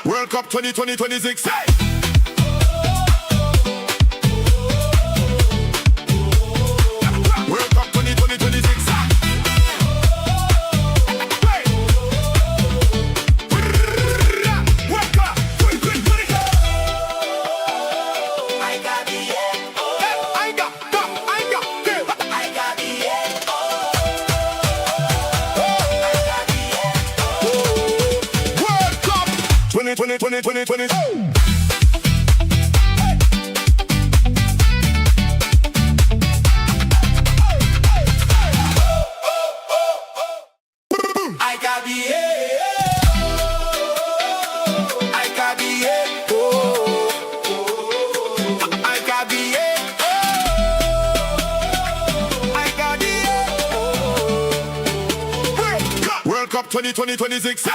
World Cup 2026. World Cup 2026.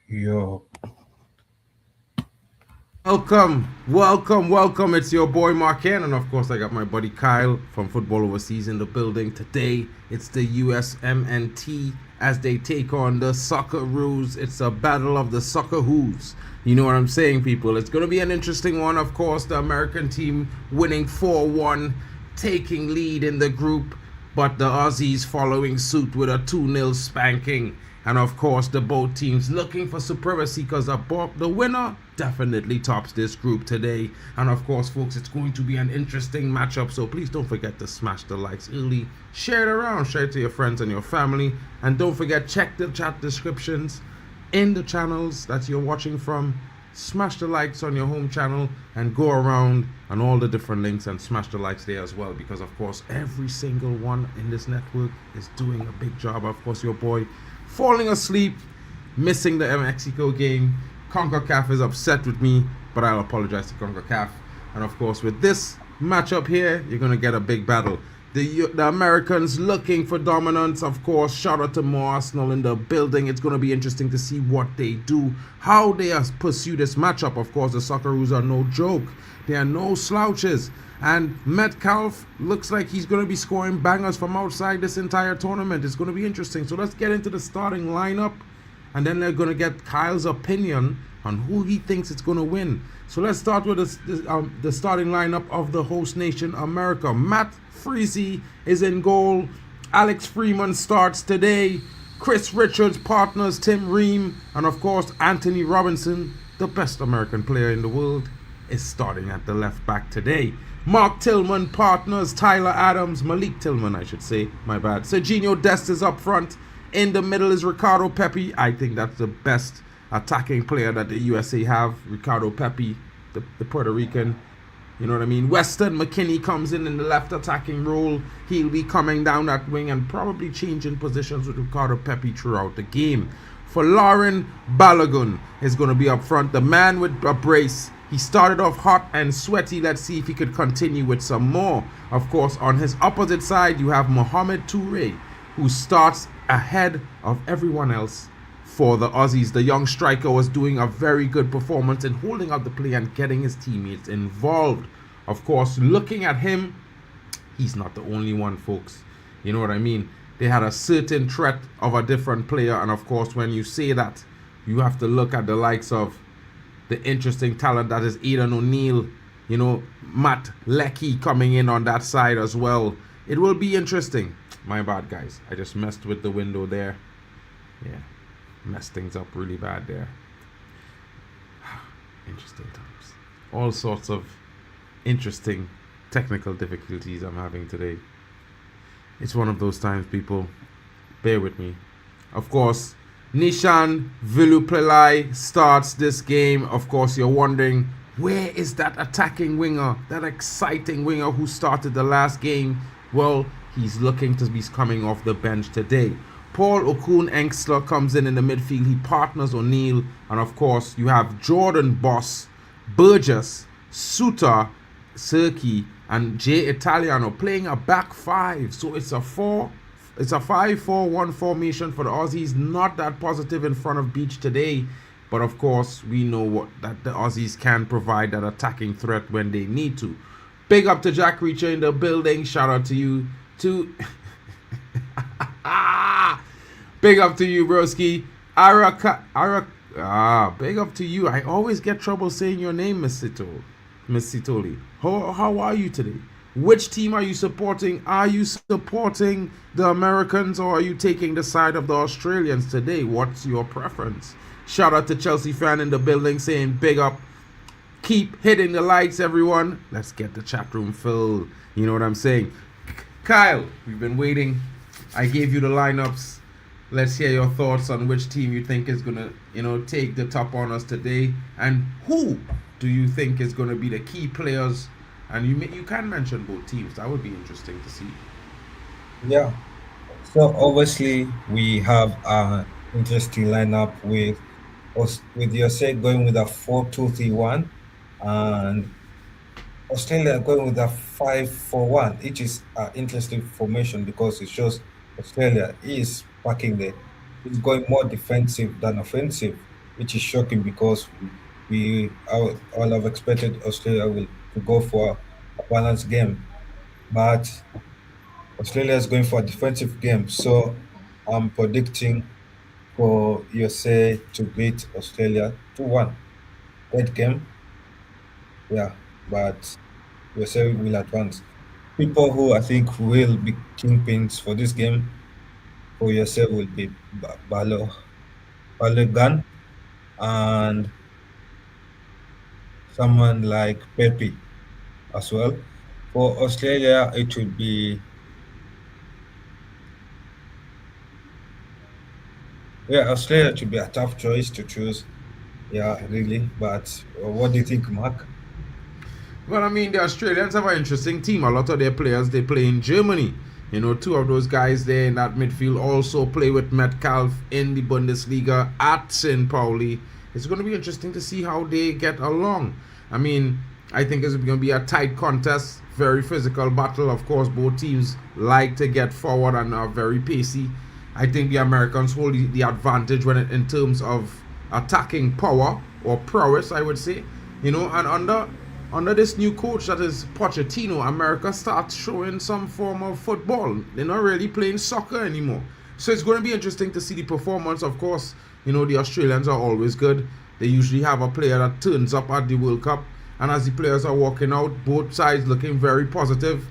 Yo. Welcome. It's your boy Marken, and of course I got my buddy Kyle from Football Overseas in the building. Today it's the USMNT as they take on the Socceroos. It's a battle of the Socceroos. You know what I'm saying, people? It's going to be an interesting one. Of course, the American team winning 4-1, taking lead in the group, but the Aussies following suit with a 2-0 spanking. And of course, the both teams looking for supremacy because the winner definitely tops this group today. And of course, folks, it's going to be an interesting matchup. So please don't forget to smash the likes early. Share it around. Share it to your friends and your family. And don't forget, check the chat descriptions in the channels that you're watching from. Smash the likes on your home channel and go around on all the different links and smash the likes there as well. Because of course, every single one in this network is doing a big job. Of course, your boy falling asleep, missing the Mexico game. CONCACAF is upset with me, but I'll apologize to CONCACAF. And of course, with this matchup here, you're going to get a big battle. The Americans looking for dominance, of course. Shout out to more Arsenal in the building. It's going to be interesting to see what they do, how they pursue this matchup. Of course, the Socceroos are no joke. They are no slouches. And Metcalf looks like he's going to be scoring bangers from outside this entire tournament. It's going to be interesting. So let's get into the starting lineup. And then they're going to get Kyle's opinion on who he thinks it's going to win. So let's start with the starting lineup of the host nation, America. Matt Freese is in goal. Alex Freeman starts today. Chris Richards partners Tim Ream. And of course, Anthony Robinson, the best American player in the world, is starting at the left back today. Mark Tillman partners Tyler Adams. Malik Tillman, I should say. My bad. Serginho Dest is up front. In the middle is Ricardo Pepi. I think that's the best attacking player that the USA have. Ricardo Pepi, the Puerto Rican. You know what I mean? Weston McKennie comes in the left attacking role. He'll be coming down that wing and probably changing positions with Ricardo Pepi throughout the game. For Lauren Balogun is going to be up front. The man with a brace. He started off hot and sweaty. Let's see if he could continue with some more. Of course, on his opposite side, you have Mohamed Toure, who starts ahead of everyone else for the Aussies. The young striker was doing a very good performance in holding up the play and getting his teammates involved. Of course, looking at him, he's not the only one, folks. You know what I mean? They had a certain threat of a different player. And of course, when you say that, you have to look at the likes of the interesting talent that is Aidan O'Neill, you know, Matt Leckie coming in on that side as well. It will be interesting. My bad, guys. I just messed with the window there. Yeah, messed things up really bad there. Interesting times. All sorts of interesting technical difficulties I'm having today. It's one of those times, people. Bear with me. Of course, Nishan Vilupelai starts this game. Of course, you're wondering, where is that attacking winger, that exciting winger who started the last game? Well, he's looking to be coming off the bench today. Paul Okun Engstler comes in the midfield. He partners O'Neill. And of course, you have Jordan Boss, Burgess, Suter, Serki, and Jay Italiano playing a back five. So it's a 5-4-1 formation for the Aussies. Not that positive in front of Beach today. But of course, we know that the Aussies can provide that attacking threat when they need to. Big up to Jack Reacher in the building. Shout out to you. Big up to you, broski. Big up to you. I always get trouble saying your name, Miss Sitoli. How are you today? Which team are you supporting? Are you supporting the Americans or are you taking the side of the Australians today? What's your preference? Shout out to Chelsea fan in the building saying big up. Keep hitting the likes, everyone. Let's get the chat room filled. You know what I'm saying? Kyle, we've been waiting. I gave you the lineups. Let's hear your thoughts on which team you think is gonna, take the top honors today, and who do you think is gonna be the key players? And you can mention both teams. That would be interesting to see. Yeah. So obviously we have an interesting lineup with USA going with a 4-2-3-1 and Australia going with a 5-4-1, which is an interesting formation because it shows Australia is is going more defensive than offensive, which is shocking because we all have expected Australia to go for a balanced game, but Australia is going for a defensive game. So I'm predicting for USA to beat Australia 2-1. That game, yeah, but USA will advance. People who I think will be kingpins for this game for USA will be Balogun and someone like PEPI as well. For Australia, it would be Australia should be a tough choice to choose. Yeah, really. But what do you think, Mark? Well, I mean, the Australians have an interesting team. A lot of their players, they play in Germany. Two of those guys there in that midfield also play with Metcalf in the Bundesliga at St. Pauli. It's going to be interesting to see how they get along. I mean, I think it's going to be a tight contest, very physical battle. Of course, both teams like to get forward and are very pacey. I think the Americans hold the advantage in terms of attacking power or prowess, I would say. And under this new coach that is Pochettino, America starts showing some form of football. They're not really playing soccer anymore. So it's going to be interesting to see the performance. Of course, the Australians are always good. They usually have a player that turns up at the World Cup. And as the players are walking out, both sides looking very positive.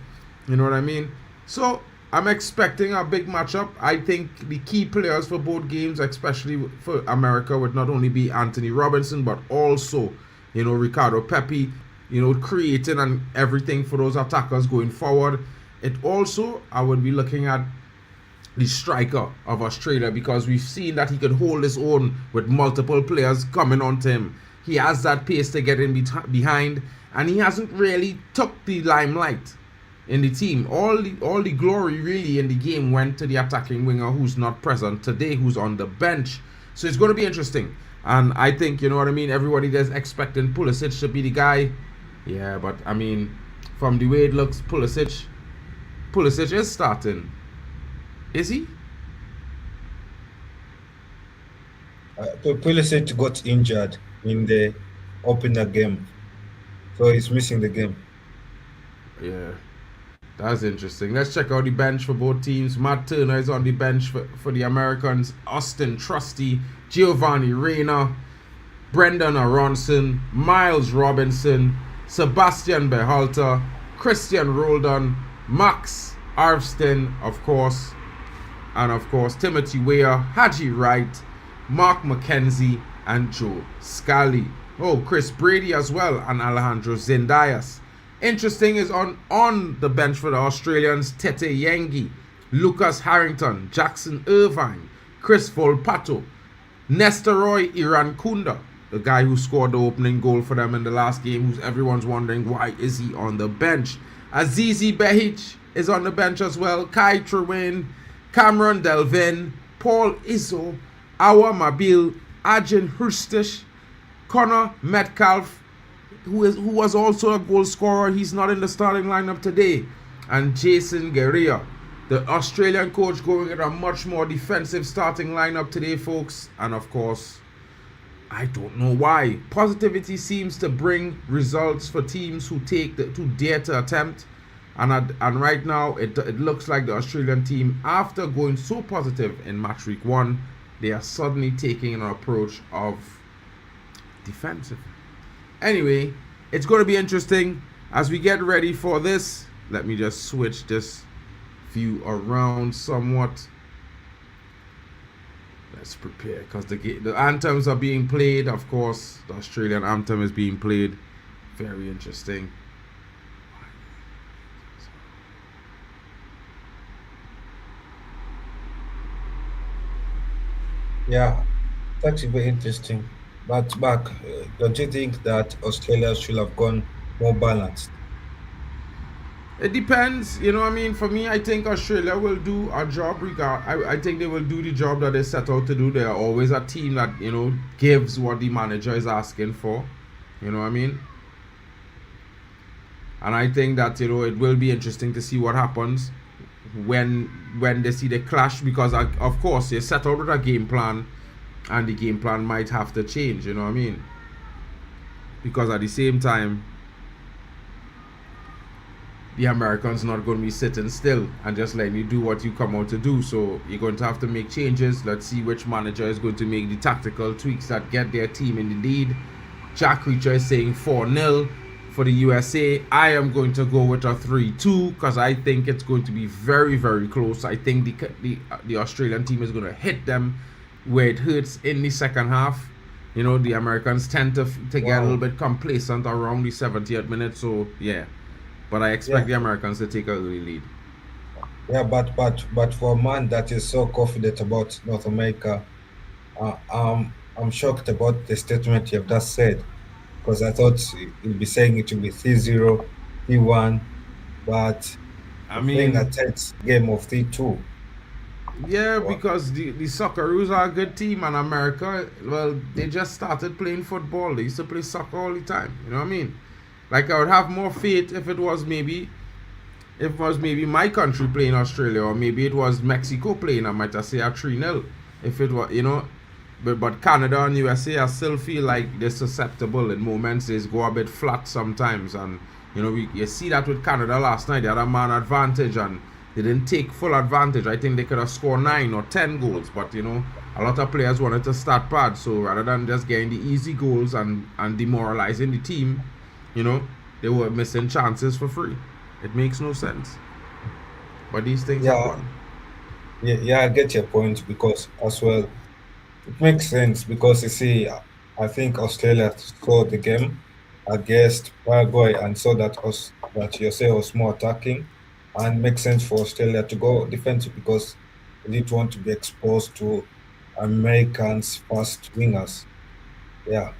You know what I mean? So I'm expecting a big matchup. I think the key players for both games, especially for America, would not only be Anthony Robinson, but also, Ricardo Pepi, creating and everything for those attackers going forward. It also, I would be looking at the striker of Australia because we've seen that he could hold his own with multiple players coming onto him. He has that pace to get in behind, and he hasn't really took the limelight in the team. All the glory really in the game went to the attacking winger who's not present today, who's on the bench. So it's going to be interesting. And I think, everybody there's expecting Pulisic to be the guy. Yeah, but I mean, from the way it looks, Pulisic is starting. Is he? Pulisic got injured in the opener game, so he's missing the game. Yeah, that's interesting. Let's check out the bench for both teams. Matt Turner is on the bench for the Americans. Austin Trusty, Giovanni Reyna, Brendan Aronson, Miles Robinson, Sebastian Berhalter, Christian Roldan, Max Arvston, of course, and of course Timothy Weah, Haji Wright, Mark McKenzie, and Joe Scally. Oh, Chris Brady as well, and Alejandro Zendias. Interesting is on the bench for the Australians, Tete Yengi, Lucas Harrington, Jackson Irvine, Chris Volpato, Nestoroy Irankunda, the guy who scored the opening goal for them in the last game, who's everyone's wondering why is he on the bench. Azizi Behic is on the bench as well, Kai Trewin, Cameron Delvin, Paul Izzo, Awa Mabil, Ajin Hurstish, Connor Metcalf, who was also a goal scorer. He's not in the starting lineup today. And Jason Guerrero, the Australian coach, going at a much more defensive starting lineup today, folks. And of course, I don't know why. Positivity seems to bring results for teams who dare to attempt. And right now, it looks like the Australian team, after going so positive in match week 1, they are suddenly taking an approach of defensive. Anyway, it's going to be interesting as we get ready for this. Let me just switch this view around somewhat. Let's prepare, because the anthems are being played. Of course, the Australian anthem is being played. Very interesting. Yeah, that's very interesting. But Mark, don't you think that Australia should have gone more balanced? It depends, you know what I mean? For me, I think Australia will do a job I think they will do the job that they set out to do. They are always a team that, you know, gives what the manager is asking for. You know what I mean? And I think that, you know, it will be interesting to see what happens when they see the clash, because of course they set out with a game plan, and the game plan might have to change, you know what I mean? Because at the same time, the Americans not going to be sitting still and just letting you do what you come out to do. So you're going to have to make changes. Let's see which manager is going to make the tactical tweaks that get their team in the lead. Jack Reacher is saying 4-0 for the USA. I am going to go with a 3-2 because I think it's going to be very, very close. I think the Australian team is going to hit them where it hurts in the second half. You know, the Americans tend to get a little bit complacent around the 70th minute. So yeah, but I expect the Americans to take an early lead. Yeah, but for a man that is so confident about North America, I'm shocked about the statement you have just said, because I thought you'd be saying it will be 3-0, 3-1, but I mean, playing a tense game of 3-2. Yeah, because the Socceroos are a good team, and America, well, they just started playing football. They used to play soccer all the time. You know what I mean? Like, I would have more faith if it was maybe my country playing Australia, or maybe it was Mexico playing. I might say a 3-0. If it was, you know, but Canada and USA, I still feel like they're susceptible in moments. They go a bit flat sometimes, and you know, you see that with Canada last night. They had a man advantage and they didn't take full advantage. I think they could have scored 9 or 10 goals, but you know, a lot of players wanted to start bad. So rather than just getting the easy goals and demoralizing the team, you know, they were missing chances for free. It makes no sense. But these things happen. Yeah, I get your point, because as well, it makes sense, because you see, I think Australia saw the game against Paraguay and saw that USA was more attacking, and makes sense for Australia to go defensive because they didn't want to be exposed to Americans' fast wingers. Yeah,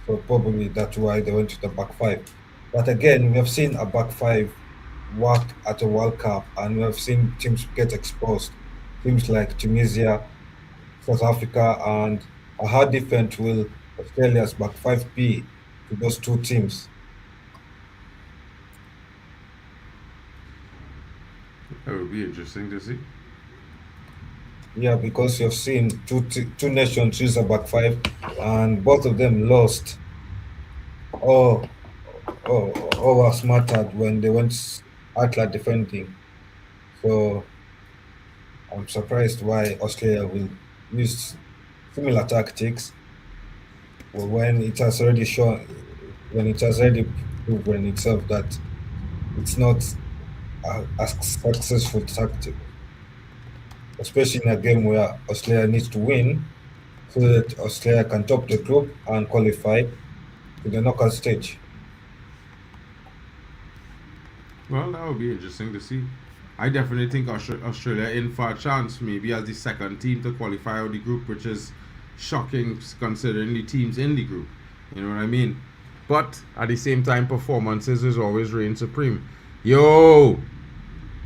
so probably that's why they went to the back five. But again, we have seen a back five work at a World Cup, and we have seen teams get exposed. Teams like Tunisia, South Africa, and how different will Australia's back five be to those two teams? That would be interesting to see. Yeah, because you've seen two nations use a back five, and both of them lost. Or were smartered when they went outlet defending. So I'm surprised why Australia will use similar tactics when it has already proven itself that it's not a successful tactic, especially in a game where Australia needs to win so that Australia can top the group and qualify. the knockout stage. Well, that would be interesting to see. I definitely think Australia in for a chance, maybe as the second team to qualify out the group, which is shocking considering the teams in the group. You know what I mean? But at the same time, performances is always reign supreme. Yo,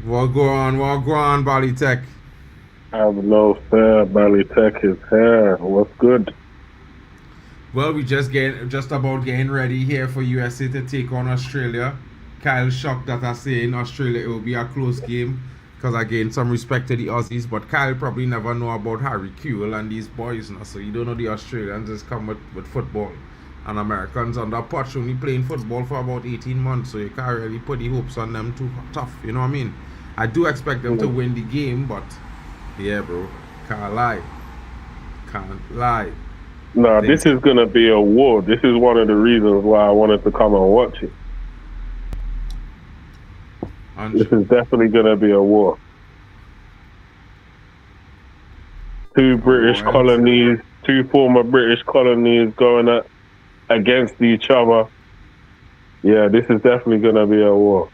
what go on, Bali Tech? Have no fair, Bali Tech is here. What's good? Well, we just about getting ready here for USA to take on Australia. Kyle shocked that I say in Australia it will be a close game because I gained some respect to the Aussies, but Kyle probably never know about Harry Kewell and these boys now, so you don't know the Australians just come with football. And Americans under Potch only playing football for about 18 months, so you can't really put the hopes on them too tough, you know what I mean? I do expect them to win the game, but yeah, bro, can't lie. Nah, this is going to be a war. This is one of the reasons why I wanted to come and watch it. This is definitely going to be a war. Two former British colonies going against each other. Yeah, this is definitely going to be a war.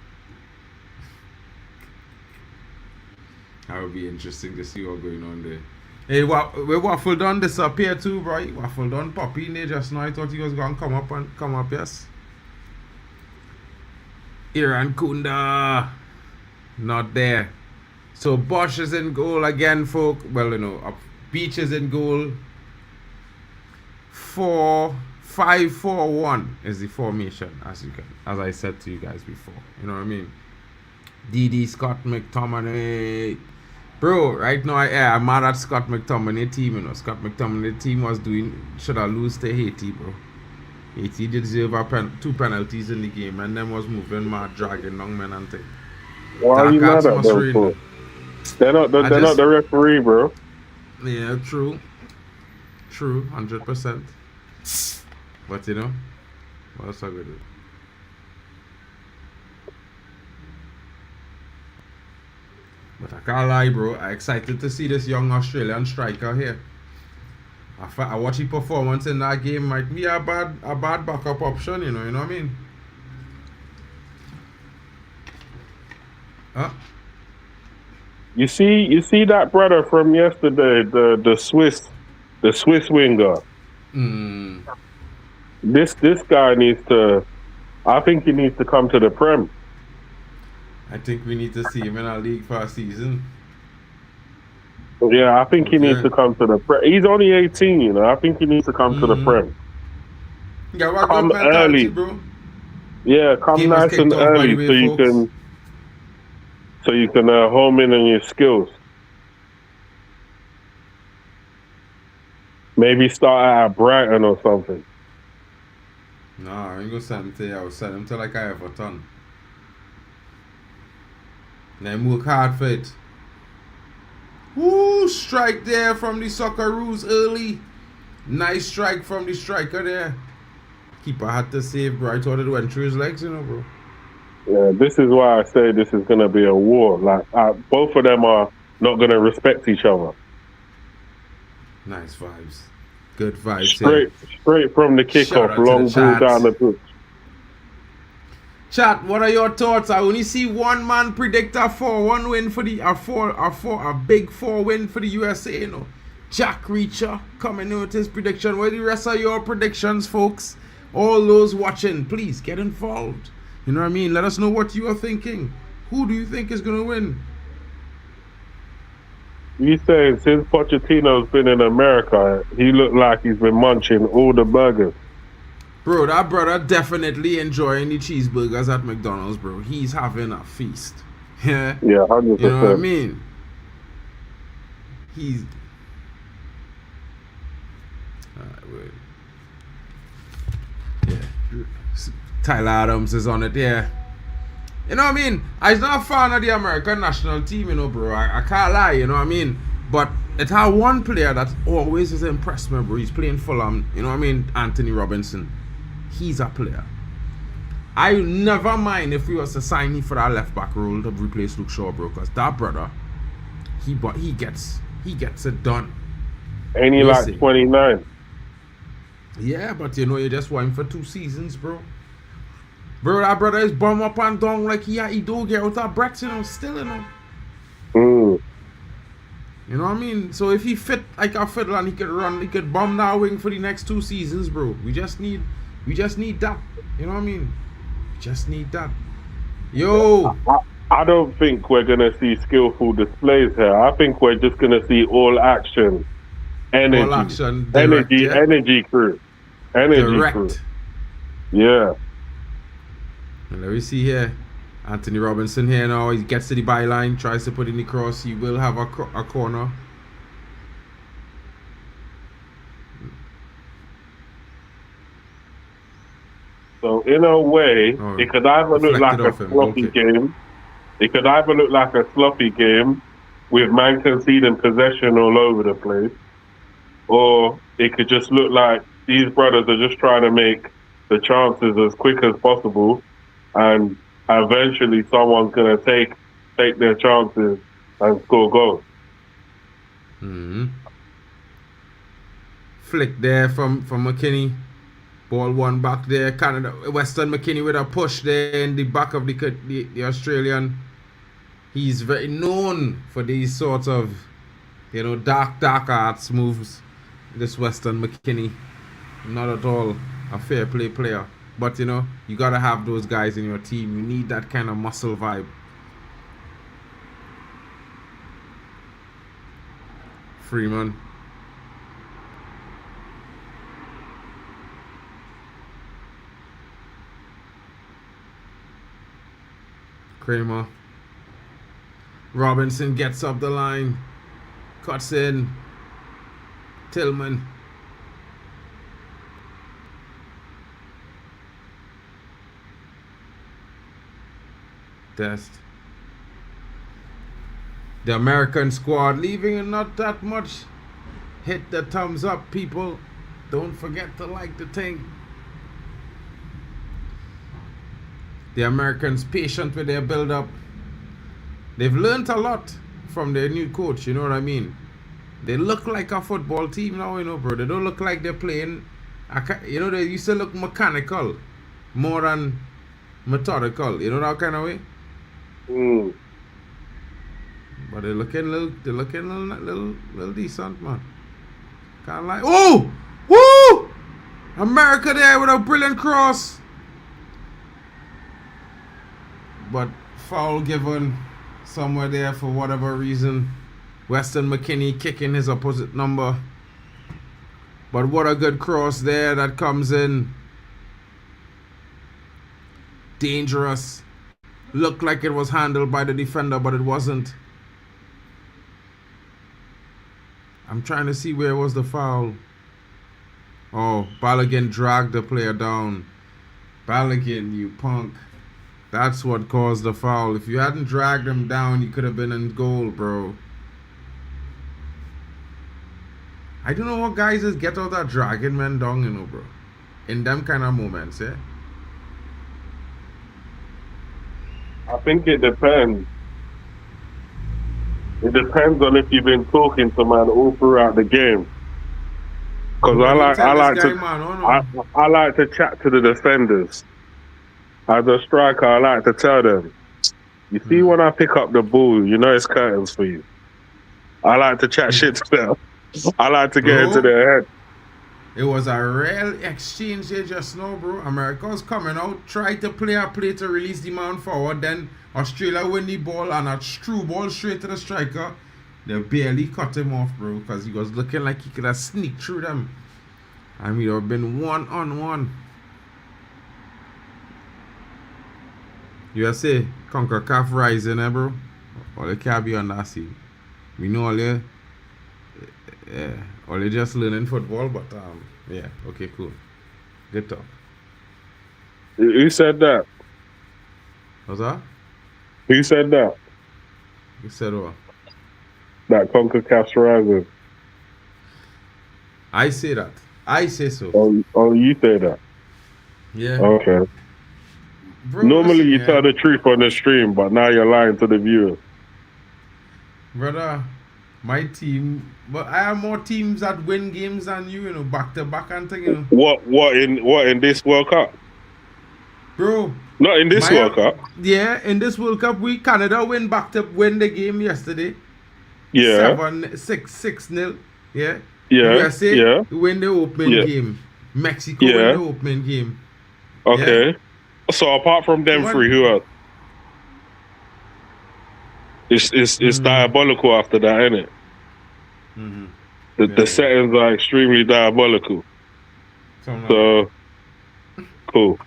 That would be interesting to see what's going on there. Hey, Waffle done disappear too, bro. Waffle done poppy in there just now. I thought he was going to come up, yes. Irankunda, not there. So Bosch is in goal again, folk. Well, you know, Beach is in goal. 4-5-4-1 is the formation, as I said to you guys before. You know what I mean? DD Scott McTominay. Bro, right now, I'm mad at Scott McTominay team, you know. Scott McTominay team should have lost to Haiti, bro. Haiti did deserve 2 penalties in the game, and them was moving mad, dragging long men and thing. Why are you mad at them for? They're not the referee, bro. Yeah, true, 100%. But you know, what's up with it? But I can't lie, bro. I'm excited to see this young Australian striker here. I watch his performance in that game. Might be a bad backup option, you know what I mean? Huh? You see that brother from yesterday, the Swiss winger. This guy I think he needs to come to the Prem. I think we need to see him in our league for a season. Yeah, I think he needs to come to the Prem. He's only 18, you know. I think he needs to come to the Prem. Yeah, come early, bro. Yeah, come game nice and early so you can home in on your skills. Maybe start at Brighton or something. No, I ain't gonna send him to you. I will send him to like Everton. Then work hard for it. Woo! Strike there from the Socceroos early. Nice strike from the striker there. Keeper had to save, bro. I thought it went through his legs, you know, bro. Yeah, this is why I say this is going to be a war. Like, both of them are not going to respect each other. Nice vibes. Good vibes. Straight from the kickoff, long ball down the pitch. Chat, what are your thoughts? I only see one man predict a 4-1 win for the a big 4 win for the USA, you know. Jack Reacher coming in with his prediction. What are the rest of your predictions, folks? All those watching, please get involved. You know what I mean? Let us know what you are thinking. Who do you think is gonna win? You saying since Pochettino's been in America, he looked like he's been munching all the burgers. Bro, that brother definitely enjoying the cheeseburgers at McDonald's, bro. He's having a feast. Yeah. Yeah, 100%. You know what I mean? He's... Alright, wait. Yeah. Tyler Adams is on it, yeah. You know what I mean? I'm not a fan of the American national team, you know, bro. I can't lie, you know what I mean? But it had one player that always has impressed me, bro. He's playing Fulham, you know what I mean? Anthony Robinson. He's a player. I never mind if we was to sign him for that left back role to replace Luke Shaw, bro. Because that brother, he gets it done. Ain't he like 29? Yeah, but you know, you just want him for 2 seasons, bro. Bro, that brother is bum up and down like he do get out of breath, you know, still, you know. You know what I mean? So if he fit like a fiddle and he could bomb that wing for the next 2 seasons, bro. We just need that. You know what I mean? We just need that. Yo. I don't think we're gonna see skillful displays here. I think we're just gonna see all action, energy, All action, direct, energy crew, direct. crew. Yeah. And let me see here. Anthony Robinson here now. He gets to the byline, tries to put in the cross. He will have a corner. So in a way, it could either look like a sloppy game. It could either look like a sloppy game with man conceding possession all over the place, or it could just look like these brothers are just trying to make the chances as quick as possible, and eventually someone's gonna take their chances and score goals. Flick there from McKinney. Ball one back there. Canada, Weston McKinney with a push there in the back of the Australian. He's very known for these sorts of, you know, dark arts moves. This Weston McKinney, not at all a fair play player. But you know, you gotta have those guys in your team. You need that kind of muscle vibe. Freeman. Kramer. Robinson gets up the line. Cuts in. Tillman. Test. The American squad leaving not that much. Hit the thumbs up, people. Don't forget to like the thing. The Americans patient with their build-up. They've learned a lot from their new coach, you know what I mean? They look like a football team now, you know, bro. They don't look like they're playing, you know, they used to look mechanical more than methodical, you know, that kind of way? But they're looking little decent, man. Can't lie. Oh! Woo! America there with a brilliant cross. But foul given somewhere there for whatever reason. Weston McKinney kicking his opposite number. But what a good cross there that comes in. Dangerous. Looked like it was handled by the defender, but it wasn't. I'm trying to see where was the foul. Oh, Balogun dragged the player down. Balogun, you punk. That's what caused the foul. If you hadn't dragged him down, you could have been in goal, bro. I don't know what guys just get out that dragging men down, you know, bro. In them kind of moments, yeah? I think it depends. It depends on if you've been talking to man all throughout the game. Because I like to chat to the defenders. As a striker, I like to tell them, you see when I pick up the ball, you know it's curtains for you. I like to chat shit to them. I like to get into their head. It was a real exchange there just now, bro. America was coming out, tried to play a play to release the man forward, then Australia win the ball and a true ball straight to the striker. They barely cut him off, bro, because he was looking like he could have sneaked through them. And we'd have been 1-on-1. USA, CONCACAF rising, bro. All they can't be on that scene. We know all they, all they just learning football, but yeah, okay, cool. Good talk. Who said that? What's that? Who said that? You said what? That CONCACAF's rising. I say that. I say so. Oh, you say that? Yeah. Okay. Bro, normally you yeah. tell the truth on the stream, but now you're lying to the viewers. Brother, My team, but I have more teams that win games than you, you know, back to back and thing, you know. What in this World Cup? Bro. Not in this World Cup. Yeah, in this World Cup, Canada win the game yesterday. Yeah. 6-0. Yeah. Yeah. USA win the opening game. Mexico win the opening game. Okay. Yeah? So apart from them three, who else? It's diabolical after that, isn't it? The settings are extremely diabolical. So cool.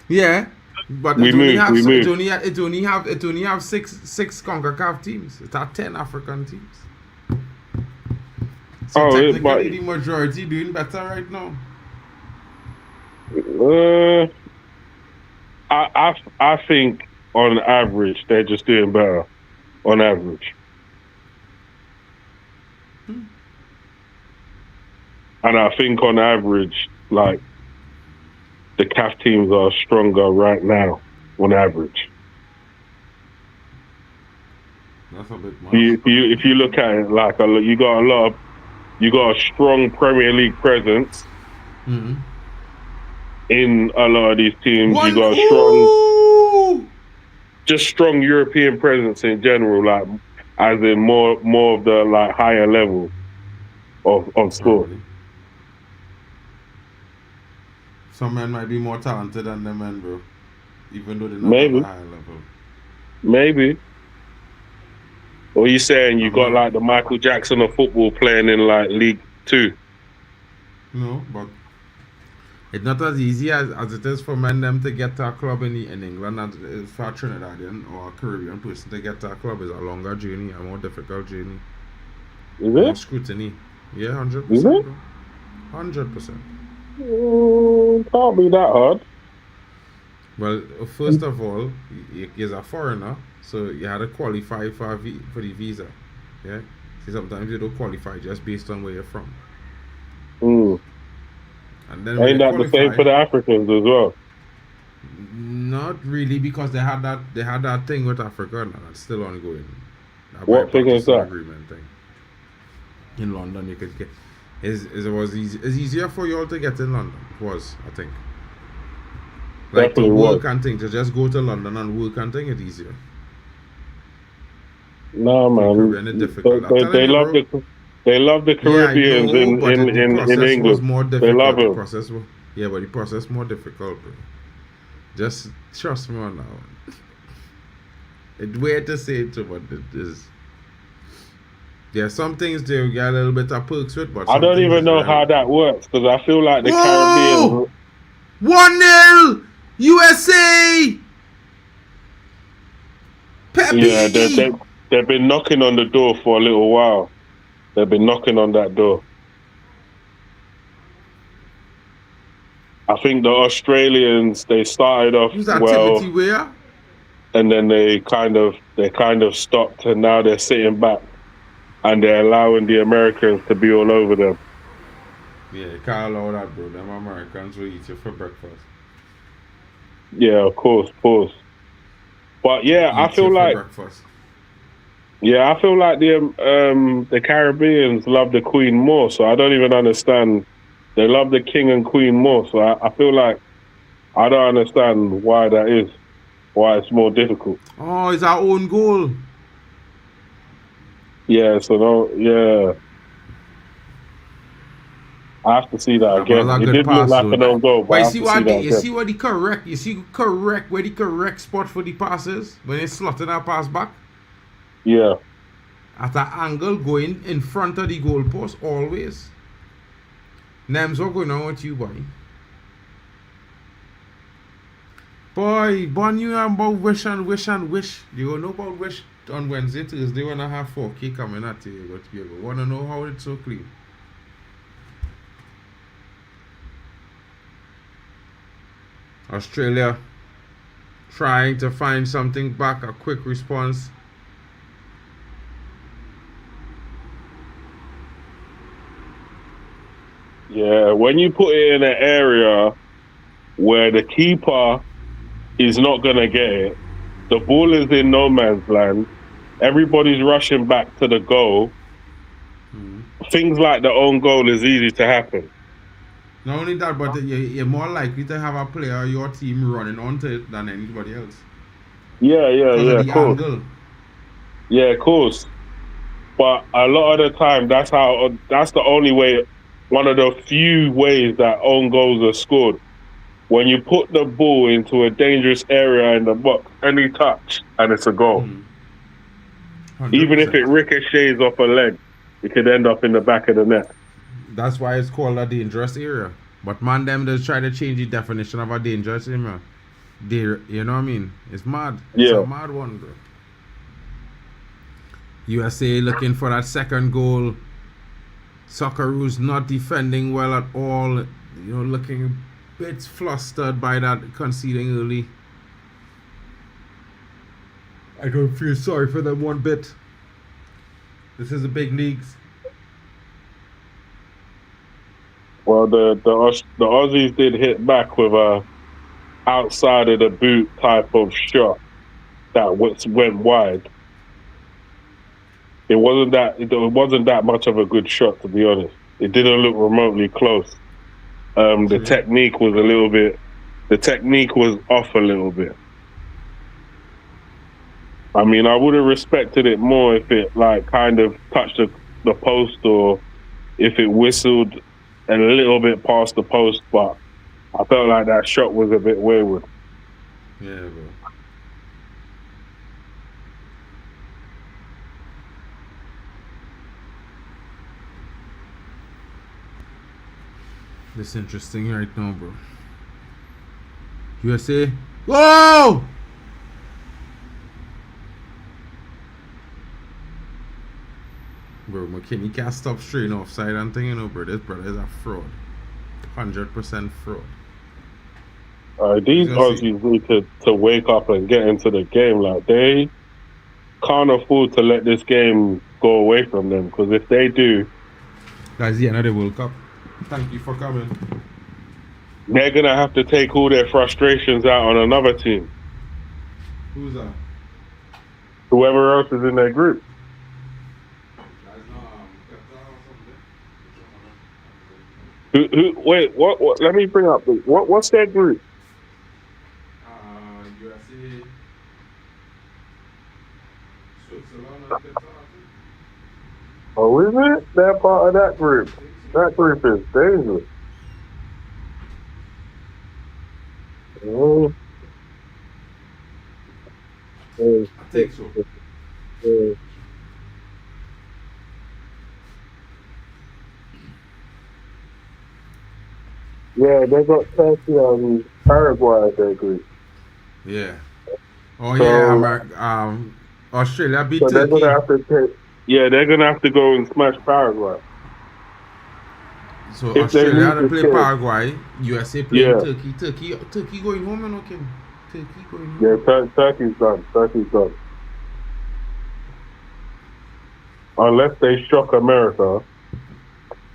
Yeah, but we move. It only have six CONCACAF teams. It have 10 African teams. So technically, the majority doing better right now. I think on average they're just doing better. On average. And I think on average, like, the CAF teams are stronger right now, on average. That's a bit much. If you look at it, like, you got a strong Premier League presence in a lot of these teams. You got a strong European presence in general, like, as in more of the like higher level of sport. Some men might be more talented than them men, bro. Even though they're not at a higher level. Maybe. Or you saying you got like the Michael Jackson of football playing in like League 2? No, but it's not as easy as it is for men them to get to a club in England, and for a Trinidadian or a Caribbean person to get to a club is a longer journey, a more difficult journey. Is it? More scrutiny. Yeah, 100%. Is it? 100%. Can't be that hard. Well, first of all, you're a foreigner, so you had to qualify for the visa. Yeah? See, sometimes you don't qualify just based on where you're from. And then ain't that the same for the Africans as well? Not really, because they had that thing with Africa, and that's still ongoing. What thing is that? Agreement thing. In London, you could get. It's easier for you all to get in London. It was, I think. Like to work and thing, to just go to London and work and thing, it's easier. No, man. They love the Caribbeans in England. Was more difficult. They love it. But the process more difficult, bro. Just trust me on that one. It's weird to say it too, but it is. There are some things they get a little bit of perks with, but I don't even know how that works, because I feel like the Caribbean. 1-0 USA. PEPI. Yeah, they've been knocking on the door for a little while. They've been knocking on that door. I think the Australians, they started off well, where? and then they kind of stopped, and now they're sitting back and they're allowing the Americans to be all over them. Yeah, you can't allow that, bro. Them Americans will eat you for breakfast. Yeah, of course. But yeah, I feel like the Caribbeans love the Queen more, so I don't even understand. They love the King and Queen more, so I feel like I don't understand why that is. Why it's more difficult. Oh, it's our own goal. Yeah, I have to see that again. It did look like an own goal, but you see where the correct spot for the pass is when it's slotting our pass back? Yeah. At an angle going in front of the goalpost always. Nems, what going on with you, boy? Boy, born you about wish. You don't know about wish on Wednesday, Thursday when I have 4K coming at you. But you want to know how it's so clean. Australia trying to find something back, a quick response. Yeah, when you put it in an area where the keeper is not going to get it, the ball is in no man's land, everybody's rushing back to the goal, things like the own goal is easy to happen. Not only that, but you're more likely to have a player or your team running onto it than anybody else. Yeah, Because of of the course. angle. Yeah, of course. But a lot of the time, that's the only way, one of the few ways that own goals are scored. When you put the ball into a dangerous area in the box, any touch, and it's a goal. 100%. Even if it ricochets off a leg, it could end up in the back of the net. That's why it's called a dangerous area. But man, them just try to change the definition of a dangerous area. You know what I mean? It's mad. It's a mad one, bro. USA looking for that second goal. Socceroos not defending well at all. You know, looking a bit flustered by that conceding early. I don't feel sorry for them one bit. This is the big leagues. Well, the Aussies did hit back with a outside of the boot type of shot that went wide. It wasn't that much of a good shot, to be honest. It didn't look remotely close. The technique was off a little bit. I mean, I would have respected it more if it like kind of touched the post, or if it whistled a little bit past the post, but I felt like that shot was a bit wayward. Yeah, bro. This is interesting right now, bro. USA. Whoa! Bro, McKinney can't stop straight offside and thing, you know, bro. This brother is a fraud. 100% fraud. These Aussies need to wake up and get into the game. Like, they can't afford to let this game go away from them, because if they do, that's the end of the World Cup. Thank you for coming. They're going to have to take all their frustrations out on another team. Who's that? Whoever else is in their group. Wait, what? Let me bring up what's that group? USA, Switzerland, Oh, is it? They're part of that group. That group is dangerous. Oh. I think so. Yeah, they got Turkey and Paraguay in their group. Yeah. Oh, yeah. Australia beat Turkey. They're gonna have to they're gonna have to go and smash Paraguay. So Australia had to play Paraguay, USA playing Turkey. Turkey going home, and okay. Turkey going home. Yeah, Turkey's done. Turkey's done. Unless they shock America.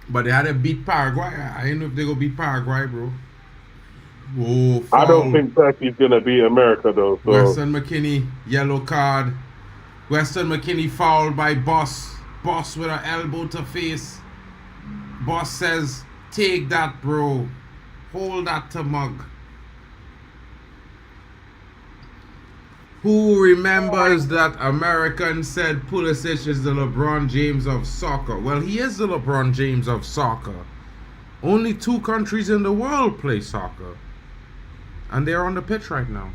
But they had to beat Paraguay. I don't know if they go beat Paraguay, bro. Whoa, foul. I don't think Turkey's gonna beat America though. So. Weston McKennie, yellow card. Weston McKennie fouled by Boss. Boss with an elbow to face. Boss says, take that, bro. Hold that to mug. Who remembers that American said Pulisic is the LeBron James of soccer? Well, he is the LeBron James of soccer. Only 2 countries in the world play soccer. And they're on the pitch right now.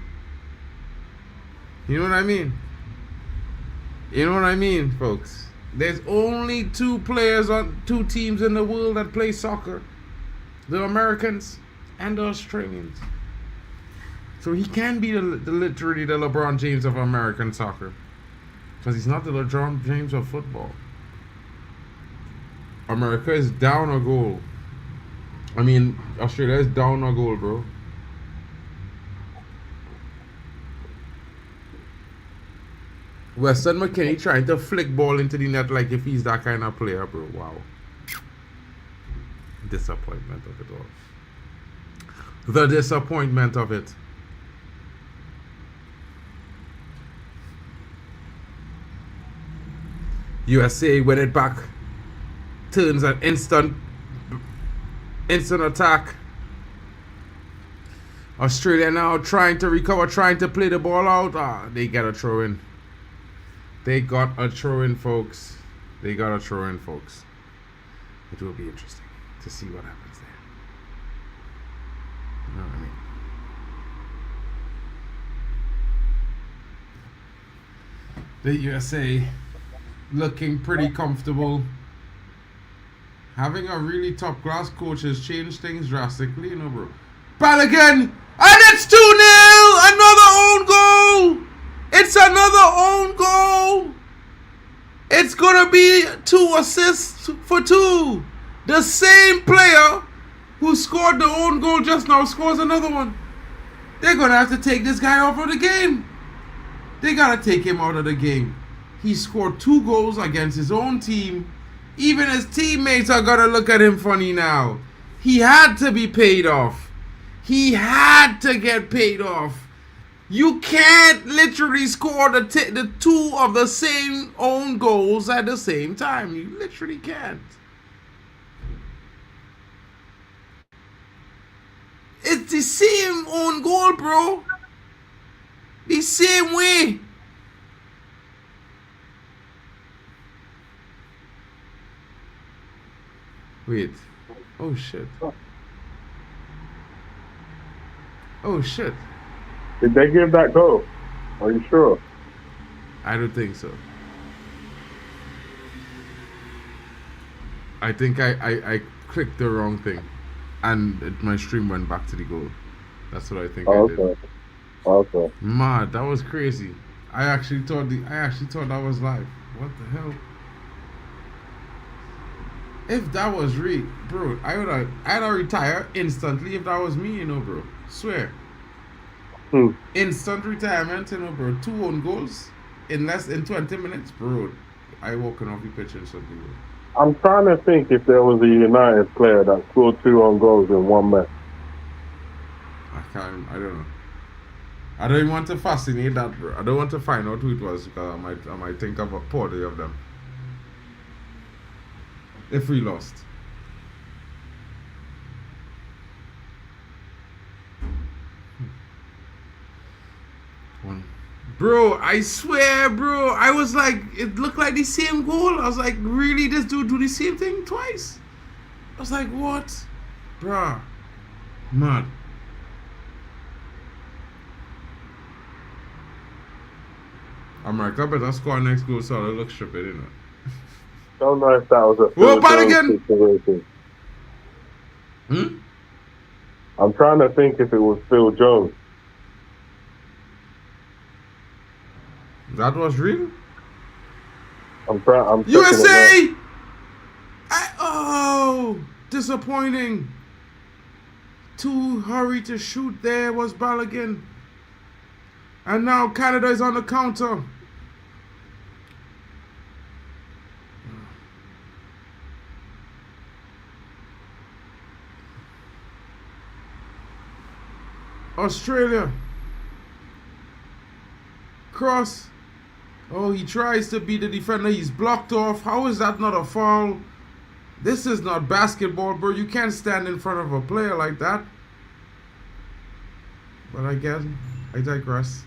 You know what I mean? You know what I mean, folks? There's only 2 players on 2 teams in the world that play soccer. The Americans and the Australians. So he can be literally the LeBron James of American soccer. Because he's not the LeBron James of football. America is down a goal. I mean, Australia is down a goal, bro. Weston McKennie trying to flick ball into the net like if he's that kind of player, bro. Wow. Disappointment of it all. The disappointment of it. USA win it back turns an instant attack. Australia now trying to recover, trying to play the ball out. They got a throw in. They got a throw in, folks. They got a throw in, folks. It will be interesting to see what happens there. You know what I mean? The USA looking pretty comfortable. Having a really top class coach has changed things drastically, you know, bro. Balogun, and it's 2-0. Another own goal. It's another own goal. It's gonna be 2 assists for 2. The same player who scored the own goal just now scores another one. They're gonna have to take this guy off of the game. They gotta take him out of the game. He scored 2 goals against his own team. Even his teammates are gonna look at him funny now. He had to be paid off. He had to get paid off. You can't literally score the 2 of the same own goals at the same time. You literally can't. It's the same own goal, bro. The same way. Wait. Oh shit. Oh shit. Did they give that goal? Are you sure? I don't think so. I think I clicked the wrong thing, and my stream went back to the goal. That's what I think I did. Okay. Mad, that was crazy. I actually thought that was live. What the hell? If that was real, bro, I'd have retired instantly if that was me, you know, bro. Swear. Instant retirement, you know, bro. 2 own goals in less than 20 minutes, bro. I walking off the pitch instantly, bro. I'm trying to think if there was a United player that scored 2 own goals in 1 match. I don't know. I don't even want to fascinate that, bro. I don't want to find out who it was because I might think of a party of them. If we lost. Bro, I swear, bro. I was like, it looked like the same goal. I was like, really? This dude do the same thing twice? I was like, what? Bruh. Mad. America better score next goal so I look stupid, you know. Don't know if that was a Phil Jones situation. I'm trying to think if it was Phil Jones. That was real? I'm USA! Disappointing. Too hurry to shoot there was Balogun. And now Canada is on the counter. Australia. Cross. Oh, he tries to beat the defender. He's blocked off. How is that not a foul? This is not basketball, bro. You can't stand in front of a player like that. But again, I digress.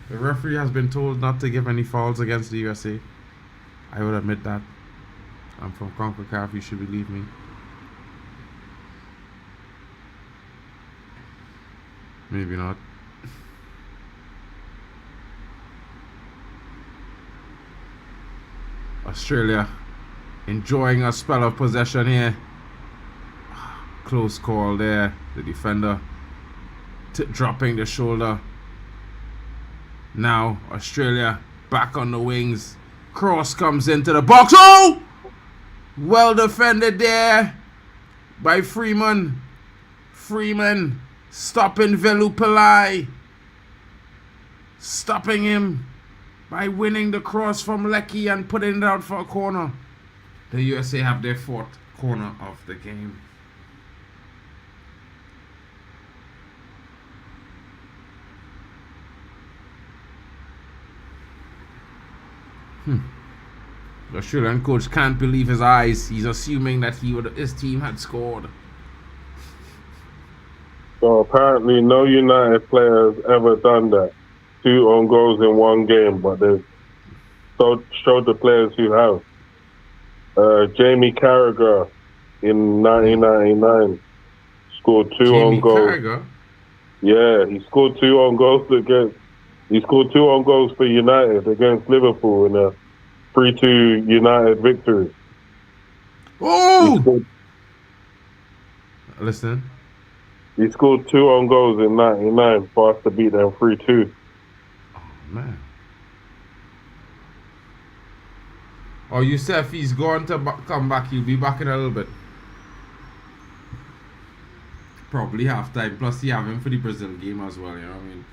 The referee has been told not to give any fouls against the USA. I would admit that. I'm from CONCACAF. You should believe me. Maybe not. Australia enjoying a spell of possession here. Close call there. The defender dropping the shoulder. Now Australia back on the wings. Cross comes into the box. Oh! Well defended there by Freeman. Freeman stopping Velupillai. Stopping him by winning the cross from Lecky and putting it out for a corner. The USA have their 4th corner of the game. The Australian coach can't believe his eyes. He's assuming that his team had scored. So apparently no United player has ever done that. 2 own goals in one game, but they've showed the players who have. Jamie Carragher in 1999 scored 2 own goals. Carragher? Yeah, he scored 2 own goals for United against Liverpool in a 3-2 United victory. Oh! Listen. He scored 2 own goals in 99 for us to beat them 3-2. Oh, man. Oh, you said if he's going to come back, he'll be back in a little bit. Probably half time. Plus, you have him for the Brazil game as well, you know what I mean?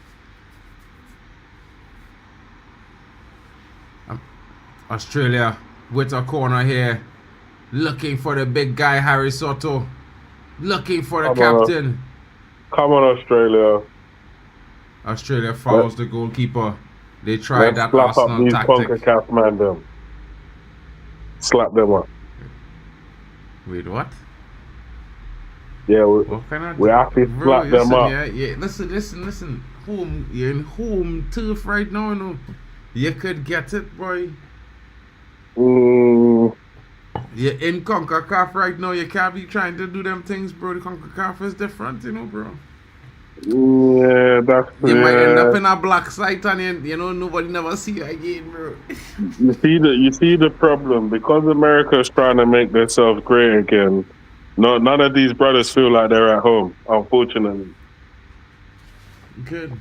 Australia with a corner here. Looking for the big guy, Harry Soto. Looking for the captain. Come on, Australia. Australia fouls the goalkeeper. They tried that slap Arsenal up these tactic. CONCACAF man them. Slap them up. Wait, what? Yeah, we have to slap them up. Yeah. Listen. You're in home turf right now, you know. You could get it, boy. You're in CONCACAF right now. You can't be trying to do them things, bro. The CONCACAF is different, you know, bro. Yeah, that's You might end up in a black site and you know nobody never see you again, bro. You see the problem because America is trying to make themselves great again. No, none of these brothers feel like they're at home, unfortunately. Good.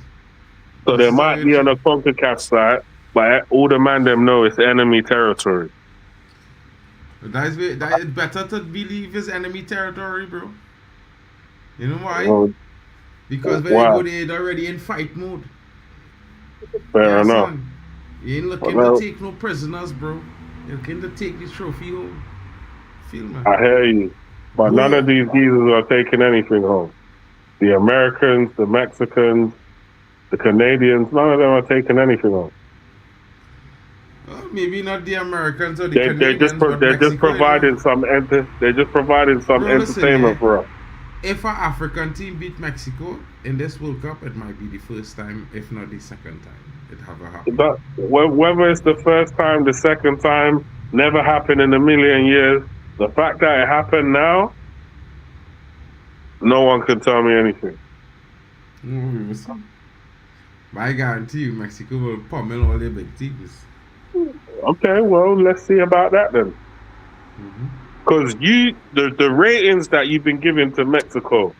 So they might be on a CONCACAF site, but all the man them know it's enemy territory. That is better to believe it's enemy territory, bro. You know why? Well, because when you go there, they're already in fight mode. Fair enough. Son. You ain't looking to take no prisoners, bro. You're looking to take the trophy home. Feel me? I hear you. But none of these geezers are taking anything home. The Americans, the Mexicans, the Canadians, none of them are taking anything home. Maybe not the Americans or the Canadians, they're just providing some entertainment for us. If an African team beat Mexico in this World Cup, it might be the first time, if not the second time it ever happened. Whether it's the first time, the second time, never happened in a million years. The fact that it happened now, no one can tell me anything. I guarantee you, Mexico will pummel all their big teams. Okay, well, let's see about that then. Because the ratings that you've been giving to Mexico,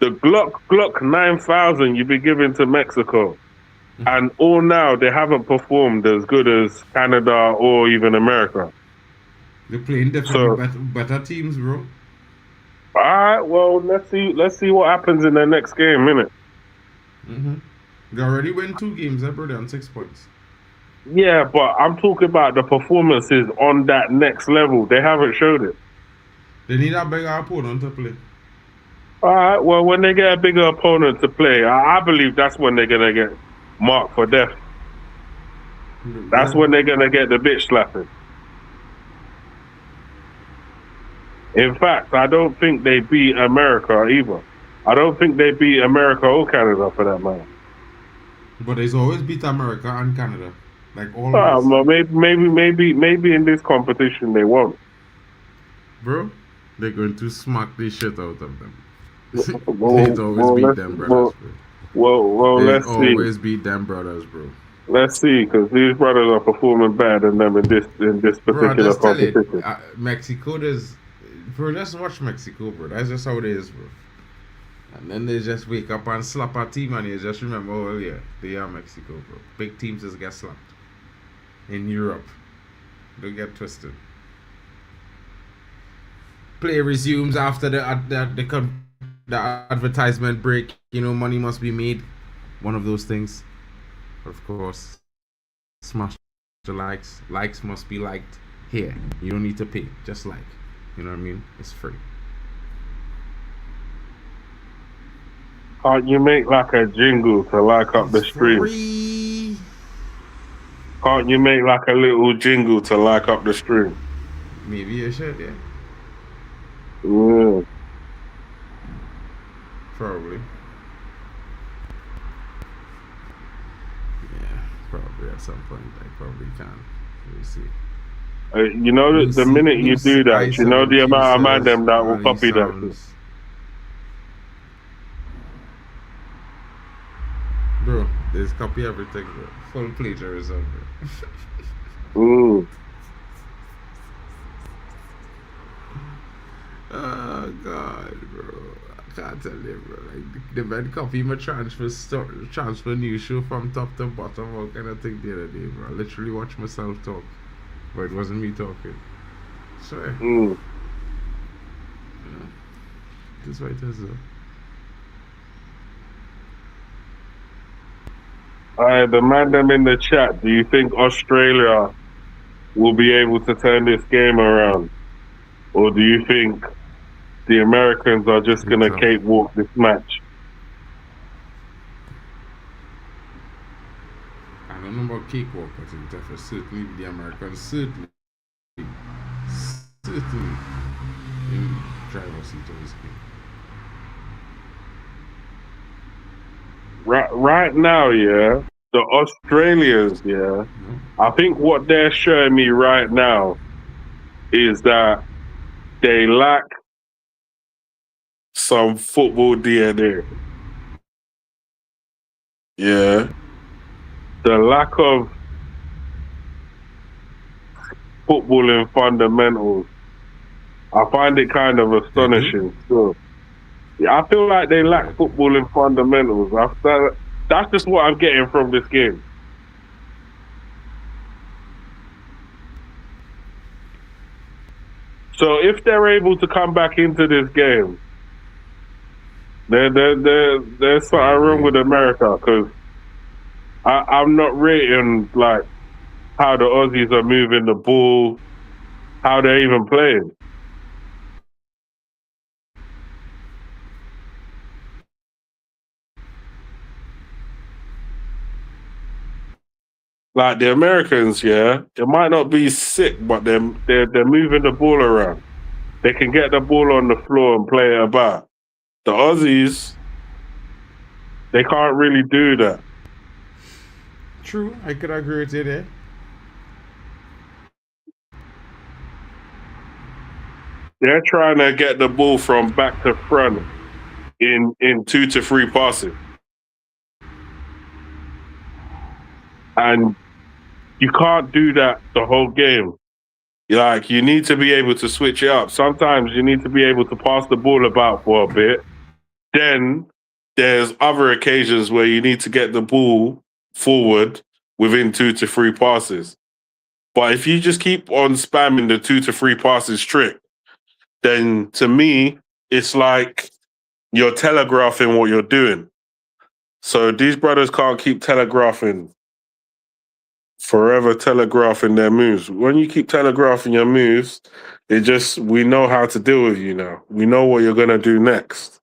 the Glock 9000 you've been giving to Mexico, and all now they haven't performed as good as Canada or even America. They're playing better teams, bro. All right, well, let's see what happens in the next game, innit? They already win 2 games, bro. They're on 6 points. Yeah, but I'm talking about the performances on that next level. They haven't showed it. They need a bigger opponent to play. All right, well, when they get a bigger opponent to play, I believe that's when they're going to get marked for death. That's when they're going to get the bitch slapping. In fact, I don't think they beat America either. I don't think they beat America or Canada for that matter. But they've always beat America and Canada. Like always. Well, maybe in this competition they won't. Bro, they're going to smack the shit out of them. They always beat them brothers, bro. Let's see. They always beat them brothers, bro. Let's see, because these brothers are performing bad than them in this particular competition. Mexico does. Bro, just watch Mexico, bro. That's just how it is, bro. And then they just wake up and slap a team and you just remember, oh yeah, they are Mexico, bro. Big teams just get slapped. In Europe. Don't get twisted. Play resumes after the advertisement break. You know, money must be made. One of those things. But of course, smash the likes. Likes must be liked here. You don't need to pay. Just like. You know what I mean? It's free. Can't you make like a jingle to like up the stream? Free. Can't you make like a little jingle to like up the stream? Maybe you should, yeah. Yeah. Probably. Yeah, probably at some point I probably can. We'll see. You know, the minute you do that, you know the amount of man them that will copy that shit. Bro, there's copy everything, bro. Full plagiarism, bro. Oh God, bro. I can't tell you, bro. Like the man copy my transfer news show from top to bottom, all kind of thing the other day, bro. I literally watched myself talk. But it wasn't me talking. So yeah. That's why it is though. Alright, the man them in the chat, do you think Australia will be able to turn this game around? Or do you think the Americans are just going to cakewalk this match? I don't know about cakewalk, but it will certainly be the Americans, certainly in driver's seat of this game. Right now, yeah, the Australians, yeah, I think what they're showing me right now is that they lack some football DNA. Yeah. The lack of footballing fundamentals, I find it kind of astonishing. So, yeah, I feel like they lack footballing fundamentals. That's just what I'm getting from this game. So if they're able to come back into this game, there's something wrong with America, because I'm not rating like how the Aussies are moving the ball, how they're even playing. Like the Americans, yeah, they might not be sick, but they're moving the ball around. They can get the ball on the floor and play it about. The Aussies, they can't really do that. True, I could agree with you there. They're trying to get the ball from back to front in 2 to 3 passes. And you can't do that the whole game. Like, you need to be able to switch it up. Sometimes you need to be able to pass the ball about for a bit. Then there's other occasions where you need to get the ball forward within 2 to 3 passes. But if you just keep on spamming the 2 to 3 passes trick, then to me, it's like you're telegraphing what you're doing. So these brothers can't keep forever telegraphing their moves. When you keep telegraphing your moves, we know how to deal with you now. We know what you're going to do next.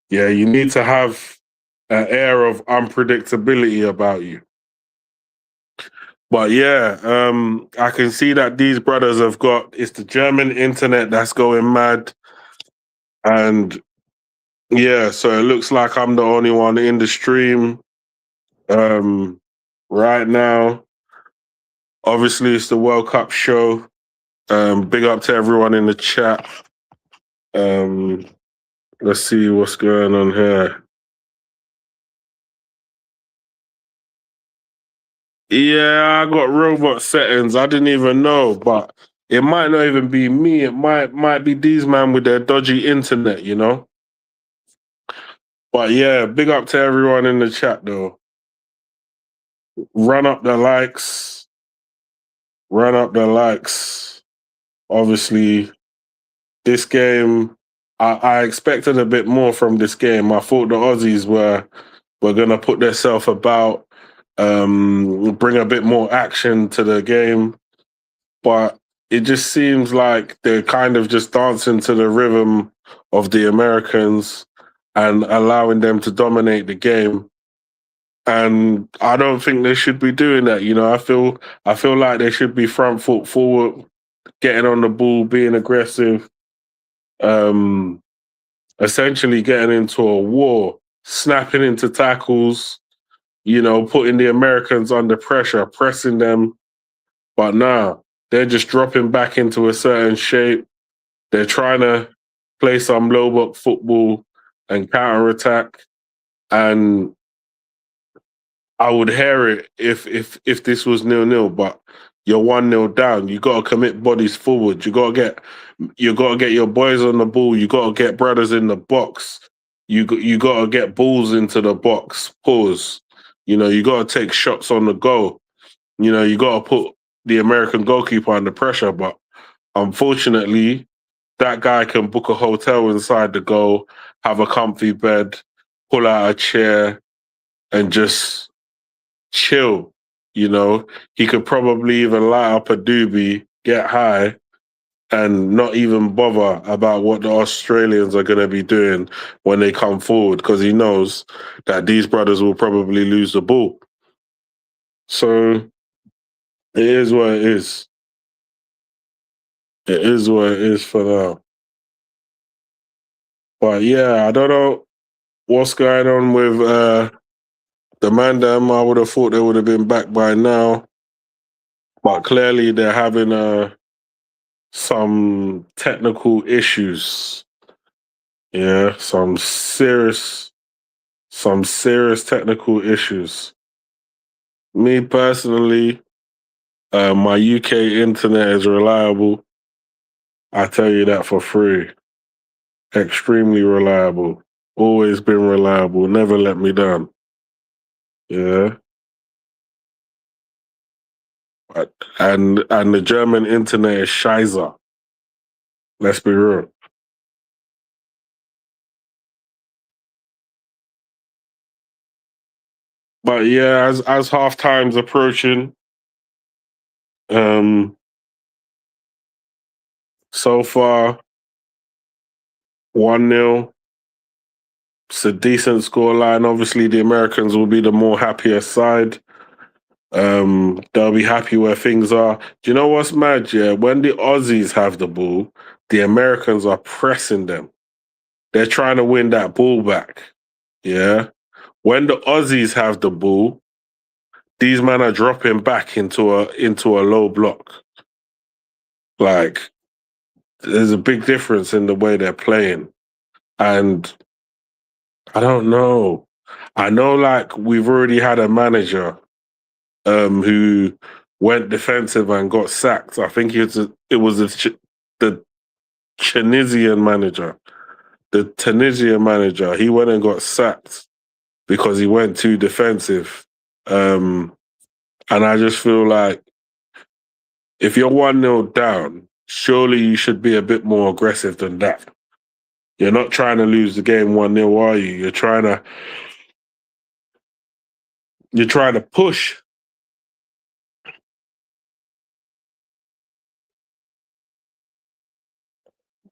Yeah, you need to have an air of unpredictability about you. But yeah, I can see that these brothers it's the German internet that's going mad. And yeah, so it looks like I'm the only one in the stream right now. Obviously, it's the World Cup show. Big up to everyone in the chat. Let's see what's going on here. Yeah, I got robot settings. I didn't even know, but it might not even be me. It might be these man with their dodgy internet, you know? But yeah, big up to everyone in the chat, though. Run up the likes. Run up the likes. Obviously, this game, I expected a bit more from this game. I thought the Aussies were going to put themselves about, bring a bit more action to the game. But it just seems like they're kind of just dancing to the rhythm of the Americans and allowing them to dominate the game. And I don't think they should be doing that. You know, I feel like they should be front foot forward, getting on the ball, being aggressive, essentially getting into a war, snapping into tackles, you know, putting the Americans under pressure, pressing them. But now they're just dropping back into a certain shape. They're trying to play some low block football and counter attack. And I would hear it if this was 0-0, but you're 1-0 down. You gotta commit bodies forward. You gotta get your boys on the ball. You gotta get brothers in the box. You gotta get balls into the box. Pause. You know, you gotta take shots on the goal. You know, you gotta put the American goalkeeper under pressure. But unfortunately, that guy can book a hotel inside the goal, have a comfy bed, pull out a chair, and just chill. You know, he could probably even light up a doobie, get high, and not even bother about what the Australians are going to be doing when they come forward, because he knows that these brothers will probably lose the ball. So it is what it is. It is what it is for now. But yeah, I don't know what's going on with the Mandem. I would have thought they would have been back by now. But clearly they're having some technical issues. Yeah, some serious technical issues. Me personally, my UK internet is reliable. I tell you that for free. Extremely reliable. Always been reliable. Never let me down. Yeah. And the German internet is scheiße. Let's be real. But yeah, as half time's approaching, so far 1-0. It's a decent scoreline. Obviously, the Americans will be the more happier side. They'll be happy where things are. Do you know what's mad? Yeah, when the Aussies have the ball, the Americans are pressing them. They're trying to win that ball back. Yeah. When the Aussies have the ball, these men are dropping back into a low block. Like, there's a big difference in the way they're playing. And I don't know. I know, like, we've already had a manager who went defensive and got sacked. I think it was the Tunisian manager. The Tunisian manager, he went and got sacked because he went too defensive. And I just feel like if you're 1-0 down, surely you should be a bit more aggressive than that. You're not trying to lose the game 1-0, are you? You're trying to push.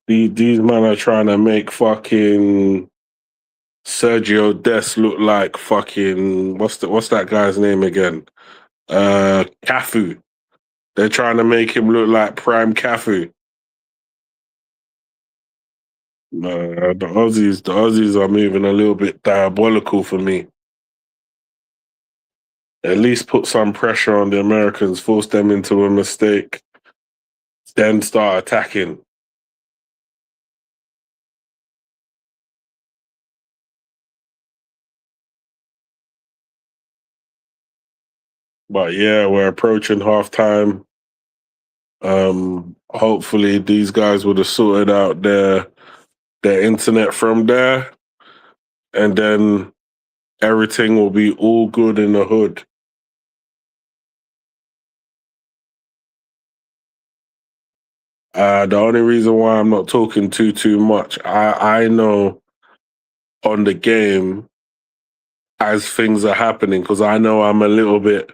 These men are trying to make fucking Sergio Dest look like fucking what's that guy's name again? Cafu. They're trying to make him look like prime Cafu. The Aussies are moving a little bit diabolical for me. At least put some pressure on the Americans, force them into a mistake, then start attacking. But yeah, we're approaching halftime. Hopefully these guys would have sorted out their internet from there, and then everything will be all good in the hood. The only reason why I'm not talking too much, I know on the game as things are happening, because I know I'm a little bit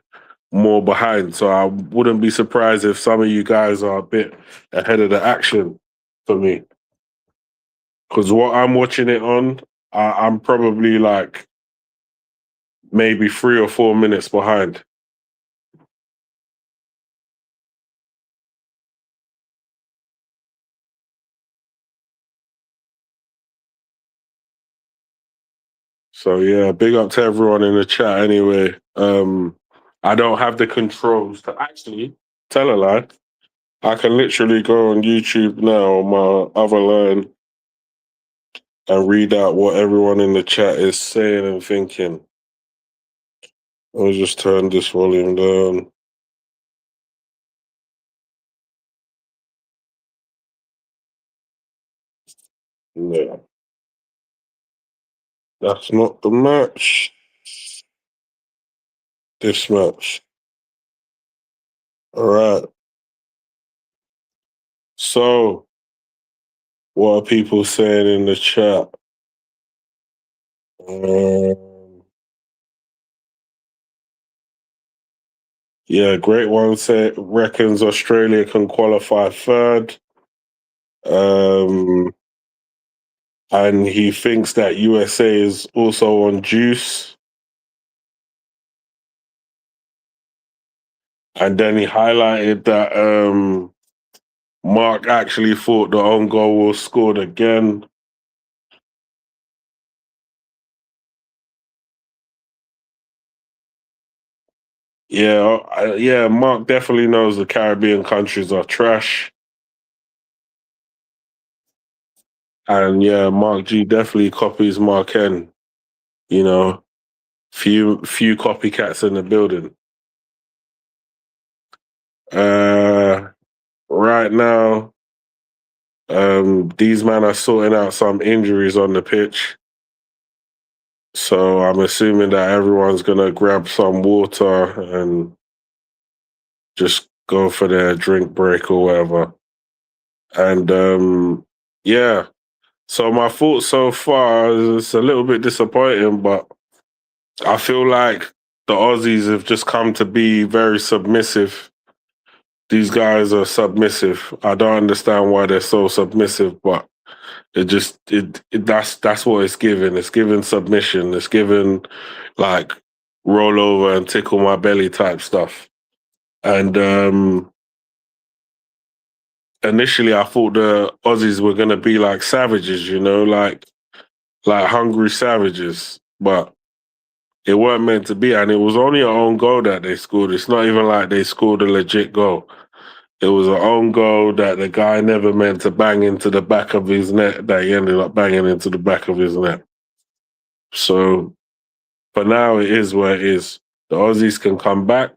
more behind. So I wouldn't be surprised if some of you guys are a bit ahead of the action for me. Because what I'm watching it on, I'm probably like maybe 3 or 4 minutes behind. So yeah, big up to everyone in the chat anyway. I don't have the controls to actually tell a lie. I can literally go on YouTube now on my other line and read out what everyone in the chat is saying and thinking. I'll just turn this volume down. Yeah. That's not the match. This match. All right. So, what are people saying in the chat? Yeah, Great One reckons Australia can qualify third. And he thinks that USA is also on juice. And then he highlighted that Mark actually thought the own goal was scored again. Yeah, Mark definitely knows the Caribbean countries are trash. And yeah, Mark G definitely copies Mark N. You know, few copycats in the building. Right now, these men are sorting out some injuries on the pitch. So I'm assuming that everyone's gonna grab some water and just go for their drink break or whatever. And yeah. So my thoughts so far is it's a little bit disappointing, but I feel like the Aussies have just come to be very submissive. These guys are submissive. I don't understand why they're so submissive, but that's what it's given. It's given submission. It's given like roll over and tickle my belly type stuff. And initially I thought the Aussies were gonna be like savages, you know, like hungry savages, but it weren't meant to be, and it was only an own goal that they scored. It's not even like they scored a legit goal. It was an own goal that the guy never meant to bang into the back of his net, that he ended up banging into the back of his net. So for now, it is where it is. The Aussies can come back,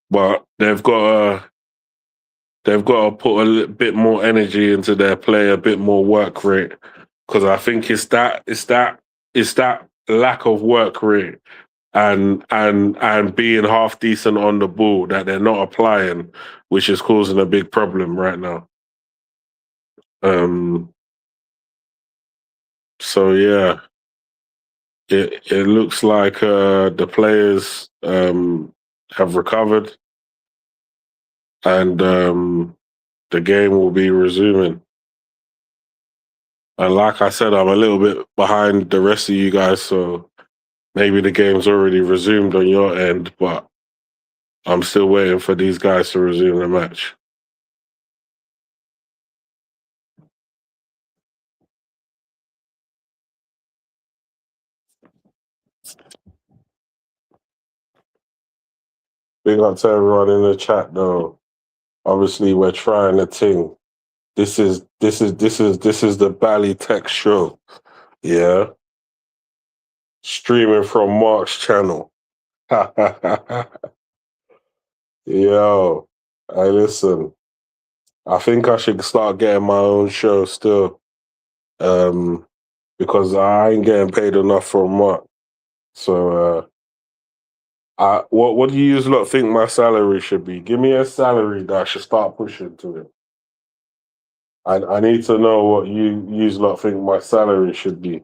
but they've got to put a bit more energy into their play, a bit more work rate, because I think it's that lack of work rate and being half decent on the ball that they're not applying, which is causing a big problem right now. So yeah, it looks like the players have recovered, and the game will be resuming. And like I said, I'm a little bit behind the rest of you guys, so maybe the game's already resumed on your end, but I'm still waiting for these guys to resume the match. Big up to everyone in the chat, though. Obviously, we're trying a thing. This is the Bally Tech show. Yeah, streaming from Mark's channel. Yo, hey, listen. I think I should start getting my own show still, because I ain't getting paid enough from Mark. So, what do you lot think my salary should be? Give me a salary that I should start pushing to it. I need to know what you lot think my salary should be.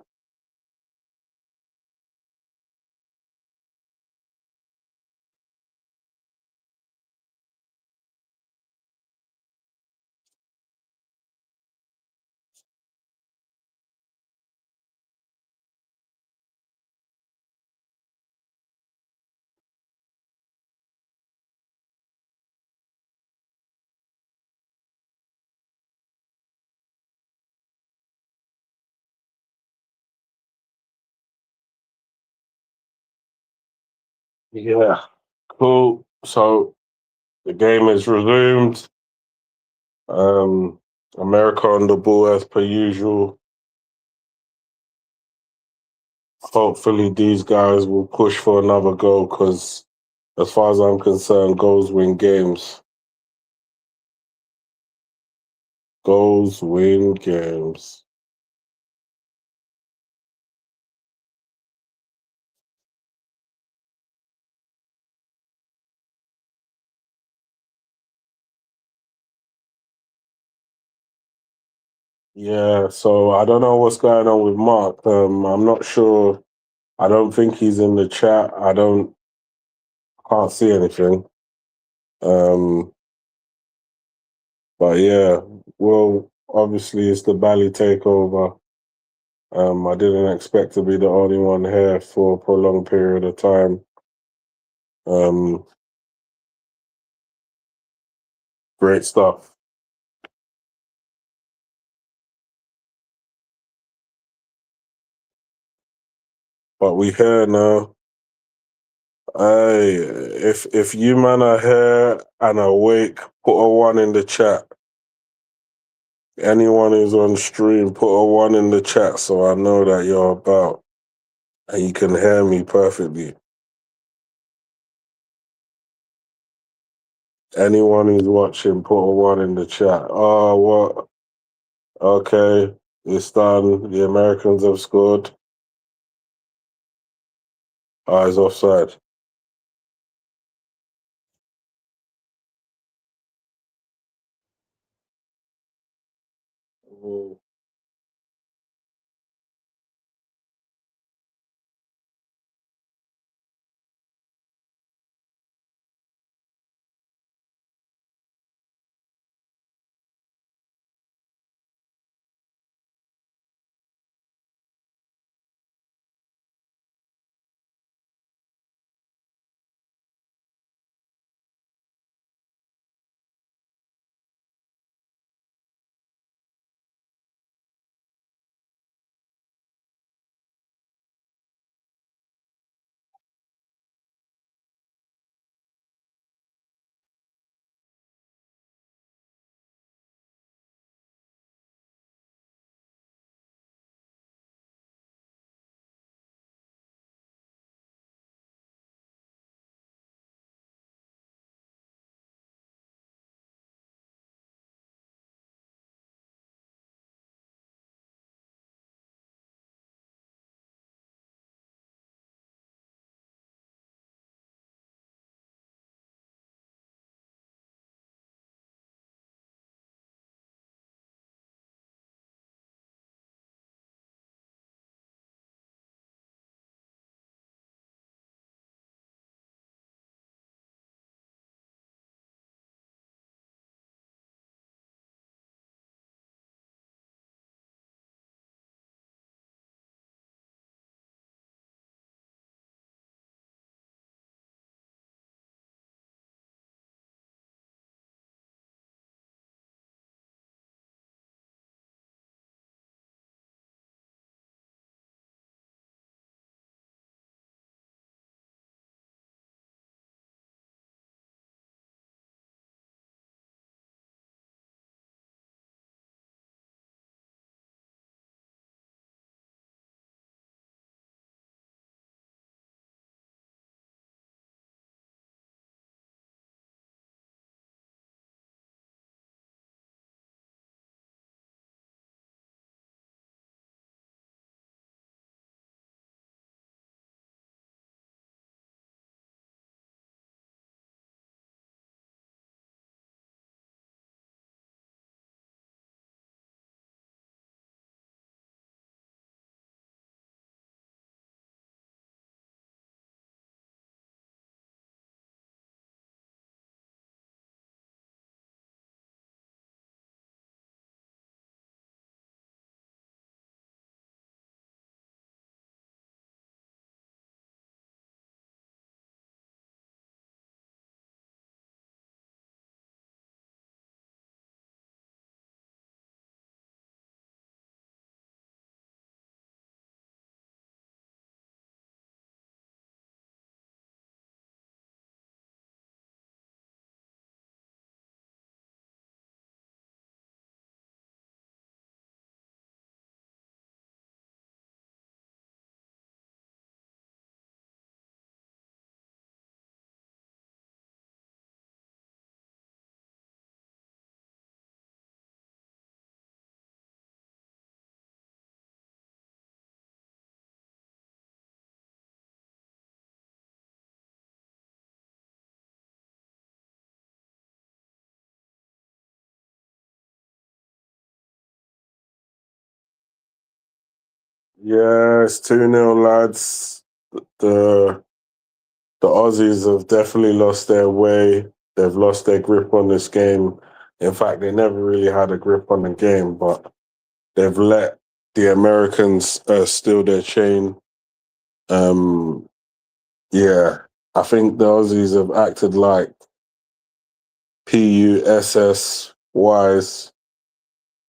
Yeah, cool. So the game is resumed. America on the ball as per usual. Hopefully these guys will push for another goal because as far as I'm concerned, goals win games. Goals win games. Yeah, so I don't know what's going on with Mark. I'm not sure. I don't think he's in the chat. Can't see anything. Um, but yeah, well, obviously it's the Bally takeover. I didn't expect to be the only one here for a prolonged period of time. Great stuff. But we here now. Hey, if you man are here and awake, put a one in the chat. Anyone who's on stream, put a one in the chat so I know that you're about and you can hear me perfectly. Anyone who's watching, put a one in the chat. Oh, what? Okay, it's done. The Americans have scored. Eyes offside. Mm. Yeah, it's 2-0, lads. The Aussies have definitely lost their way. They've lost their grip on this game. In fact, they never really had a grip on the game, but they've let the Americans steal their chain. Yeah, I think the Aussies have acted like PUSS wise,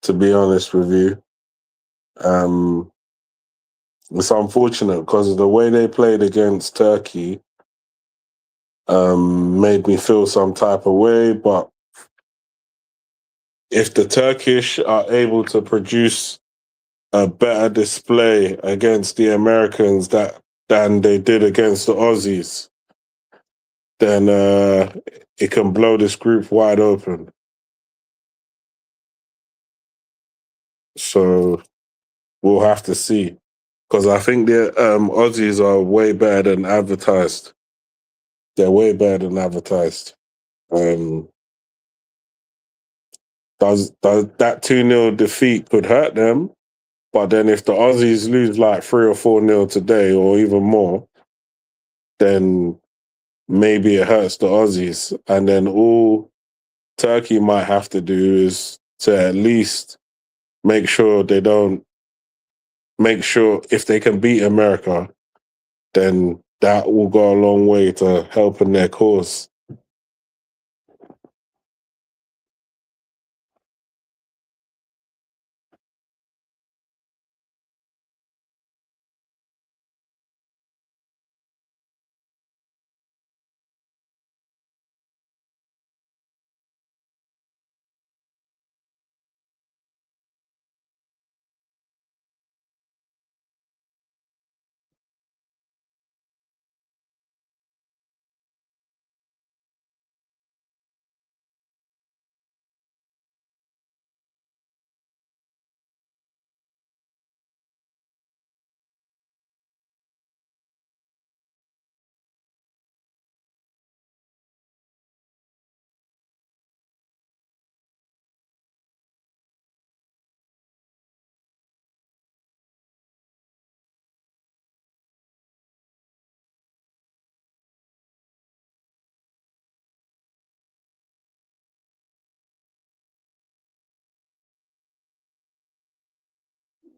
to be honest with you. It's unfortunate because the way they played against Turkey made me feel some type of way, but if the Turkish are able to produce a better display against the Americans than they did against the Aussies, then it can blow this group wide open. So we'll have to see. Because I think the Aussies are way better than advertised. They're way better than advertised. Does that 2-0 defeat could hurt them, but then if the Aussies lose like 3 or 4-0 today or even more, then maybe it hurts the Aussies. And then all Turkey might have to do is to at least make sure if they can beat America, then that will go a long way to helping their cause.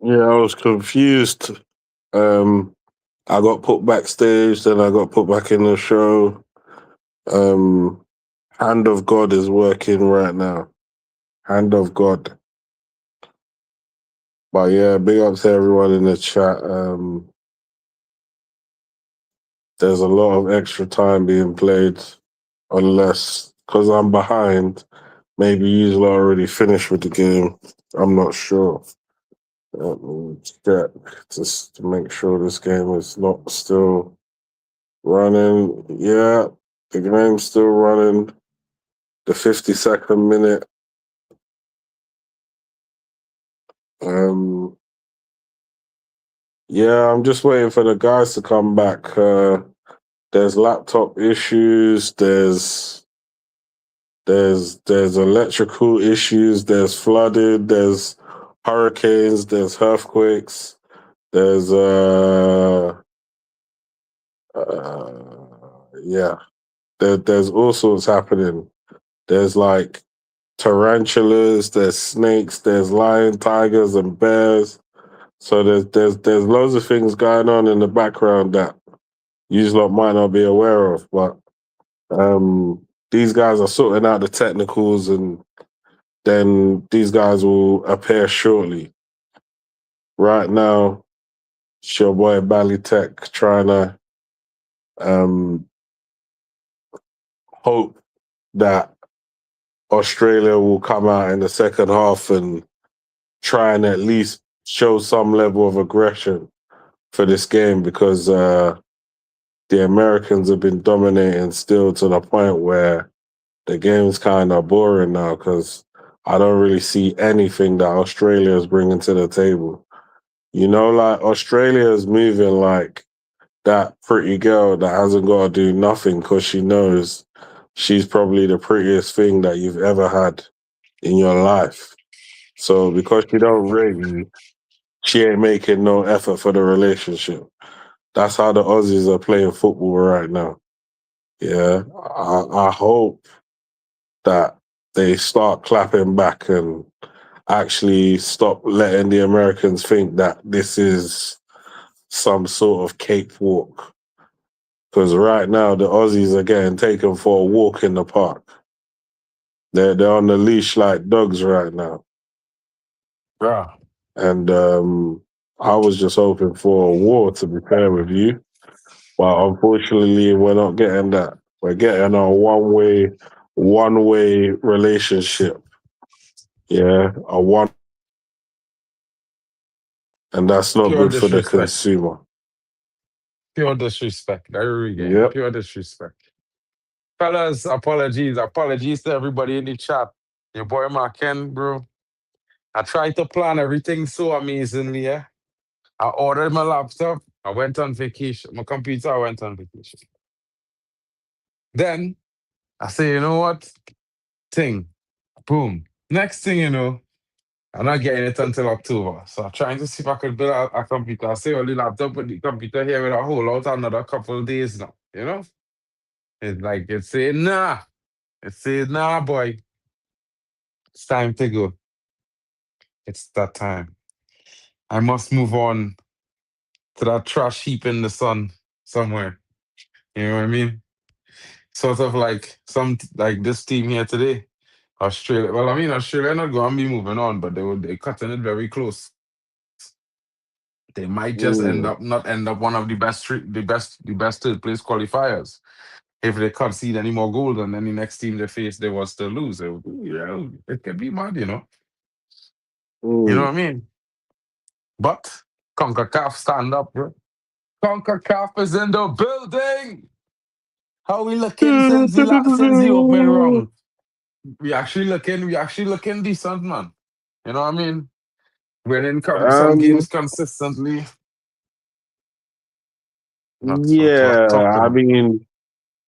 Yeah, I was confused. I got put backstage, then I got put back in the show. Hand of God is working right now. Hand of God. But yeah, big up to everyone in the chat. There's a lot of extra time being played, unless, because I'm behind, maybe you've already finished with the game. I'm not sure. Let me check just to make sure this game is not still running. Yeah, the game's still running. The 52nd minute. Yeah, I'm just waiting for the guys to come back. There's laptop issues. There's electrical issues. There's flooded. There's hurricanes. There's earthquakes. There's yeah. There's all sorts happening. There's like tarantulas. There's snakes. There's lion, tigers, and bears. So there's loads of things going on in the background that you lot might not be aware of, but these guys are sorting out the technicals, and then these guys will appear shortly. Right now, it's your boy Bally Tech trying to hope that Australia will come out in the second half and try and at least show some level of aggression for this game, because the Americans have been dominating still to the point where the game's kind of boring now, because I don't really see anything that Australia is bringing to the table. You know, like Australia is moving like that pretty girl that hasn't got to do nothing because she knows she's probably the prettiest thing that you've ever had in your life. So because you don't rate you, she ain't making no effort for the relationship. That's how the Aussies are playing football right now. Yeah, I hope that they start clapping back and actually stop letting the Americans think that this is some sort of cakewalk. Because right now the Aussies are getting taken for a walk in the park. They're on the leash like dogs right now. Yeah. And I was just hoping for a war, to be fair with you. But unfortunately, we're not getting that. We're getting a one-way relationship. Yeah, and that's not Pure good for the disrespect. consumer. Pure disrespect. Every game. Yep. Pure disrespect. Fellas, apologies to everybody in the chat. Your boy Marken, bro. I tried to plan everything so amazingly, yeah. I ordered my laptop. I went on vacation. My computer, I went on vacation. Then I say, you know what? Boom. Next thing you know, I'm not getting it until October. So I'm trying to see if I could build a computer. I say, well, the laptop with the computer here with a hold out another couple of days now. You know? It's like, it's saying, nah. It says, nah, boy. It's time to go. It's that time. I must move on to that trash heap in the sun somewhere. You know what I mean? Sort of like this team here today. Australia. Well, I mean, Australia not going to be moving on, but they're cutting it very close. They might just not end up one of the best third place qualifiers. If they concede any more goals, and then the next team they face, they will still lose. It could be mad, you know. You know what I mean? But CONCACAF stand up, bro. CONCACAF is in the building. How we looking since the opening round? We actually looking decent, man. You know what I mean? Winning some games consistently. That's what Yeah, talk to I me. mean,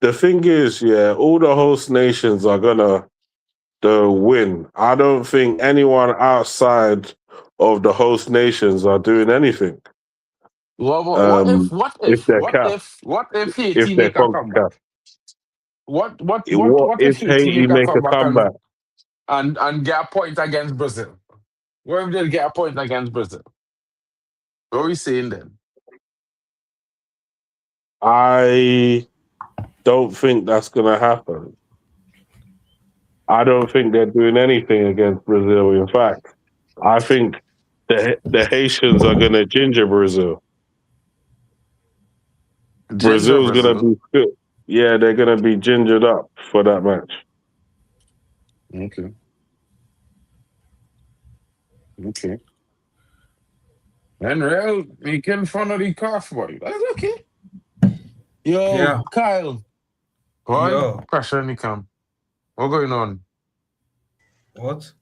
the thing is, yeah, all the host nations are gonna win. I don't think anyone outside of the host nations are doing anything. If they're capped, What if if Haiti they're make a comeback? CONCACAF, What what if if Haiti Haiti make a make a comeback comeback? and get a point against Brazil? What if they get a point against Brazil? What are we saying then? I don't think that's gonna happen. I don't think they're doing anything against Brazil. In fact, I think the Haitians are gonna ginger Brazil. Ginger Brazil's gonna Brazil. be good. Yeah, they're gonna be gingered up for that match. Okay. And real making fun of the calf boy. That's okay. Yo, Yeah. Kyle. Boy, Yo. pressure in the camp. What going on? What?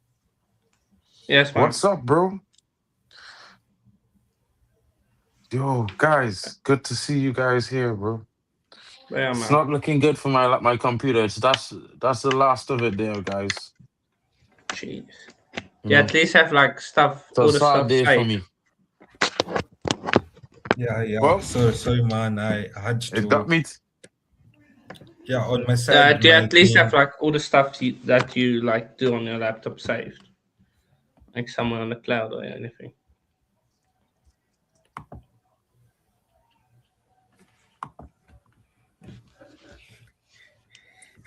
Yes, man. What's up, bro? Yo, guys, good to see you guys here, bro. Yeah, It's man. not looking good for my computer. That's the last of it there, guys. Jeez. You Yeah, know, at least have like stuff, it's a all the sad stuff day for saved. me. Yeah. Well, Sorry, man. I had it got to. me. Yeah, on my side, Do you my at least have team. like all the stuff that you like do on your laptop saved, like somewhere on the cloud or anything?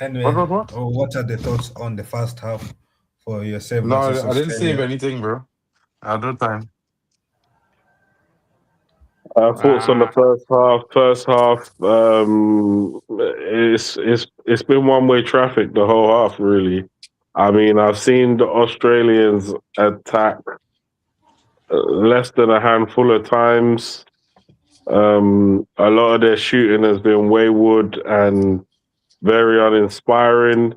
Anyway, What? what are the thoughts on the first half for USA No, versus I didn't save Australia? anything, bro. I had no time. Thoughts on the first half. First half, it's been one way traffic the whole half. Really, I mean, I've seen the Australians attack less than a handful of times. A lot of their shooting has been wayward and very uninspiring.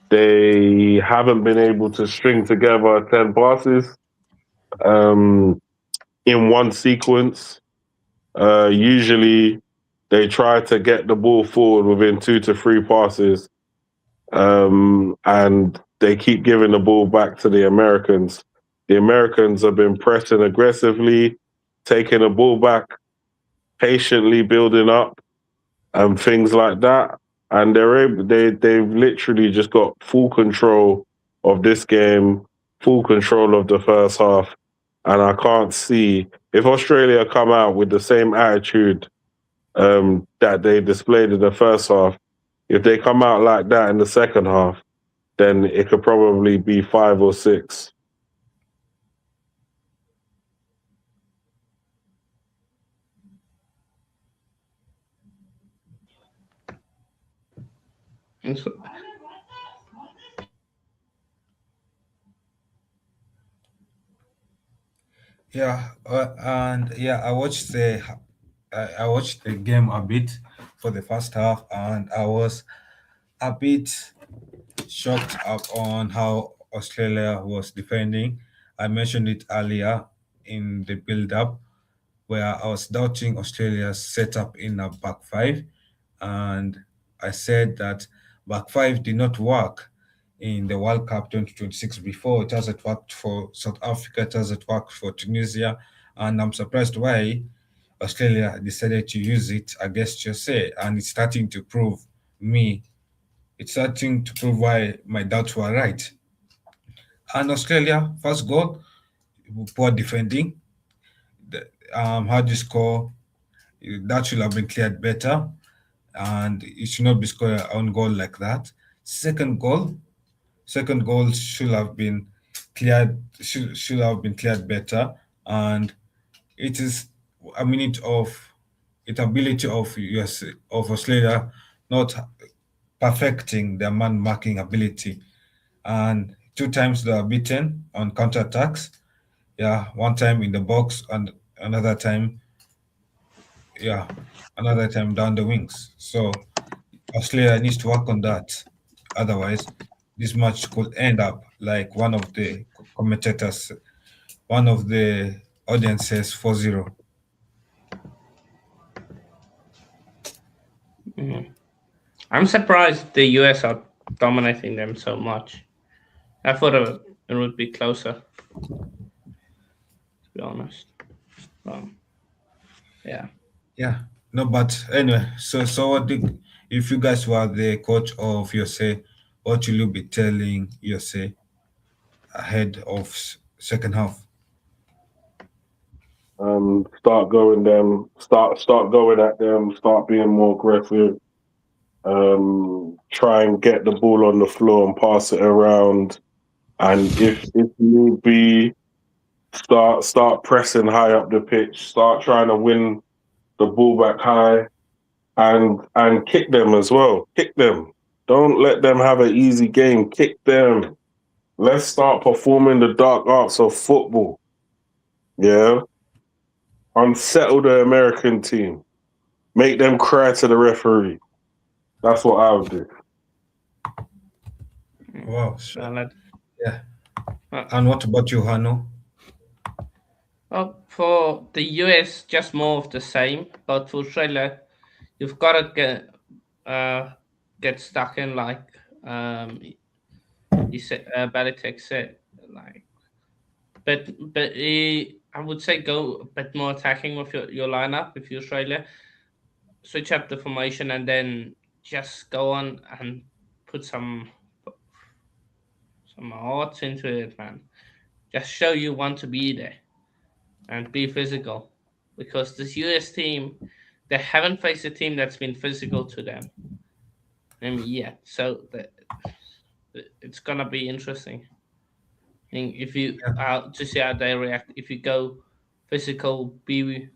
They haven't been able to string together 10 passes in one sequence. Usually, they try to get the ball forward within 2 to 3 passes, and they keep giving the ball back to the Americans. the Americans have been pressing aggressively, taking the ball back, patiently building up, and things like that. And they've literally just got full control of this game, full control of the first half. And I can't see if Australia come out with the same attitude that they displayed in the first half. If they come out like that in the second half, then it could probably be 5 or 6. Yeah, and yeah, I watched the game a bit for the first half, and I was a bit shocked up on how Australia was defending. I mentioned it earlier in the build-up, where I was doubting Australia's setup in a back five, and I said that back five did not work in the World Cup 2026 before. It hasn't worked for South Africa, it hasn't worked for Tunisia, and I'm surprised why Australia decided to use it against USA, and it's starting to prove why my doubts were right. And Australia, first goal, poor defending. How do you score? That should have been cleared better, and it should not be scored on goal like that. Second goal should have been cleared. Should have been cleared better, and it is a minute of ability of Australia not perfecting their man marking ability, and 2 times they are beaten on counterattacks. Yeah, 1 time in the box and another time down the wings. So Australia needs to work on that. Otherwise, this match could end up like one of the commentators, one of the audiences 4-0. I'm surprised the US are dominating them so much. I thought it would be closer, to be honest. Yeah. Yeah. No, but anyway, so if you guys were the coach of USA, what will you be telling USA ahead of second half? Start going at them, start being more aggressive. Try and get the ball on the floor and pass it around. And if need be, start pressing high up the pitch. Start trying to win the ball back high, and kick them as well. Kick them. Don't let them have an easy game. Kick them. Let's start performing the dark arts of football. Yeah. Unsettle the American team. Make them cry to the referee. That's what I would do. Wow. Yeah. And what about you, Hano? Well, for the US, just more of the same. But for Australia, you've got to get stuck in, like you said, Belichick said, like. But I would say go a bit more attacking with your lineup if you're Australia. Switch up the formation and then just go on and put some heart into it, man. Just show you want to be there and be physical, because this US team, they haven't faced a team that's been physical to them yet. So it's gonna be interesting. I think if you to see how they react, if you go physical, be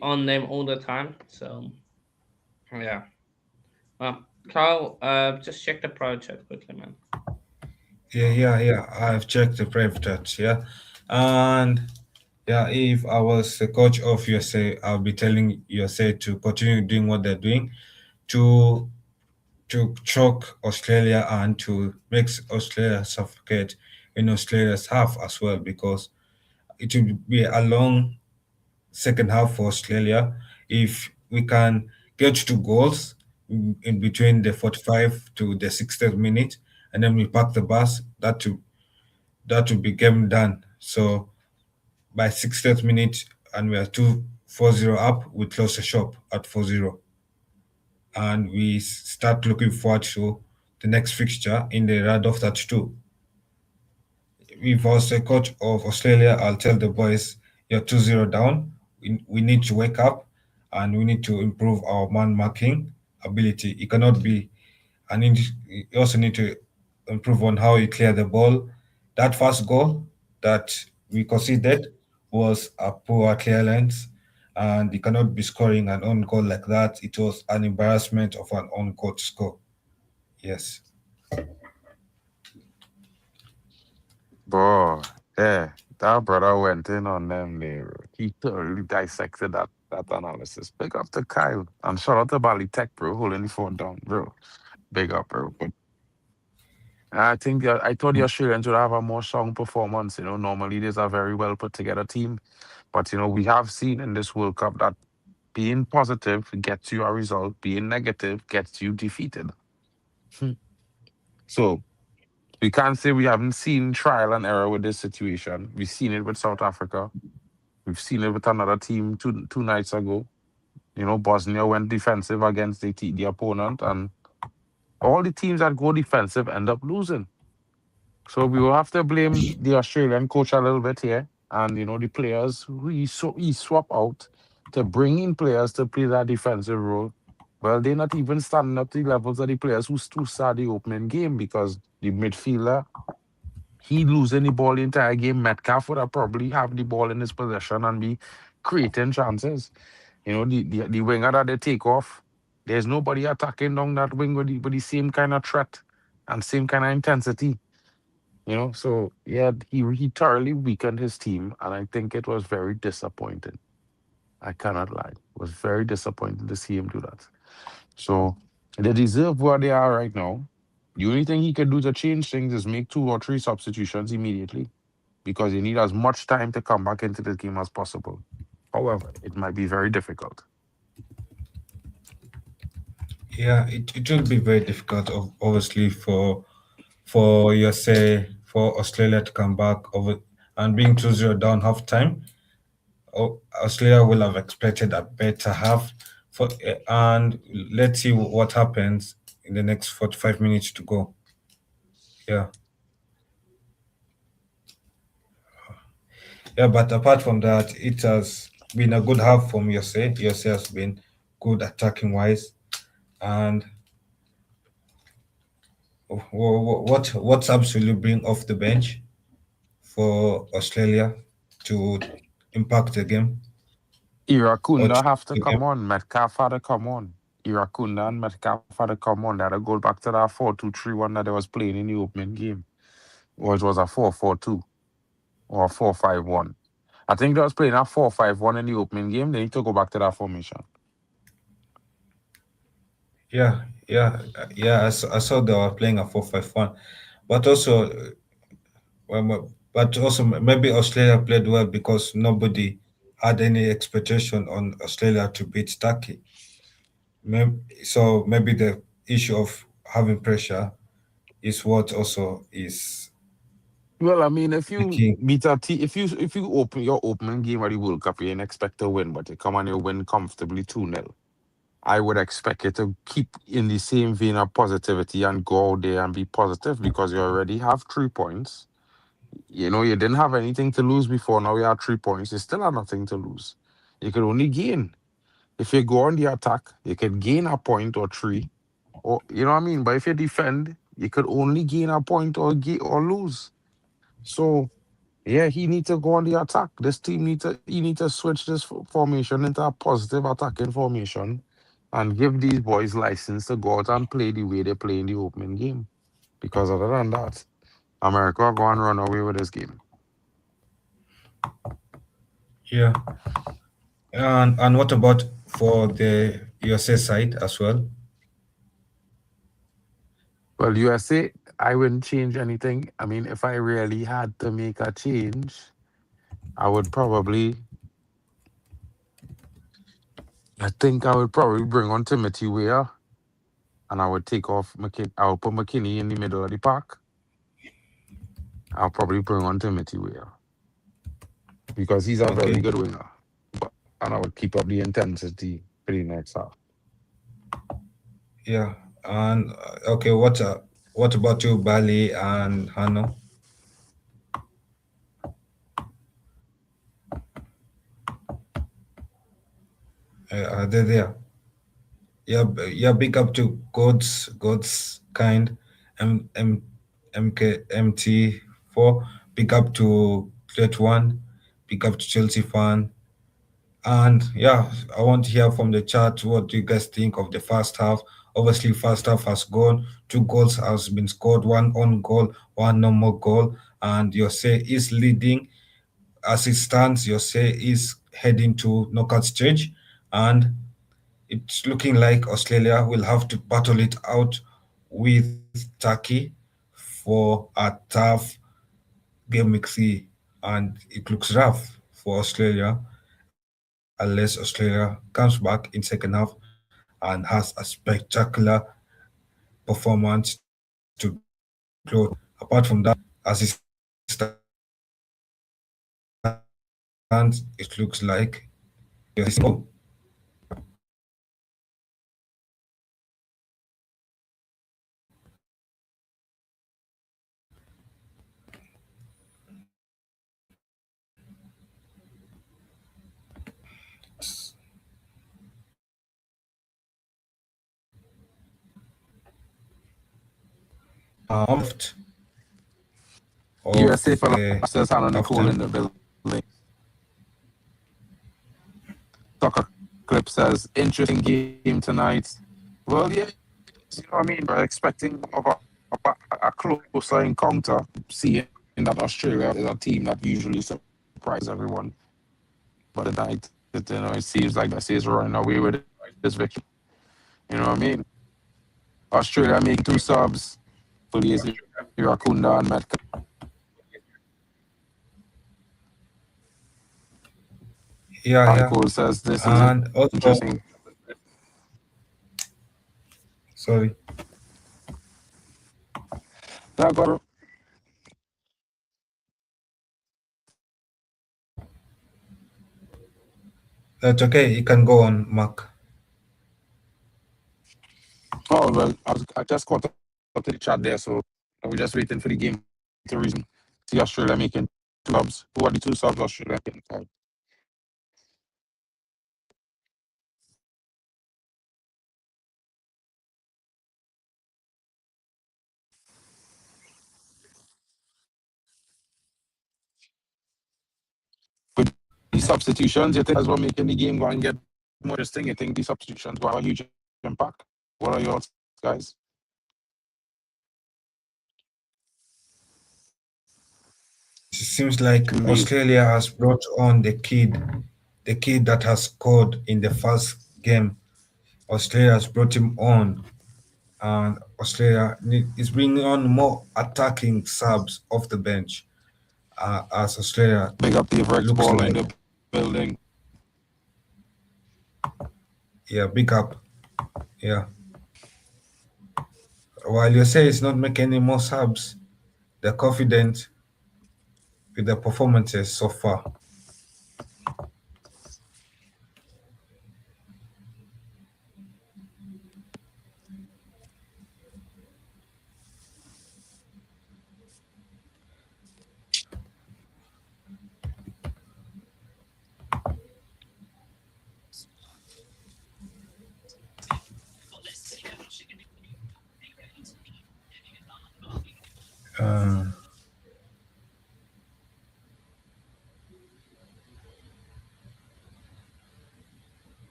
on them all the time. So yeah. Carl, just check the pro chat quickly, man. Yeah. I've checked the private chat, yeah. And yeah, if I was the coach of USA, I'll be telling USA to continue doing what they're doing, to choke Australia and to make Australia suffocate in Australia's half as well, because it will be a long second half for Australia. If we can get 2 goals in between the 45 to the 60th minute, and then we park the bus, that that will be game done. So by 60th minute, and we are 2-4-0 up, we close the shop at 4-0. And we start looking forward to the next fixture in the round of 32. If I was the coach of Australia, I'll tell the boys, you're 2-0 down. We need to wake up and we need to improve our man marking ability. It cannot be, and you also need to improve on how you clear the ball. That first goal that we conceded was a poor clearance, and you cannot be scoring an own goal like that. It was an embarrassment of an own goal to score. Yes. Bro, yeah, that brother went in on them there. He thoroughly dissected that analysis. Big up to Kyle. And shout out to Bali Tech, bro, holding the phone down, bro. Big up, bro. But I think I thought the Australians would have a more strong performance. Normally there's a very well put together team. But we have seen in this World Cup that being positive gets you a result, being negative gets you defeated. Hmm. So we can't say we haven't seen trial and error with this situation. We've seen it with South Africa. We've seen it with another team two nights ago. Bosnia went defensive against the opponent, and all the teams that go defensive end up losing. So we will have to blame the Australian coach a little bit here, and the players who he swap out to bring in players to play that defensive role. Well, they're not even standing up to the levels of the players who start the opening game, because the midfielder, he losing the ball the entire game. Metcalf would have probably have the ball in his possession and be creating chances. The winger that they take off, there's nobody attacking down that wing with the same kind of threat and same kind of intensity. So yeah, he thoroughly weakened his team, and I think it was very disappointing. I cannot lie. It was very disappointing to see him do that. So they deserve where they are right now. The only thing he can do to change things is make 2 or 3 substitutions immediately, because he need as much time to come back into the game as possible. However, it might be very difficult. Yeah, it will be very difficult, obviously, for USA, for Australia to come back over and being 2-0 down half time. Australia will have expected a better half, and let's see what happens in the next 45 minutes to go. Yeah. Yeah, but apart from that, it has been a good half from USA. USA has been good attacking wise. And what subs will you bring off the bench for Australia to impact the game or Irankunda change have to the game? come on. Metcalf had to come on. Irankunda and Metcalf had to come on. They had to go back to that 4-2-3-1 that they was playing in the opening game. Or it was a 4-4-2 or a 4-5-1. I think they was playing a 4-5-1 in the opening game. They need to go back to that formation. Yeah. I saw they were playing a 4-5-1, but also, maybe Australia played well because nobody had any expectation on Australia to beat Turkey. So maybe the issue of having pressure is what also is Well, I mean, if you making. beat a team, if you open your opening game of the World Cup, you ain't expect to win, but you come and you win comfortably 2-0. I would expect you to keep in the same vein of positivity and go out there and be positive, because you already have 3 points. You didn't have anything to lose before. Now you have 3 points. You still have nothing to lose. You could only gain. If you go on the attack, you could gain a point or 3, or you know what I mean. But if you defend, you could only gain a point or lose. So yeah, he needs to go on the attack. This team he need to switch this formation into a positive attacking formation, and give these boys license to go out and play the way they play in the opening game. Because other than that, America are going to run away with this game. Yeah. And what about for the USA side as well? Well, USA, I wouldn't change anything. I mean, if I really had to make a change, I would probably, I think I would probably bring on Timothy Weah, and I would take off I would put McKinney in the middle of the park. I'll probably bring on Timothy Weah because he's a very good winger. But and I would keep up the intensity for the next half. Yeah. And okay, what about you, Bali and Hano? Are they there? Yeah, big up to God's kind, MT4. Big up to Great One. Big up to Chelsea fan. And yeah, I want to hear from the chat. What do you guys think of the first half? Obviously, first half has gone. 2 goals has been scored. 1 on goal, 1 no more goal. And Jose is leading as it stands. Jose is heading to knockout stage, and it's looking like Australia will have to battle it out with Turkey for a tough game week 3. And it looks rough for Australia unless Australia comes back in second half and has a spectacular performance to close. Apart from that, as it stands, it looks like you're still. Left USA of for the Masters hand on the call in the captain. building. Soccer Clip says, interesting game tonight. Well, yeah, you know what I mean? We're expecting of a closer encounter, seeing that Australia is a team that usually surprises everyone. But tonight, it seems like Messi is running away with this victory. You know what I mean? Australia making 2 subs. PULISIC, Irankunda, and Metcalf. Yeah. Michael says this is And also, interesting. sorry. Now, got That's okay. You can go on, Mark. Oh, well, I just caught up to the chat there, so we're just waiting for the game to reason. See Australia making 2 subs. Who are the 2 subs Australia making? With the substitutions, you think that's what making the game go and get more interesting? You think the substitutions will have a huge impact? What are your thoughts, guys? It seems like Australia has brought on the kid that has scored in the first game. Australia has brought him on, and Australia is bringing on more attacking subs off the bench. As Australia Big up the Everex looks ball in like, the building. yeah, big up, yeah. While you say it's not making any more subs, they're confident with their performances so far. Uh,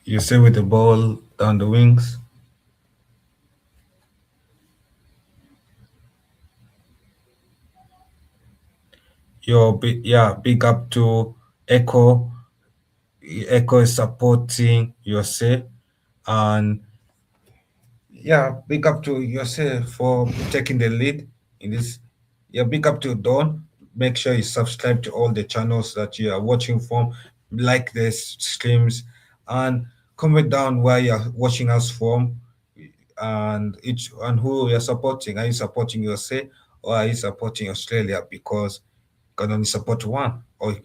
you say with the ball down the wings. Big up to Echo. Echo is supporting Yose, and yeah, big up to Yose for taking the lead in this. Yeah, big up to Don. Make sure you subscribe to all the channels that you are watching from, like the streams, and comment down where you're watching us from, and who you're supporting. Are you supporting Yose or are you supporting Australia because you can only support one, or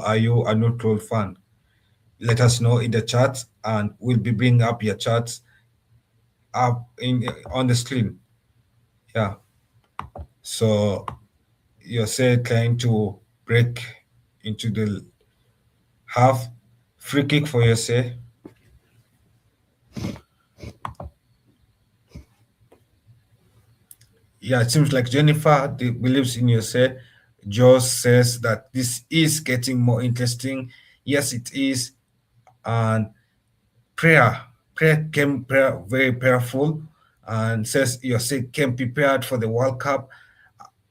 are you a neutral fan? Let us know in the chat, and we'll be bringing up your chats up on the screen. Yeah. So you're trying to break into the half. Free kick for USA. Yeah, it seems like Jennifer believes in USA. Joe says that this is getting more interesting. Yes, it is. And prayer came very prayerful, and says USA came prepared for the World Cup.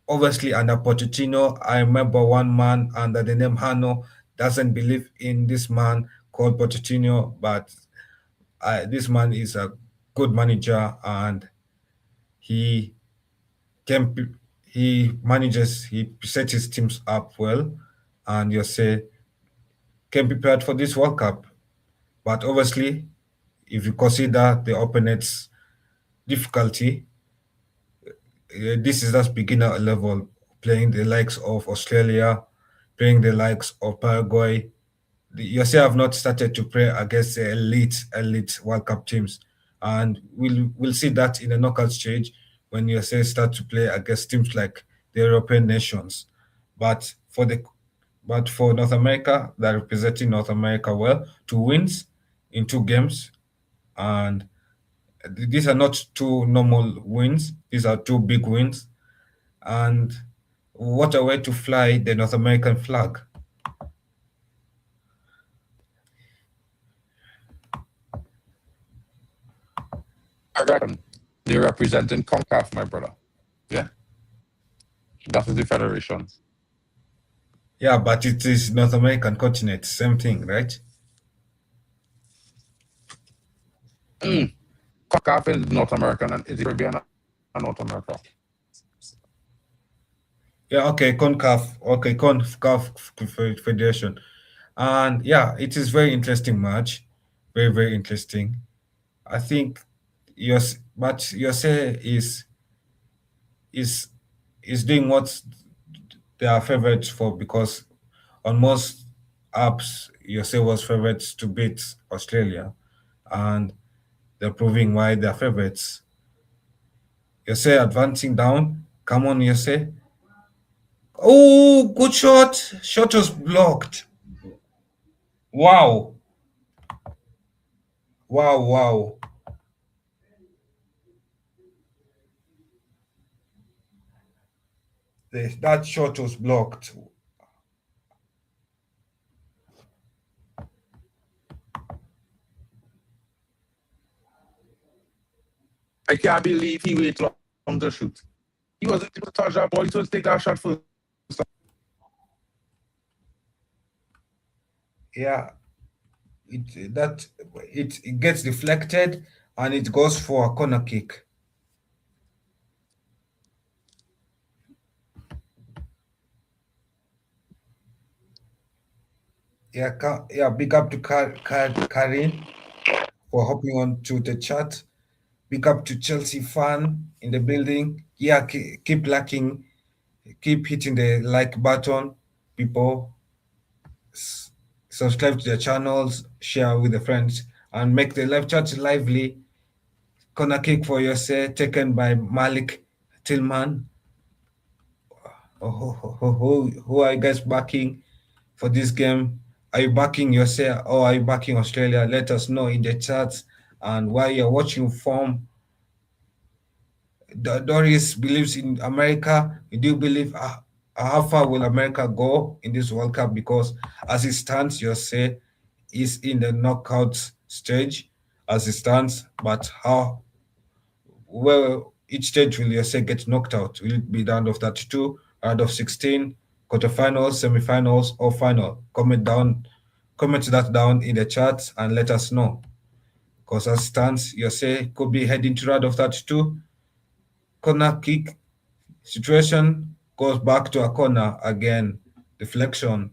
Obviously, under Pochettino, I remember one man under the name Hano doesn't believe in this man called Pochettino, but this man is a good manager, and he can he manages, he sets his teams up well, and USA came prepared for this World Cup. But obviously, if you consider the opponent's difficulty, this is just beginner level, playing the likes of Australia, playing the likes of Paraguay. The USA have not started to play against the elite World Cup teams, and we'll see that in the knockout stage when USA start to play against teams like the European nations. But for North America, they're representing North America well, 2 wins in 2 games, and these are not 2 normal wins; these are 2 big wins, and what a way to fly the North American flag. I reckon they're representing CONCACAF, my brother. Yeah, that is the federation. Yeah, but it is North American continent, same thing, right? CONCACAF is North American and is Caribbean and North America. Yeah, okay, CONCAF, okay, CONCAF Federation. And yeah, it is very interesting match. Very, very interesting. I think but USA is doing what they are favorites for, because on most apps USA was favorites to beat Australia, and they're proving why they're favorites. USA advancing down. Come on, USA. Oh, good shot. Shot was blocked. Wow. Wow, wow. That shot was blocked. I can't believe he waited long to shoot. He wasn't able to touch that ball. He was take that shot first. Yeah. It gets deflected, and it goes for a corner kick. Yeah, big up to Karin for hopping on to the chat. Big up to Chelsea fan in the building. Yeah, keep liking, keep hitting the like button, people. Subscribe to their channels, share with the friends, and make the live chat lively. Corner kick for USA, taken by Malik Tillman. Who are you guys backing for this game? Are you backing USA or are you backing Australia? Let us know in the chats. And while you're watching form, Doris believes in America. Do you believe how far will America go in this World Cup? Because as it stands, USA is in the knockout stage as it stands. But well, each stage will USA get knocked out? Will it be round of 32, round of 16, quarterfinals, semifinals, or final? Comment that down in the chat and let us know. Because as it stands, USA could be heading to round of 32. Corner kick situation goes back to a corner again. Deflection.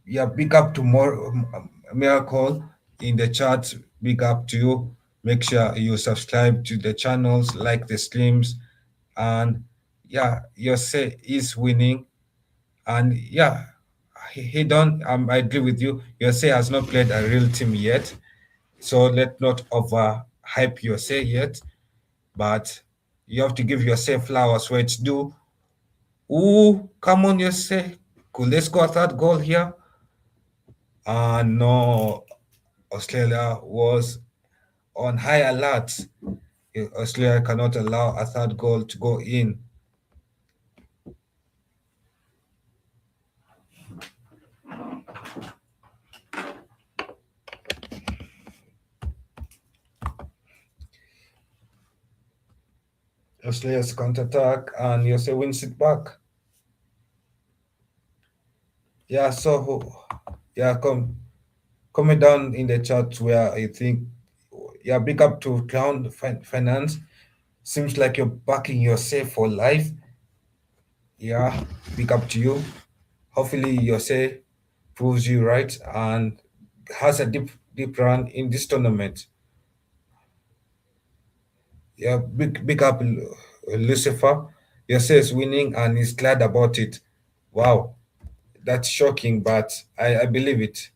Yeah, big up to more Miracle in the chat. Big up to you. Make sure you subscribe to the channels, like the streams, and yeah, USA is winning. And yeah, he don't. I agree with you. USA has not played a real team yet, so let's not over hype USA yet. But you have to give yourself flowers where it's due. Ooh, come on, USA. Could let's score a third goal here? No, Australia was on high alert. Australia cannot allow a third goal to go in. Australia's counter-attack and USA wins it back. Yeah, so yeah, comment down in the chat where I think, yeah, big up to Clown Finance. Seems like you're backing yourself for life. Yeah, big up to you. Hopefully yourself proves you right and has a deep run in this tournament. Yeah, big up Lucifer. Yourself is winning and he's glad about it. Wow, that's shocking, but I believe it.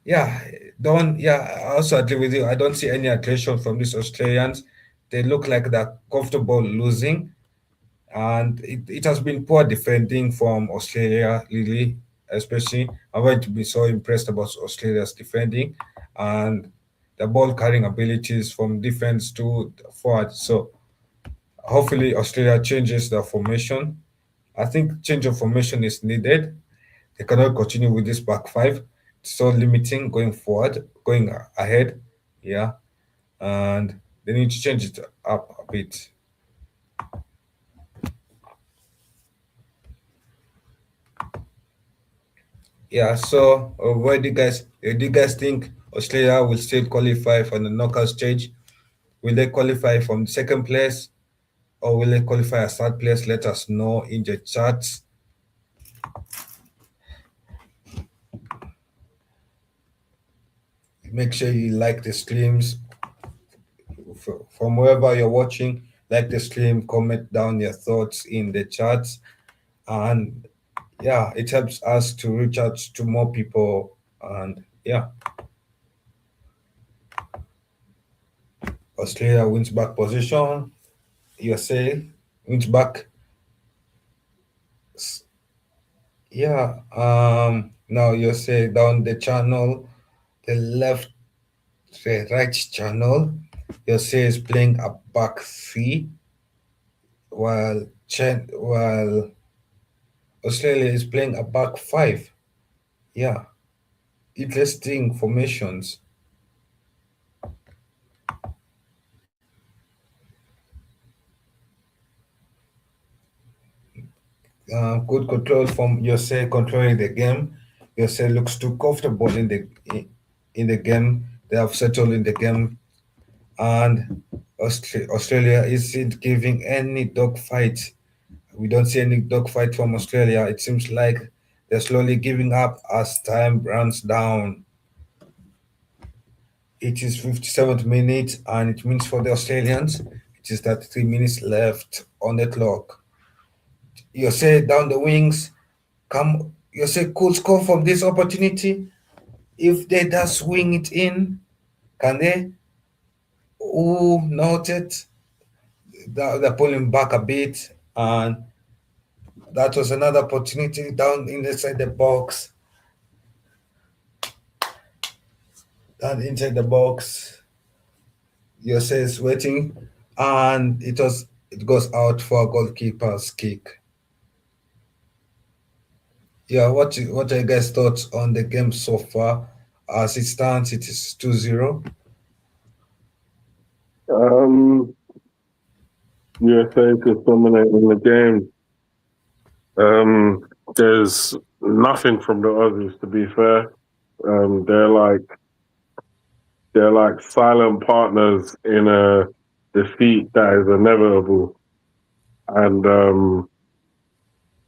Yeah, I also agree with you. I don't see any aggression from these Australians. They look like they're comfortable losing, and it has been poor defending from Australia, really, especially. I'm going to be so impressed about Australia's defending and the ball carrying abilities from defense to forward. So hopefully Australia changes the formation. I think change of formation is needed. They cannot continue with this back five. It's so limiting going forward, going ahead. Yeah. And they need to change it up a bit. Yeah, so where do you guys think Australia will still qualify for the knockout stage? Will they qualify from second place or will they qualify as third place? Let us know in the chats. Make sure you like the streams from wherever you're watching. Like the stream, comment down your thoughts in the chats, and yeah, it helps us to reach out to more people. And yeah, Australia wins back position. USA wins back. Yeah. Now USA down the channel, the left, the right channel. USA is playing a back three, while Australia is playing a back five. Yeah, interesting formations. Good control from USA controlling the game. USA looks too comfortable in the game. They have settled in the game, and Australia isn't giving any dogfight. We don't see any dogfight from Australia. It seems like they're slowly giving up as time runs down. It is 57th minute, and it means for the Australians, it is 33 minutes left on the clock. USA down the wings. USA could score from this opportunity. If they just swing it in, can they? Oh, noted. They're pulling back a bit, and that was another opportunity down inside the box. Down inside the box. USA is waiting, and it goes out for a goalkeeper's kick. Yeah, what are you guys' thoughts on the game so far? As it stands, it is 2-0. USA is dominating the game. There's nothing from the Aussies, to be fair. They're like silent partners in a defeat that is inevitable. And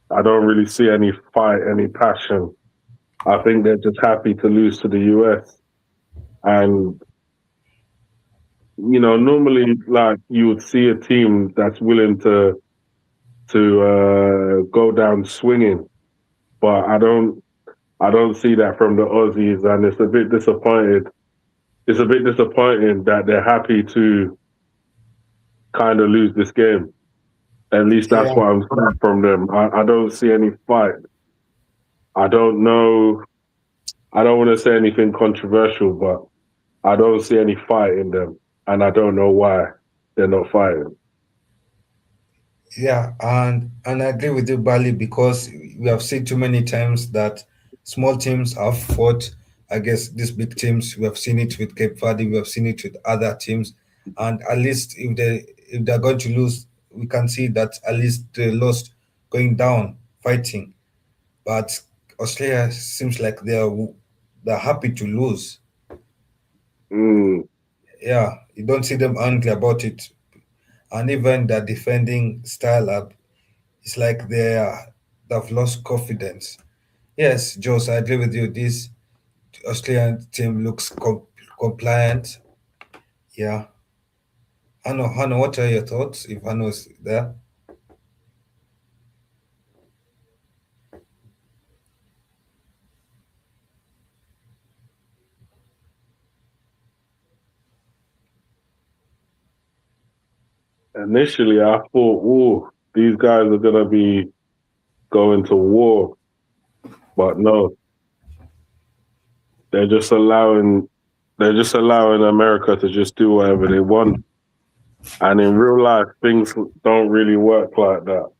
I don't really see any fight, any passion. I think they're just happy to lose to the US. And normally like you would see a team that's willing to go down swinging, but I don't see that from the Aussies, and it's a bit disappointed. It's a bit disappointing that they're happy to kind of lose this game. At least that's what I'm seeing from them. I don't see any fight. I don't know. I don't want to say anything controversial, but I don't see any fight in them, and I don't know why they're not fighting. Yeah, and I agree with you, Bali, because we have seen too many times that small teams have fought against these big teams. We have seen it with Cape Verde, we have seen it with other teams, and at least if they're going to lose, we can see that at least they lost going down fighting. But Australia seems like they're happy to lose. Yeah, you don't see them angry about it, and even the defending style up, it's like they've lost confidence. Yes, Jose, I agree with you. This Australian team looks compliant. Yeah. Hannah, what are your thoughts if Hannah's there? Initially, I thought, "Oh, these guys are gonna be going to war," but no, they're just allowing America to just do whatever they want. And in real life, things don't really work like that.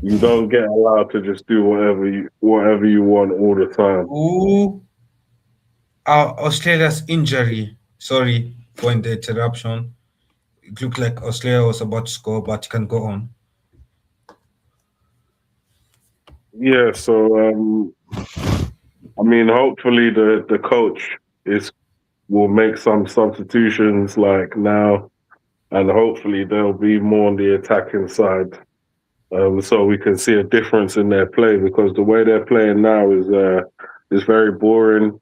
You don't get allowed to just do whatever you want all the time. Ooh, Australia's injury. Sorry for the interruption. It looked like Australia was about to score, but you can go on. Yeah, so I mean, hopefully the coach will make some substitutions like now, and hopefully they'll be more on the attacking side, so we can see a difference in their play, because the way they're playing now is very boring.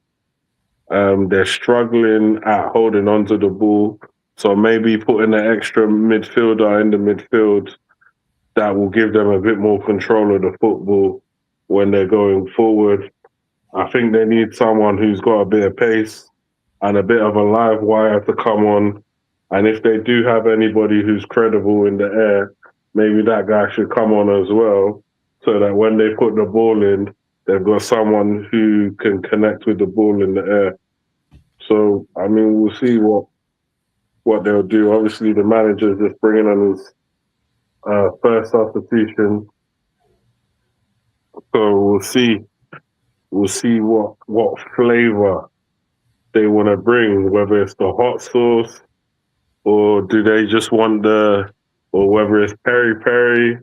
They're struggling at holding onto the ball, so maybe putting an extra midfielder in the midfield that will give them a bit more control of the football when they're going forward. I think they need someone who's got a bit of pace and a bit of a live wire to come on. And if they do have anybody who's credible in the air, maybe that guy should come on as well, so that when they put the ball in, they've got someone who can connect with the ball in the air. So, I mean, we'll see what they'll do. Obviously, the manager's just bringing on his first substitution. So we'll see. We'll see what flavor they want to bring, whether it's the hot sauce, or do they just want or whether it's peri peri,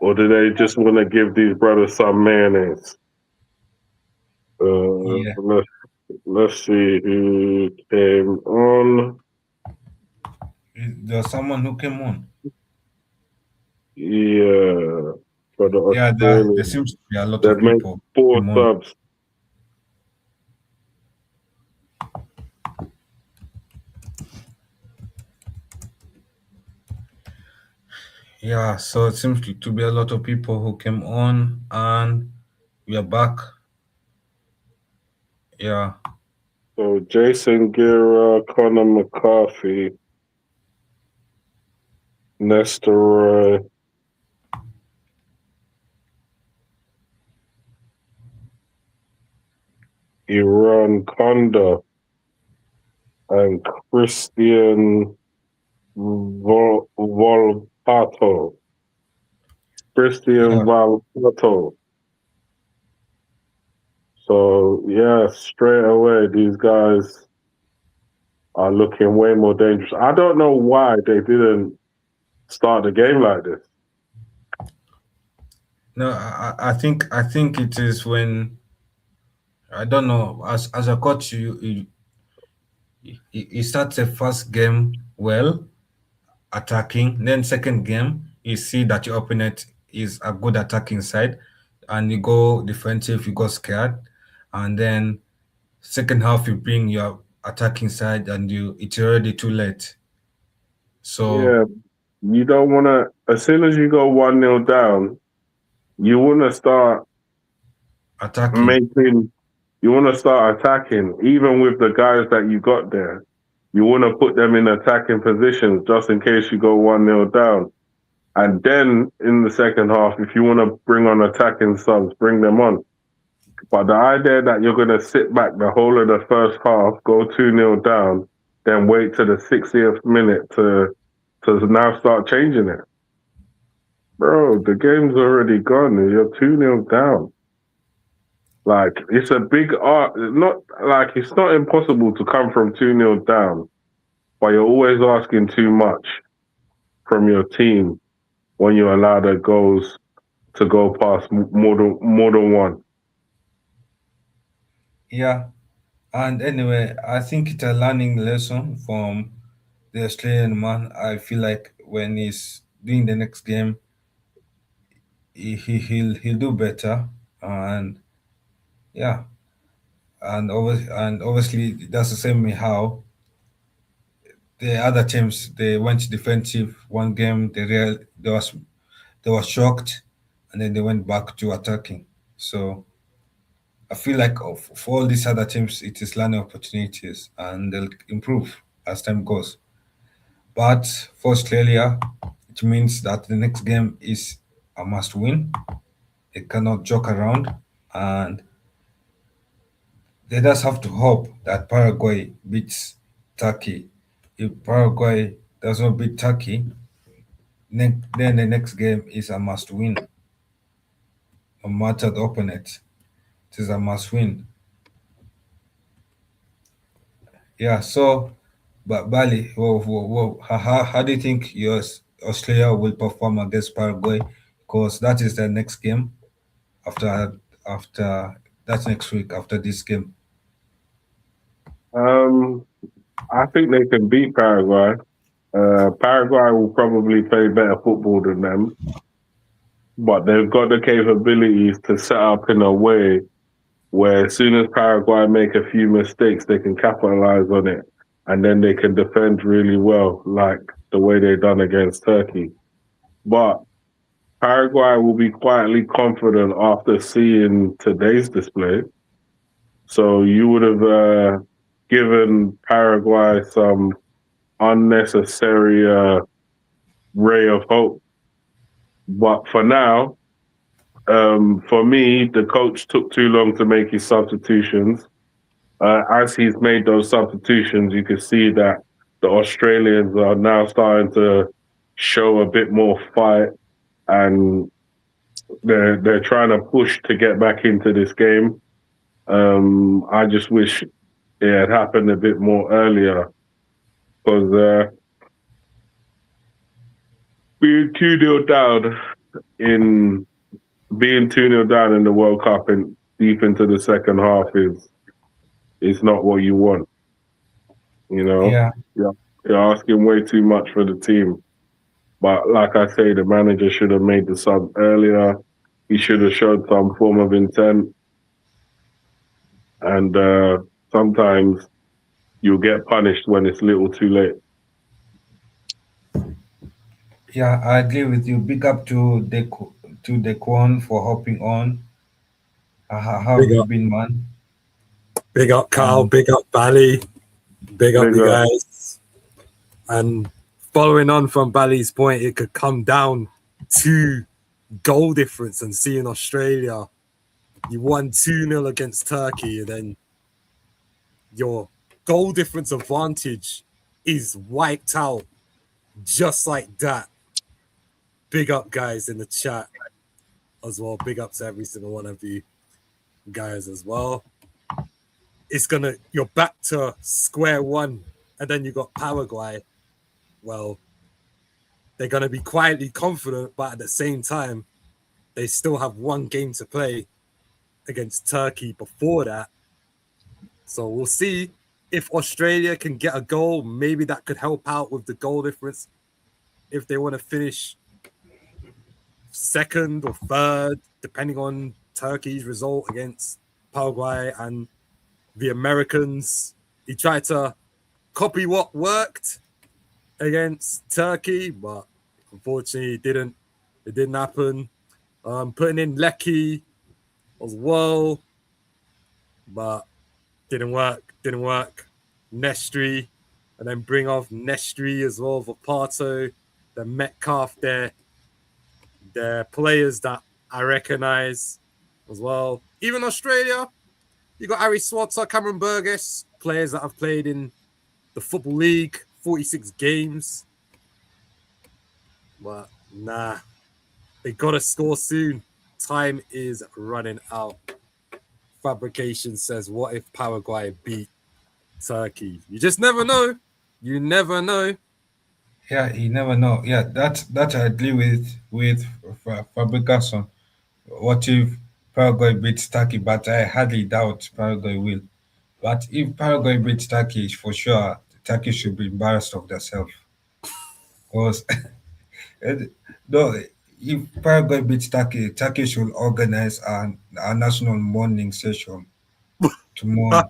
or do they just want to give these brothers some mayonnaise? Let's see who came on. There's someone who came on. Yeah. For the there seems to be a lot of people. 4 subs. Yeah, so it seems to be a lot of people who came on, and we are back. Yeah. So Jason Guerra, Connor McCarthy, Nestor Roy, Irankunda, and Christian Volpato. Volpato. So, yeah, straight away, these guys are looking way more dangerous. I don't know why they didn't start the game like this. No, I think it is when, I don't know, as a coach, you start the first game well, attacking. Then second game, you see that your opponent is a good attacking side, and you go defensive, you go scared. And then second half, you bring your attacking side, and it's already too late. So yeah, you don't want to. As soon as you go 1-0 down, you want to start attacking. You want to start attacking, even with the guys that you got there. You want to put them in attacking positions just in case you go 1-0 down. And then in the second half, if you want to bring on attacking subs, bring them on. But the idea that you're going to sit back the whole of the first half, go 2-0 down, then wait to the 60th minute to now start changing it. Bro, the game's already gone. You're 2-0 down. Like, it's a big art. It's not impossible to come from 2-0 down, but you're always asking too much from your team when you allow the goals to go past more than one. Yeah. And anyway, I think it's a learning lesson from the Australian man. I feel like when he's doing the next game, he'll do better. And yeah, and obviously that's the same way how the other teams they went defensive one game. They were shocked, and then they went back to attacking. So I feel like for all these other teams, it is learning opportunities, and they'll improve as time goes. But for Australia, it means that the next game is a must win. They cannot joke around, and they just have to hope that Paraguay beats Turkey. If Paraguay does not beat Turkey, then the next game is a must win. No matter the opponent, it is a must win. Yeah, so, but Bali, how do you think Australia will perform against Paraguay? Because that is the next game after that's next week after this game. I think they can beat Paraguay. Paraguay will probably play better football than them, but they've got the capabilities to set up in a way where as soon as Paraguay make a few mistakes, they can capitalize on it, and then they can defend really well, like the way they done against Turkey. But Paraguay will be quietly confident after seeing today's display. So you would have given Paraguay some unnecessary ray of hope. But for now, for me, the coach took too long to make his substitutions. As he's made those substitutions, you can see that the Australians are now starting to show a bit more fight, and they're trying to push to get back into this game. I just wish it had happened a bit more earlier, because being 2-0 down in the World Cup and deep into the second half is not what you want. You know, Yeah. You're asking way too much for the team. But like I say, the manager should have made the sub earlier. He should have showed some form of intent. And sometimes you'll get punished when it's a little too late. Yeah, I agree with you. Big up to Dequan for hopping on. How have you been, man? Big up, Carl. Big up, Bally. Big up, you guys. And following on from Bally's point, it could come down to goal difference. And seeing Australia, you won 2-0 against Turkey, and then your goal difference advantage is wiped out just like that. Big up, guys, in the chat as well. Big up to every single one of you guys as well. You're back to square one, and then you got Paraguay. Well, they're gonna be quietly confident, but at the same time, they still have one game to play against Turkey before that. So we'll see if Australia can get a goal. Maybe that could help out with the goal difference if they want to finish second or third, depending on Turkey's result against Paraguay and the Americans he tried to copy what worked against Turkey, but unfortunately it didn't happen. Putting in Lecky as well, but didn't work. Nestri, and then bring off Nestri as well for Parto, the Metcalf, they're players that I recognize as well. Even Australia, you got Harry Swatzer, Cameron Burgess, players that have played in the Football League, 46 games. But nah, they gotta score soon. Time is running out. Fabrication says, what if Paraguay beat Turkey? You just never know. You never know. Yeah, you never know. Yeah, that I agree with Fabrication. What if Paraguay beats Turkey? But I hardly doubt Paraguay will. But if Paraguay beats Turkey, for sure, Turkey should be embarrassed of themselves. Because no, if Paraguay beats Turkey, Turkey should organize a national mourning session to mourn.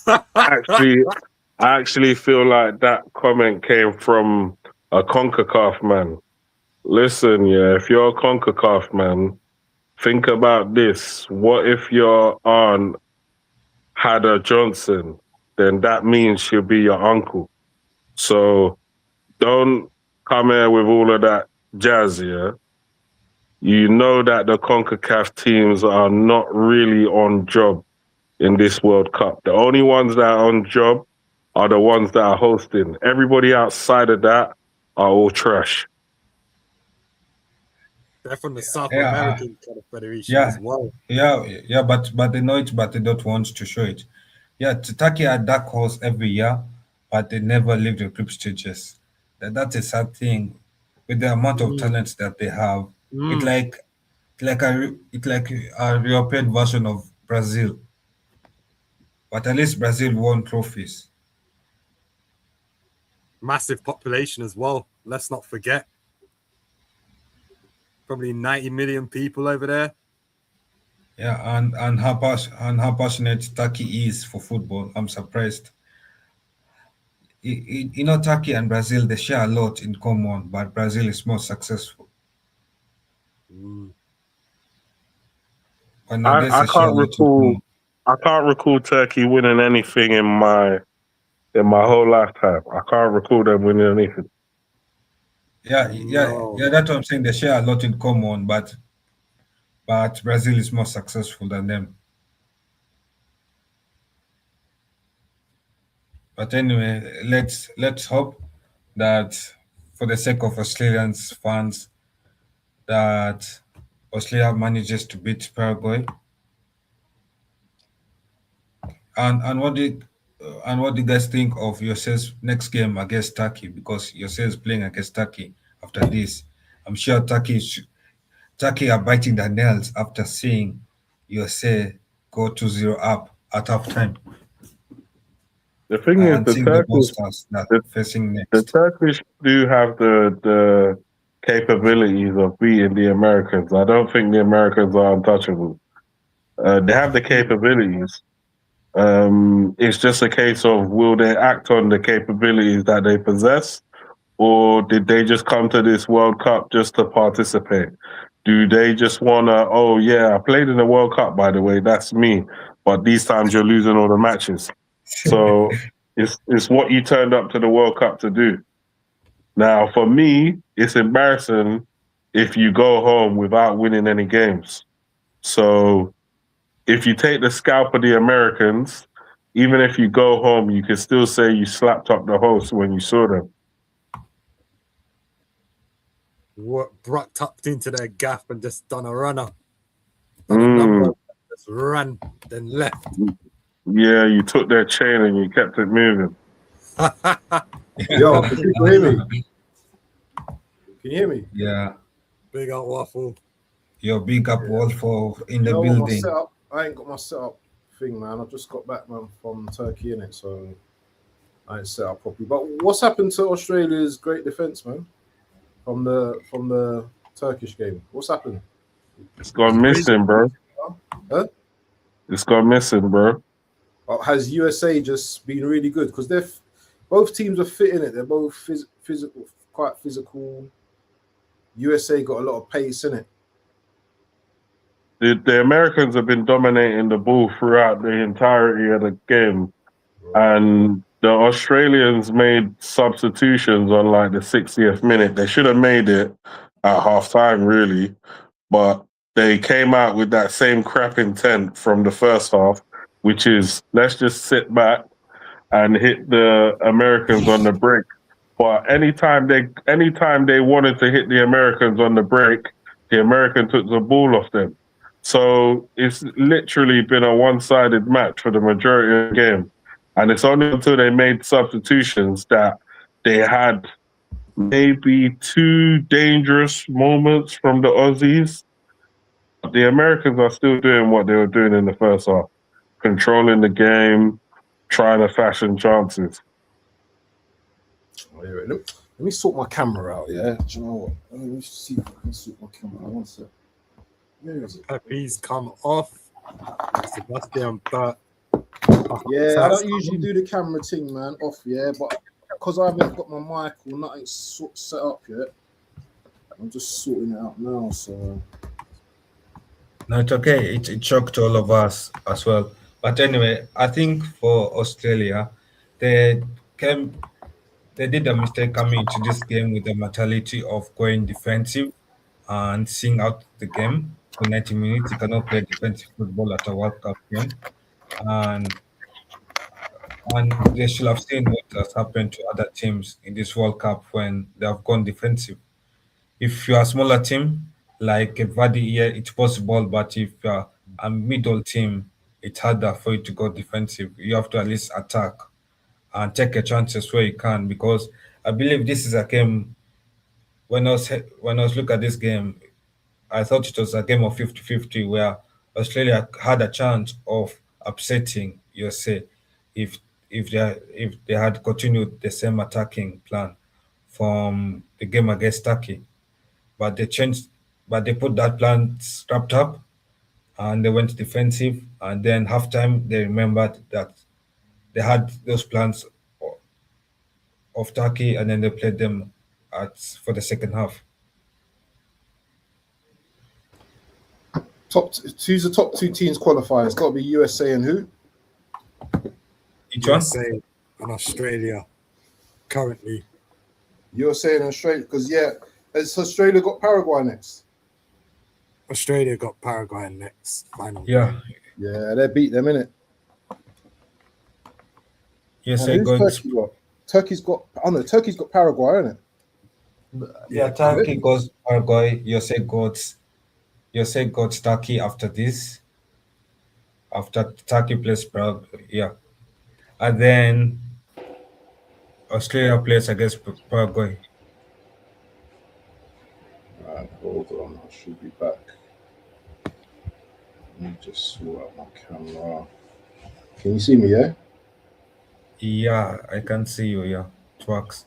I actually feel like that comment came from a CONCACAF man. Listen, yeah, if you're a CONCACAF man, think about this. What if your aunt had a Johnson? Then that means she'll be your uncle. So don't come here with all of that jazz, yeah? You know that the CONCACAF teams are not really on job in this World Cup. The only ones that are on job are the ones that are hosting. Everybody outside of that are all trash. They're from the South American kind of federation as well. Yeah, but they know it, but they don't want to show it. Yeah, Turkey are dark horse every year, but they never leave the group stages. That's a sad thing. With the amount of talent that they have, it's like a European version of Brazil. But at least Brazil won trophies. Massive population as well. Let's not forget. Probably 90 million people over there. Yeah, and how passionate Turkey is for football. I'm surprised. You know, Turkey and Brazil, they share a lot in common, but Brazil is more successful. But I can't recall Turkey winning anything in my whole lifetime. I can't recall them winning anything. Yeah, that's what I'm saying. They share a lot in common, but Brazil is more successful than them. But anyway, let's hope that, for the sake of Australians fans, that Australia manages to beat Paraguay. And what do you guys think of yourselves next game against Turkey? Because yourselves playing against Turkey after this, I'm sure Turkey are biting their nails after seeing USA go 2-0 up at halftime. The thing is, the Turkish do have the capabilities of beating the Americans. I don't think the Americans are untouchable. They have the capabilities. It's just a case of, will they act on the capabilities that they possess, or did they just come to this World Cup just to participate? Do they just want to, oh yeah, I played in the World Cup, by the way, that's me, but these times you're losing all the matches. So it's what you turned up to the World Cup to do. Now, for me, it's embarrassing if you go home without winning any games. So if you take the scalp of the Americans, even if you go home, you can still say you slapped up the host when you saw them. Brock tucked into their gaff and just done a runner. Done a number, just ran, then left. Yeah, you took their chain and you kept it moving. Yo, can you hear me? Can you hear me? Yeah. Big up Waffle. Yo, big up Waffle in the building. I ain't got my setup thing, man. I just got back, man, from Turkey, innit? So I ain't set up properly. But what's happened to Australia's great defense, man? From the Turkish game. What's happened? It's gone missing, bro. Huh? It's gone missing, bro. Or has USA just been really good? Because both teams are fit in it. They're both physical, quite physical. USA got a lot of pace in it. The Americans have been dominating the ball throughout the entirety of the game, and the Australians made substitutions on like the 60th minute. They should have made it at half time, really, but they came out with that same crap intent from the first half, which is let's just sit back and hit the Americans on the break. But anytime they wanted to hit the Americans on the break, the American took the ball off them. So it's literally been a one-sided match for the majority of the game. And it's only until they made substitutions that they had maybe 2 dangerous moments from the Aussies. The Americans are still doing what they were doing in the first half, controlling the game, trying to fashion chances. Oh, yeah, let me sort my camera out, yeah? Do you know what? Let me see if I can sort my camera out. One sec. Where is it? PEPI's come off. Sebastian Burt. Yeah, I don't usually do the camera thing, man, off, yeah, but because I haven't got my mic or nothing set up yet, I'm just sorting it out now, so... No, it's okay. It shocked all of us as well. But anyway, I think for Australia, they did a mistake coming into this game with the mentality of going defensive and seeing out the game for 90 minutes. You cannot play defensive football at a World Cup game. And they should have seen what has happened to other teams in this World Cup when they have gone defensive. If you're a smaller team, like Vadi here, it's possible, but if you're a middle team, it's harder for you to go defensive. You have to at least attack and take your chances where you can, because I believe this is a game. When I was looking at this game, I thought it was a game of 50-50 where Australia had a chance of upsetting USA if they had continued the same attacking plan from the game against Turkey. But they put that plan strapped up and they went defensive, and then halftime they remembered that they had those plans of Turkey, and then they played them for the second half. Who's the top 2 teams qualifying? It's got to be USA and who? USA and Australia currently. USA and Australia, because has Australia got Paraguay next? Australia got Paraguay next. Final. Yeah, they beat them, innit? USA going. Turkey's got Paraguay, innit? Yeah, Turkey goes Paraguay. USA got Turkey after this. After Turkey plays Paraguay, yeah, and then Australia plays against Paraguay. Right, hold on, I should be back. Let me just sort out my camera. Can you see me, yeah? Yeah, I can see you, yeah. It works.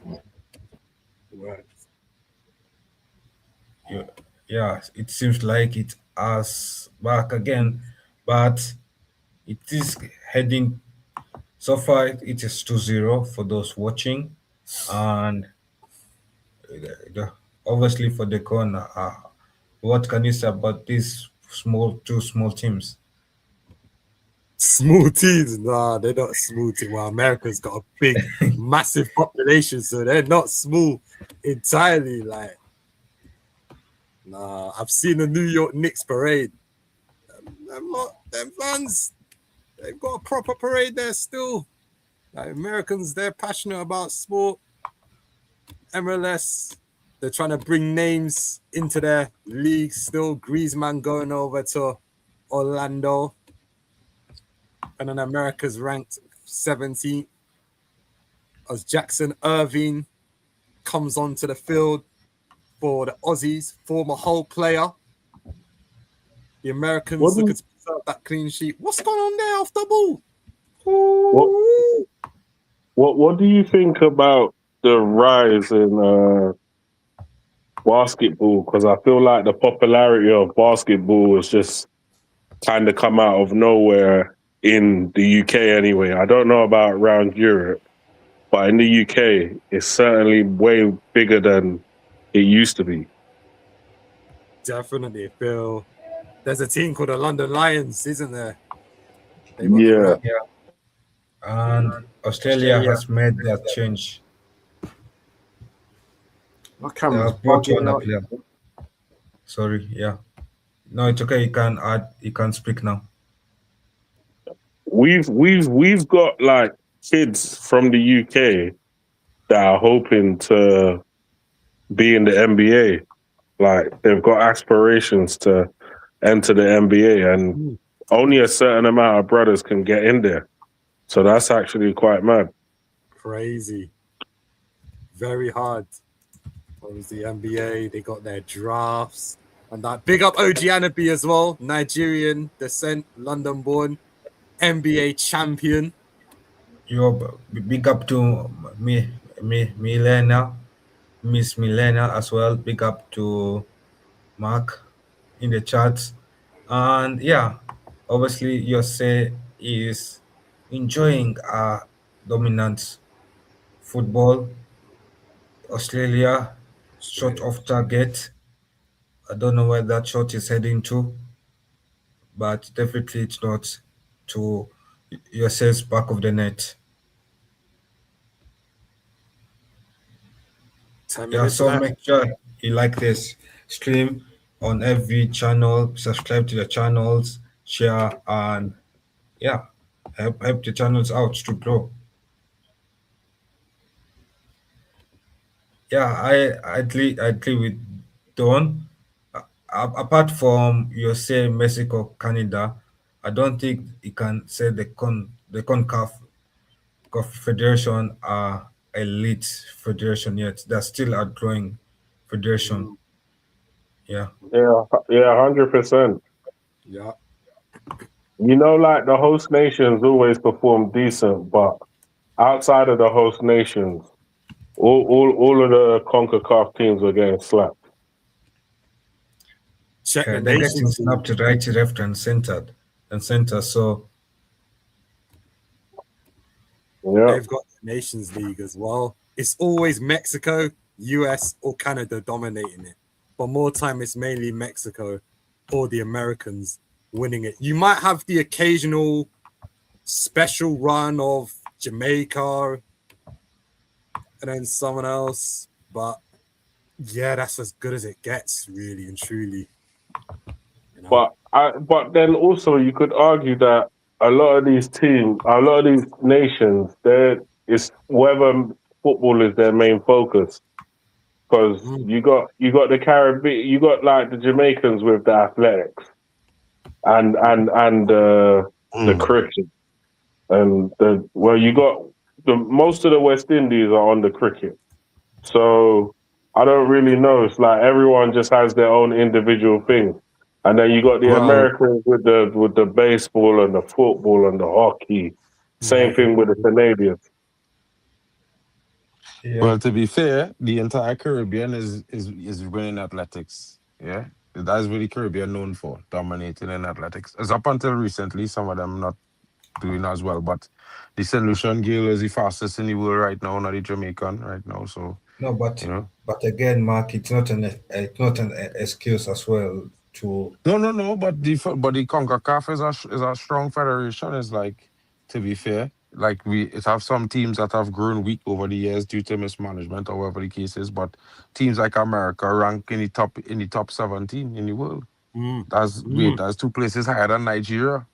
Right. Yeah, it seems like it's us back again, but it is heading, so far it is 2-0 for those watching, and obviously for the corner, what can you say about these two small teams? Small teams? Nah, they're not small teams. Well, America's got a big, massive population, so they're not small entirely. Like, nah, I've seen the New York Knicks parade. Them fans, they've got a proper parade there still. Like, Americans, they're passionate about sport. MLS, they're trying to bring names into their league still. Griezmann going over to Orlando. And then America's ranked 17th as Jackson Irving comes onto the field for the Aussies, former Hull player. The Americans looking to preserve that clean sheet. What's going on there off the ball? What do you think about the rise in basketball? Because I feel like the popularity of basketball has just kind of come out of nowhere in the UK anyway. I don't know about around Europe, but in the UK, it's certainly way bigger than it used to be. Definitely, Phil. There's a team called the London Lions, isn't there? They got Yeah. the rep. Yeah. And Australia has made that change. My They camera's have brought bugging on a out. player. Sorry, yeah. No, it's okay. You can speak now. We've got like kids from the UK that are hoping to be in the NBA. Like they've got aspirations to enter the NBA, and only a certain amount of brothers can get in there. So that's actually quite mad. Crazy. Very hard. What was the NBA? They got their drafts. And that big up OG Anabi as well. Nigerian descent, London born, NBA champion. Yo, big up to Milena, Miss Milena as well. Big up to Mark in the charts. And yeah, obviously Jose is enjoying dominant football. Australia shot off target. I don't know where that shot is heading to, but definitely it's not to Jose's back of the net. 10 Yeah, minutes so left. make sure you like this stream on every channel, subscribe to the channels, share, and yeah, help the channels out to grow. Yeah, I agree with Don. Apart from you say Mexico, Canada, I don't think you can say the CONCACAF Federation are elite federation yet. They're still a growing federation. Yeah. Yeah, 100%. Yeah. You know, like the host nations always perform decent, but outside of the host nations, all of the CONCACAF teams are getting slapped. Check Okay, the they're getting nations. snapped right, left, and center. So Yeah. They've got the Nations League as well. It's always Mexico, US, or Canada dominating it. But more time, it's mainly Mexico or the Americans winning it. You might have the occasional special run of Jamaica and then someone else. But yeah, that's as good as it gets, really and truly. You know? But then also you could argue that a lot of these teams, a lot of these nations, it's whether football is their main focus. Because you got the Caribbean, you got like the Jamaicans with the athletics, and the cricket, and you got most of the West Indies are on the cricket. So I don't really know. It's like everyone just has their own individual thing. And then you got the Americans with the baseball and the football and the hockey. Same thing with the Canadians. yeah. Well, to be fair, the entire Caribbean is winning athletics. Yeah, that's really Caribbean known for, dominating in athletics. As up until recently, some of them not doing as well. But the St. Lucian Gale is the fastest in the world right now, not the Jamaican right now. So No, but you know. but again, Mark, it's not an excuse as well to. No. But the CONCACAF is a strong federation. It's like, to be fair, like it have some teams that have grown weak over the years due to mismanagement or whatever the case is. But teams like America rank in the top 17 in the world. That's two places higher than Nigeria.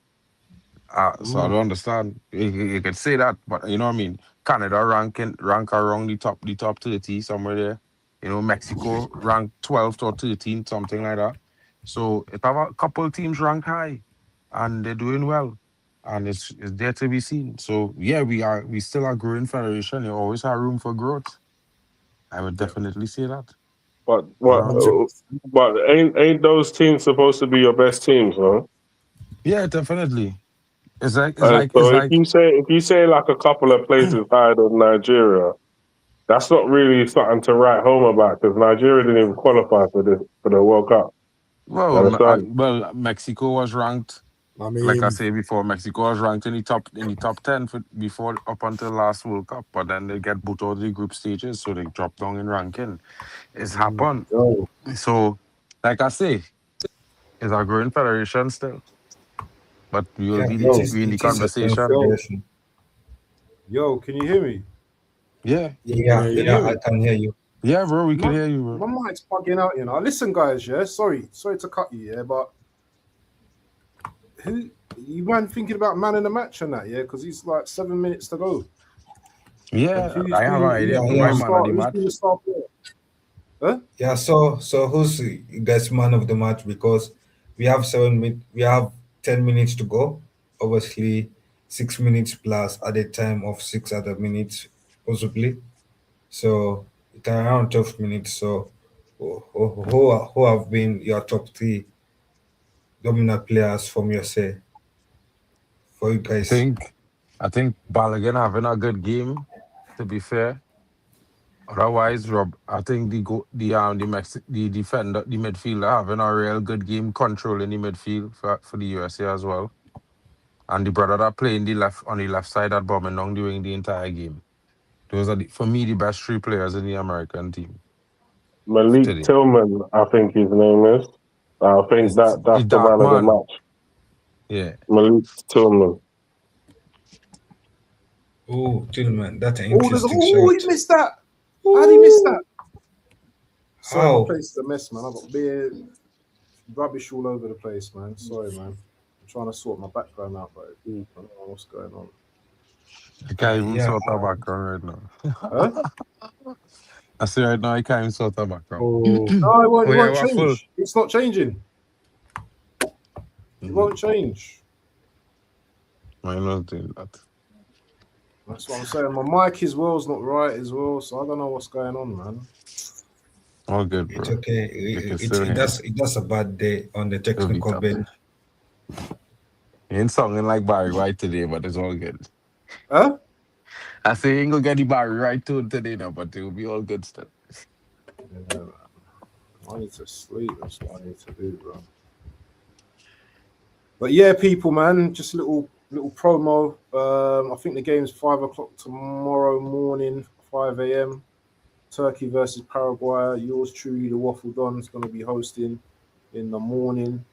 So I don't understand. You could say that, but you know what I mean. Canada rank around the top 30 somewhere there. You know, Mexico rank 12th or 13th, something like that. So it have a couple teams ranked high, and they're doing well, and it's there to be seen. So yeah, we still are growing federation. You always have room for growth. I would definitely say that. But ain't those teams supposed to be your best teams, huh? Yeah, definitely. It's like if you say like a couple of places higher than Nigeria, that's not really something to write home about because Nigeria didn't even qualify for the World Cup. well, Mexico was ranked I mean, like I say before, Mexico was ranked in the top 10 before up until last World Cup, but then they get booted out of the group stages, so they drop down in ranking. It's happened. Yo, So, like I say, it's a growing federation still, but we will yeah, be Yo, in the it is a conversation. confederation. yo, can you hear me? Yeah, Yeah, Can you yeah, hear I me? can hear you. yeah, bro, we My, can hear you, bro. my mic's bugging out, you know. Listen, guys, yeah. Sorry to cut you, yeah, but who you man thinking about man in the match and that, yeah? Because he's like 7 minutes to go. And Yeah, I have an idea. Yeah, Put my yeah. man on the who's match. been the star player? Huh? Yeah, so who's the best man of the match? Because we have 10 minutes to go. Obviously, 6 minutes plus at a time of 6 other minutes, possibly. So it's around 12 minutes. So who have been your top three dominant players from your say for you I guys? think, I think Balogun having a good game. To be fair, otherwise, Rob, I think the defender, the midfielder having a real good game, controlling the midfield for the USA as well. And the brother that playing on the left side at Birmingham during the entire game. Those are for me the best three players in the American team Malik today. Tillman, I think his name is. I think It's that's the dark man of the man. match. Yeah. Malik Tillman. Oh, Tillman, that's an Oh, interesting he shot. missed that. How did he miss that? Sorry, my How? place is a mess, man. I've got beer, rubbish all over the place, man. Sorry, man. I'm trying to sort my background out, but I don't know what's going on. I can't even Yeah. sort our background right now. Huh? I say right now I can't even sort our background. oh, No, it won't, Oh it yeah, won't we're full. change. It's not changing. It won't change. Mine was doing that. That's what I'm saying. My mic as well is not right as well, so I don't know what's going on, man. All good, It's bro. okay. You can still hear me. It does a bad day on the It'll be technical tough. bench. You ain't sounding like Barry White today, but it's all good. Huh? I say you ain't gonna get the Barry White tune today now, but it'll be all good still. Yeah, man. I need to sleep. That's what I need to do, bro. But yeah, people, man, just a little promo. I think the game's 5 o'clock tomorrow morning, 5 a.m. Turkey versus Paraguay. Yours truly, the Waffle Don, is going to be hosting in the morning.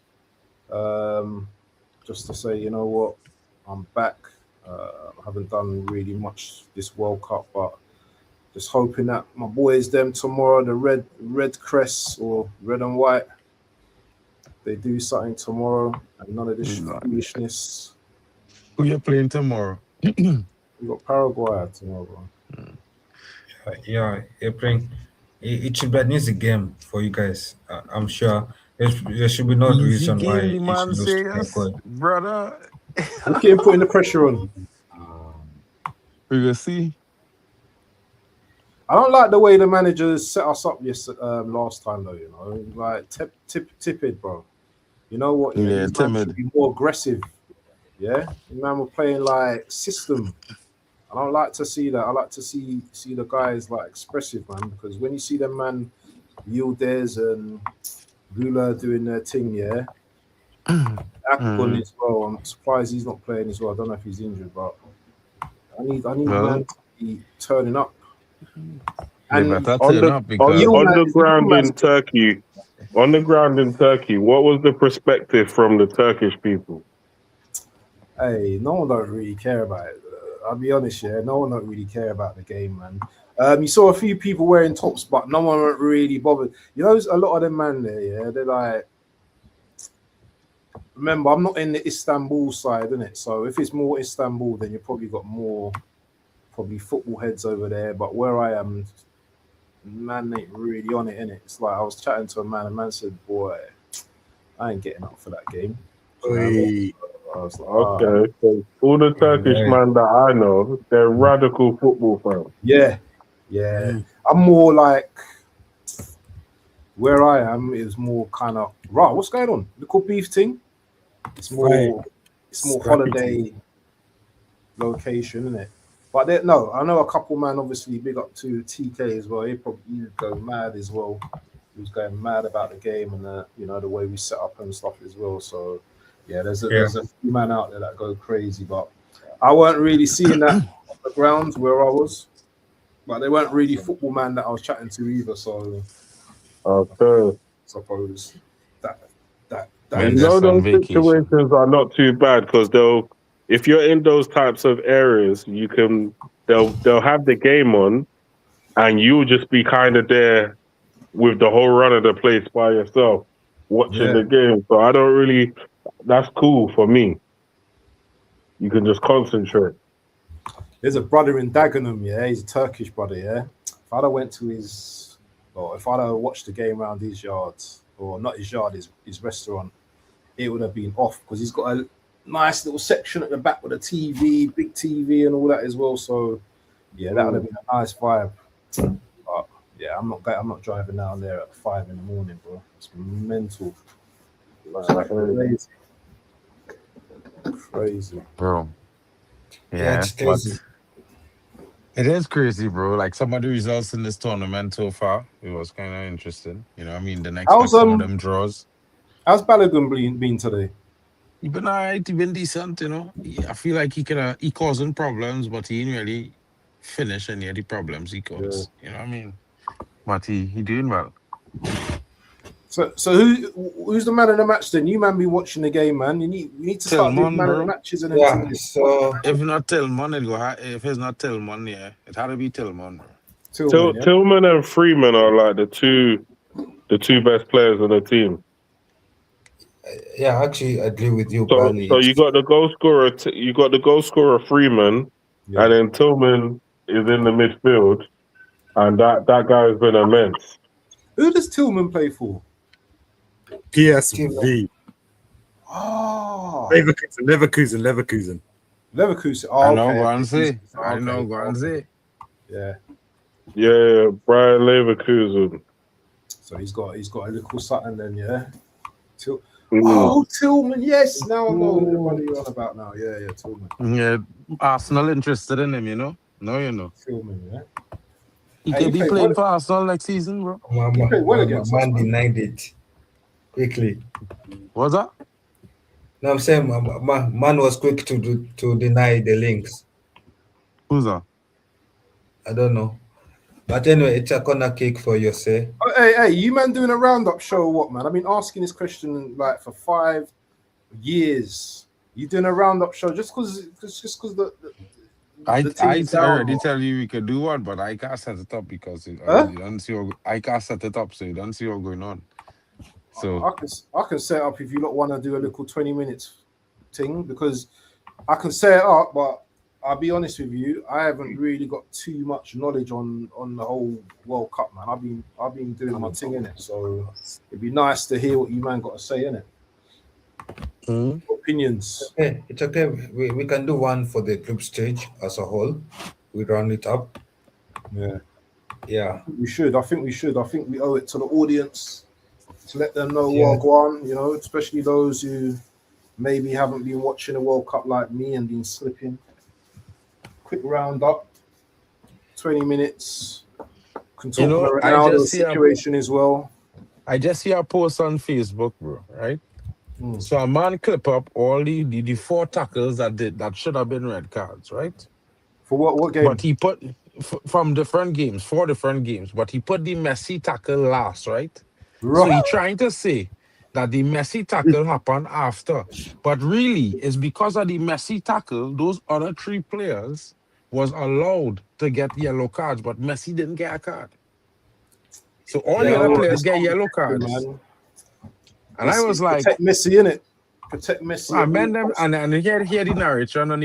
Just to say, you know what, I'm back. I haven't done really much this World Cup, but just hoping that my boys, them tomorrow, the red crest or red and white, they do something tomorrow and none of this foolishness. Who you playing tomorrow? We got Paraguay tomorrow, bro. Yeah, April. It should be an easy game for you guys. I'm sure there should be no Easy reason why game, the you should man lose to says, Paraguay. brother. Look at him putting the pressure on. We will see. I don't like the way the managers set us up last time, though. You know, like tip, bro. You know what? Yeah, these man timid. should be more aggressive. Yeah, the man were playing like system. I don't like to see that. I like to see the guys like expressive, man. Because when you see them man, Yildiz and Gula doing their thing, yeah. Akbun as well. I'm surprised he's not playing as well. I don't know if he's injured, but I need man to be turning up. And on the ground in Turkey, what was the perspective from the Turkish people? Hey, no one don't really care about it. I'll be honest, yeah, no one don't really care about the game, man. You saw a few people wearing tops, but no one really bothered. You know, a lot of them man there, yeah, they're like. Remember, I'm not in the Istanbul side, innit? So if it's more Istanbul, then you probably got more football heads over there. But where I am, man ain't really on it, innit? It's like I was chatting to a man, and man said, "Boy, I ain't getting up for that game." I was like, okay, so all the Turkish man that I know, they're radical football fans. Yeah. I'm more like where I am is more kind of what's going on? Little beef thing. It's more holiday location, isn't it? But I know a couple man obviously big up to TK as well. He would go mad as well. He was going mad about the game and the way we set up and stuff as well. So Yeah, there's a few man out there that go crazy, but I weren't really seeing that on the ground where I was. But they weren't really football man that I was chatting to either, so Okay. suppose that They're You is know, just on those vacation. situations are not too bad because if you're in those types of areas, they'll have the game on, and you'll just be kind of there with the whole run of the place by yourself, watching the game. So I don't really. That's cool for me. You can just concentrate. There's a brother in Dagenham, yeah, he's a Turkish brother, yeah. If I'd have went to his, or if I'd have watched the game around his yard, or not his yard, his restaurant, it would have been off because he's got a nice little section at the back with a TV, big TV, and all that as well. So yeah, that would have been a nice vibe. But yeah, I'm not driving down there at 5 in the morning, bro. It's mental. Crazy. Bro. Yeah, it's but crazy. it is crazy, bro. Like some of the results in this tournament so far, it was kind of interesting. You know what I mean? Didn't expect some of them draws. How's Balogun been today? He been alright, he been decent, you know. I feel like he causing problems, but he didn't really finish any of the problems he caused. You know what I mean? But he doing well. So who's the man of the match then? You man be watching the game, man. You need to start doing man of the matches and everything. So if not Tillman, if it's not Tillman, yeah, it had to be Tillman, bro. Tillman and Freeman are like the two best players on the team. Yeah, actually, I agree with you. So you got the goal scorer, Freeman, and then Tillman is in the midfield, and that guy has been immense. Who does Tillman play for? PSV. Oh, Leverkusen. Oh, I know, Guanzi. Yeah. Yeah, Brian Leverkusen. So he's got a little something then, yeah. Tillman, yes. Now I know what you're on about now. Yeah, Tillman. Yeah, Arsenal interested in him, you know. No, you know. Tillman, yeah. He could be playing for Arsenal next season, bro. Man denied it quickly. What's that? No, I'm saying man was quick to deny the links. Who's that? I don't know. But anyway, it's a corner kick for you, say. Oh, hey, you man doing a roundup show or what, man? I've been asking this question like for 5 years. You doing a roundup show just because the I already tell you we could do one, but I can't set it up because you don't see. I can't set it up, so you don't see what's going on. So I can set up if you lot want to do a little 20 minutes thing because I can set it up, but I'll be honest with you, I haven't really got too much knowledge on the whole World Cup, man. I've been doing my thing in it, so it'd be nice to hear what you man got to say in it. Opinions. Okay, it's okay. We can do one for the group stage as a whole. We round it up. Yeah. We should. I think we should. I think we owe it to the audience to let them know what going on, you know, especially those who maybe haven't been watching the World Cup like me and been slipping. Quick roundup, 20 minutes. Can talk about Ronaldo's situation as well. I just see a post on Facebook, bro, right? So a man clip up all the 4 tackles that should have been red cards, right? For what game? But he put from different games, 4 different games, but he put the Messi tackle last, right? So he's trying to say that the Messi tackle happened after. But really, it's because of the Messi tackle, those other 3 players was allowed to get yellow cards, but Messi didn't get a card. So all the other players get yellow cards. And I was like, protect Messi, innit? Protect Messi. I meant them, and hear the narration on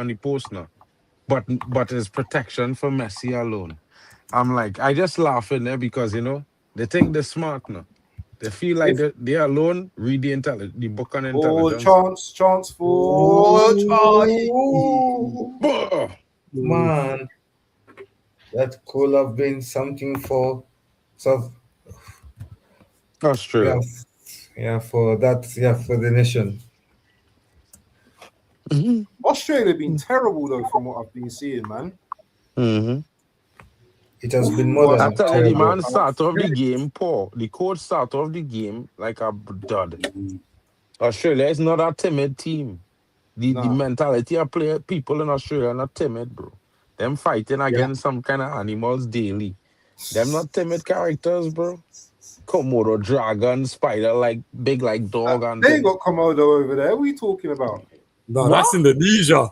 the post now. But it's protection for Messi alone. I'm like, I just laugh in there because, you know, they think they're smart now. They feel like they alone read the book on intelligence. Chance for Charlie. Man, that could have been something for South Australia. Yeah, for the nation. Australia been terrible though, from what I've been seeing, man. It has been more than terrible. The man start off the game poor. The coach start off the game like a dud. Australia is not a timid team. The Nah. mentality of people in Australia are not timid, bro. Them fighting against some kind of animals daily. Them not timid characters, bro. Komodo dragon, spider like big like dog and They ain't thing. got Komodo over there. What are you talking about? No, What? that's Indonesia.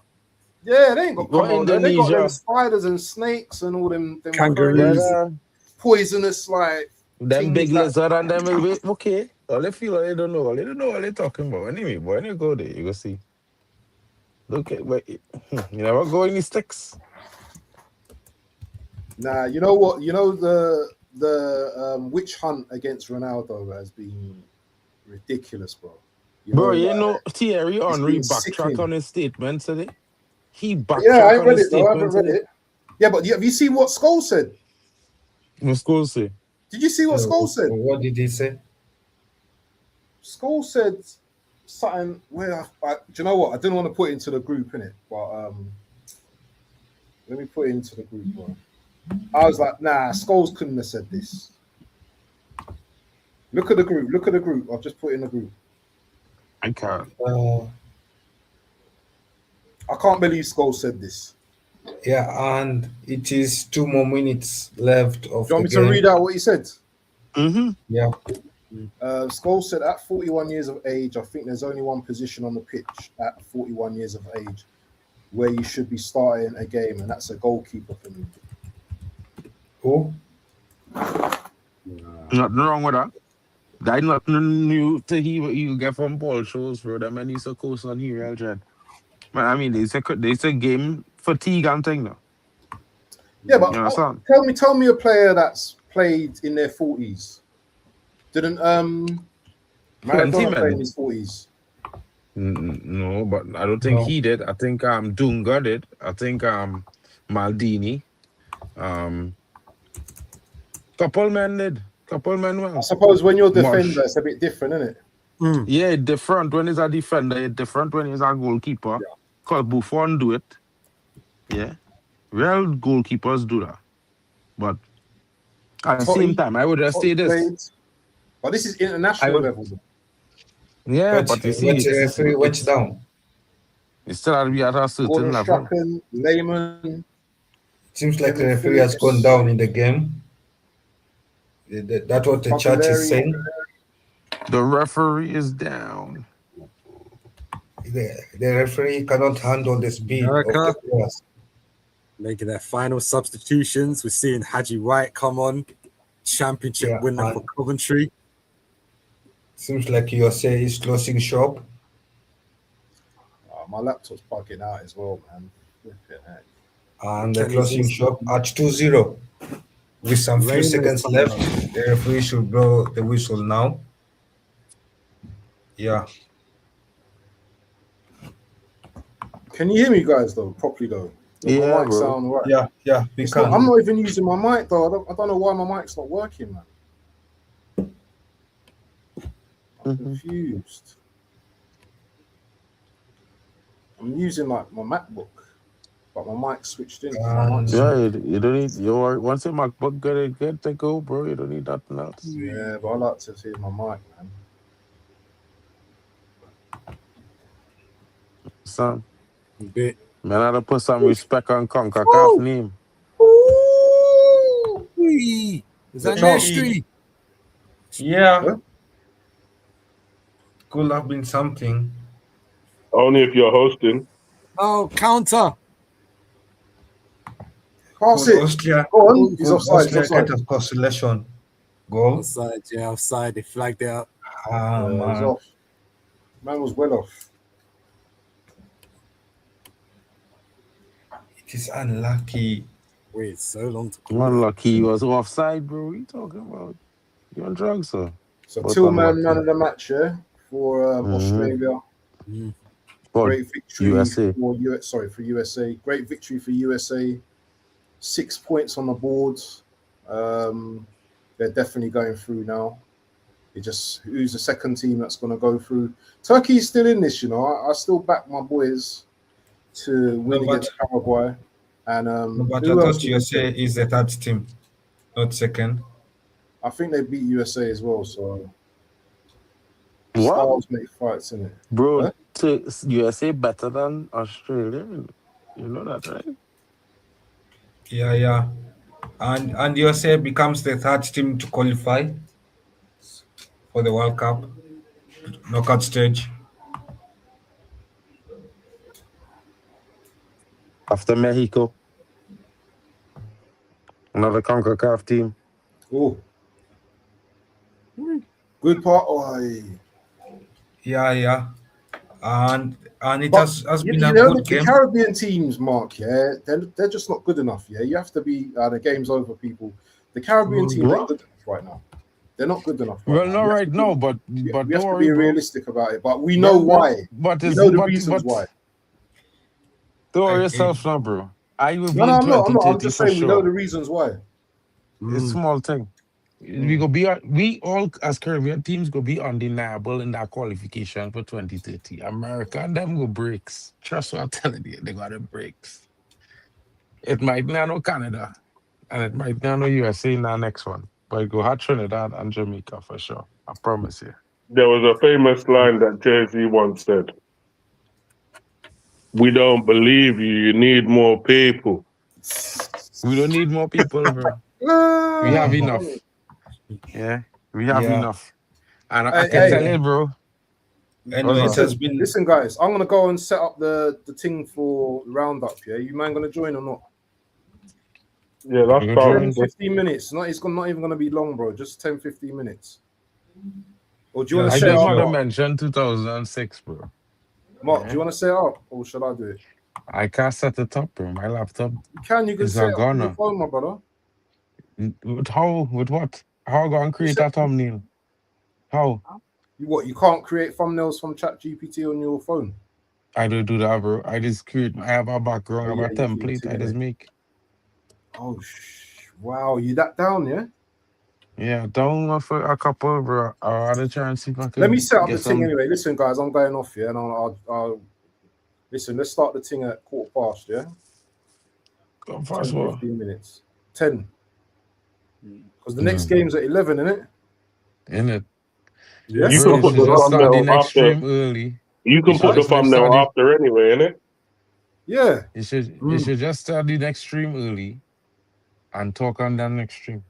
Yeah, they ain't got What Komodo. They got them Indonesia? spiders and snakes and all them Kangaroos. Brother, poisonous like them big things that lizard and them will be okay. All they feel like they don't know. All they don't know what they talking about. Anyway, boy, when you go there, you go see. Look at wait, you never go in the sticks. Nah, you know what? You know the witch hunt against Ronaldo has been ridiculous, bro. Bro, you like, know Thierry Henry been backtrack sickening. on his statement today. He Yeah, I backtrack ain't on read his it though. I haven't statement read today. it. Yeah, but have you seen what Scholes said? What school say? Did you see what Scholes said? What did he say? Scholes said something where do you know what? I didn't want to put it into the group, innit? But let me put it into the group, bro. I was like, nah, Scholes couldn't have said this. Look at the group. Look at the group. I've just put in the group. I can't. I can't believe Scholes said this. Yeah, and it is 2 more minutes left of Do you want me the game. to read out what he said? Mm-hmm. Yeah. Scholes said, at 41 years of age, I think there's only one position on the pitch at 41 years of age where you should be starting a game, and that's a goalkeeper for me. Who? Nothing wrong with that. That nothing new to hear what you get from Paul shows, bro. That man used to coast on here, Elgin. Man, I mean, they say game fatigue and thing now. Yeah, but You understand? tell me a player that's played in their 40s. Didn't Maradona play in his 40s? No, but I don't think he did. I think Dunga did. I think Maldini. Couple men did. Couple men well. I suppose when you're a defender, it's a bit different, isn't it? Yeah, different when he's a defender, it's different when he's a goalkeeper. Because Buffon do it. Yeah. Real goalkeepers do that. But at the same time, I would just say this. But this is international level. Yeah, but you see, the referee went down. It still has to be at a certain level. Lehman. Seems like the referee has gone down in the game. That's what the chat is saying. The referee is down. The referee cannot handle the speed of the players. Making their final substitutions. We're seeing Haji Wright come on. Championship winner for Coventry. Seems like USA is closing shop. My laptop's bugging out as well, man. And the closing shop at 2-0. With some few seconds left, the referee should blow the whistle now. Yeah. Can you hear me, guys, though, properly, though? Yeah, my mic bro. sound right? Yeah, we can. I'm not even using my mic, though. I don't know why my mic's not working, man. I'm confused. I'm using, like, my MacBook. But my mic switched in. Yeah, you don't need once your MacBook get to go, bro. You don't need nothing else. Yeah, but I like to hear my mic, man. Son, bit. man, I had to put some respect on CONCACAF name. Ooh, is that Nestry? Yeah. Huh? Could have been something. Only if you're hosting. Oh, counter. Pass it. Austria. Go on. He's offside. Offside. Consolation. Goal. Offside, yeah, offside. They flagged it up. Man. Off. Man was well off. It is unlucky. Wait, so long to call. Unlucky. He was offside, bro. What are you talking about? You on drugs, sir? So Tillman man of the match, yeah, for Australia. Great victory USA. For USA. Great victory for USA. 6 points on the board. They're definitely going through now. Who's the second team that's going to go through? Turkey's still in this, you know. I still back my boys to win against Paraguay. And but I thought USA is the third team, not second. I think they beat USA as well. So What? Styles make fights, innit? Bro, Huh? USA better than Australia. You know that, right? Yeah. And USA becomes the third team to qualify for the World Cup knockout stage. After Mexico, another CONCACAF team. Oh, good part. Oh, Yeah. And it but has been a you know good the game. Caribbean teams, Mark. Yeah, they're just not good enough. Yeah, you have to be. The game's over, people. The Caribbean teams ain't What? good enough right now. They're not good enough right Well, now. not We have right to now, be, but we don't have to worry, be bro. realistic about it. But we know why. But We it's know the reasons why. don't worry I- yourself now, bro. I will No, be in I'm not. I'm 2030 just for saying we know the sure. reasons why. It's small thing. We all as Caribbean teams go be undeniable in that qualification for 2030. America and them go breaks. Trust what I'm telling you, they got the breaks. It might not know Canada, and it might not know USA in that next one, but it go hard Trinidad and Jamaica for sure. I promise you. There was a famous line that Jay-Z once said, "We don't believe you. You need more people." We don't need more people, bro. We have enough. Yeah, we have Yeah. enough. And I can tell Hey, you, bro. Anyway, it has listen, been. listen, guys. I'm gonna go and set up the thing for roundup. Yeah, you man gonna join or not? Yeah, that's Good 10, join. 15 minutes. Not even gonna be long, bro. Just 10, 15 minutes. Or do you want Yeah, to I set it just up, want to Mark? mention 2006, bro. Mark, do Yeah. you want to set it up, or should I do it? I can't set it up, bro. My laptop You can is set a it up on your goner. phone, my brother. With how? With what? How I gonna create that thumbnail? How? You can't create thumbnails from ChatGPT on your phone. I don't do that, bro. I just create. I have a background, I Oh have yeah, a you do template. too, I just innit? make. Oh wow, you that down, yeah? Yeah, down for a couple, bro. I had to try and see if I Let me could set up the get thing some. anyway. Listen, guys, I'm going off, yeah, and I'll listen. Let's start the thing at 15:15, yeah. First 10, of all, 15 minutes. 10. Because the next no, game's at 11, isn't it? in it, Yeah. You bro. can You put should the just start the thumbnail next after. stream early. You You can should put the just start thumbnail the. after anyway, innit? Yeah. You should just start the next stream early and talk on that next stream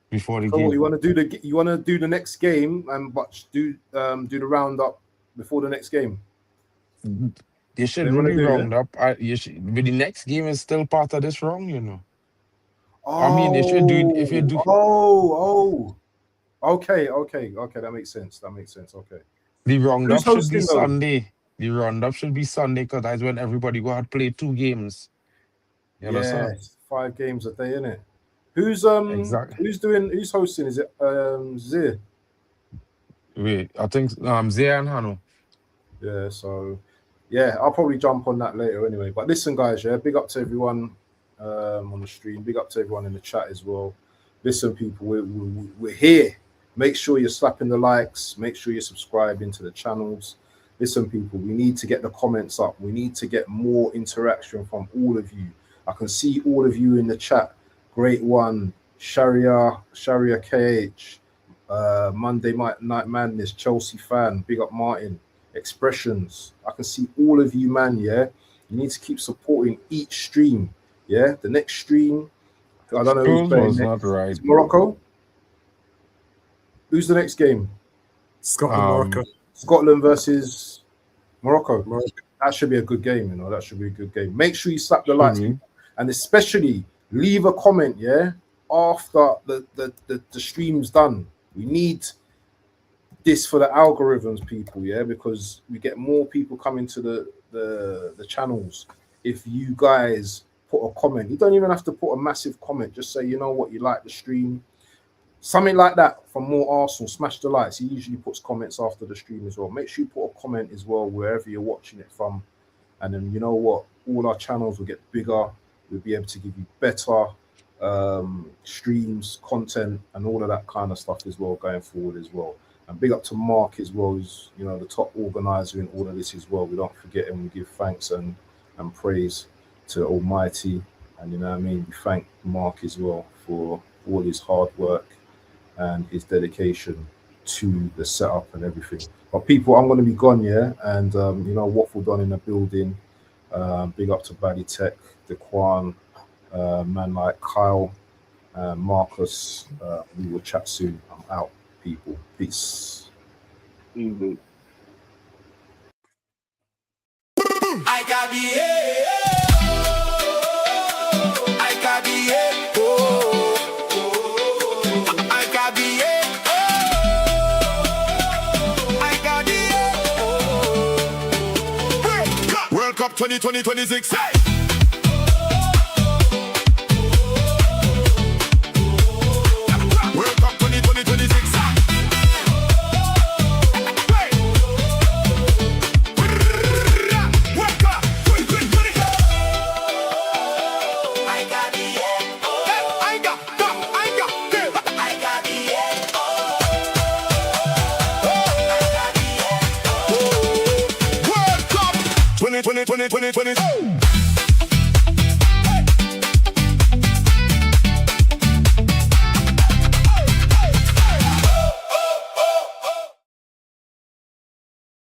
before the So what, game. you want to do the next game and but do the roundup before the next game? You should They want to really do, yeah? round up. You should, but the next game is still part of this round, you know. I mean, if you do Oh. Okay. That makes sense. Okay. the roundup Who's should be hosting though? Sunday. The roundup should be Sunday because that's when everybody go out play 2 games. You understand? Yes, 5 games a day, innit? Who's Exactly. who's hosting? Is it Zir? Wait, I think Zay and Hano. Yeah, so yeah, I'll probably jump on that later anyway. But listen, guys, yeah, big up to everyone on the stream, big up to everyone in the chat as well. Listen, people, we're here. Make sure you're slapping the likes, make sure you're subscribing to the channels. Listen, people, we need to get the comments up, we need to get more interaction from all of you. I can see all of you in the chat. Great one, Sharia KH, Monday Night Madness, Chelsea fan, big up Martin, Expressions. I can see all of you, man. Yeah, you need to keep supporting each stream. Yeah, the next stream, I don't know who's Schools playing was next. not right. It's Morocco. Who's the next game? Scotland, Morocco. Scotland versus Morocco. That should be a good game, you know. That should be a good game. Make sure you slap the likes, people, and especially leave a comment, yeah, after the stream's done. We need this for the algorithms, people, yeah, because we get more people coming to the channels if you guys put a comment. You don't even have to put a massive comment. Just say, you know what, you like the stream, something like that. From More Arsenal, smash the likes. He usually puts comments after the stream as well. Make sure you put a comment as well wherever you're watching it from, and then you know what, all our channels will get bigger. We'll be able to give you better streams, content, and all of that kind of stuff as well going forward as well. And big up to Mark as well, who's, you know, the top organizer in all of this as well. We don't forget, and we give thanks and praise to Almighty. And you know what I mean, we thank Mark as well for all his hard work and his dedication to the setup and everything. But people, I'm going to be gone, yeah, and you know, Waffle Don in the building. Big up to Bally Tech, Daquan, man like Kyle, Marcus. We will chat soon. I'm out, people. Peace. Easy. I got World Cup 2026. World Cup 2026. World Cup 2020.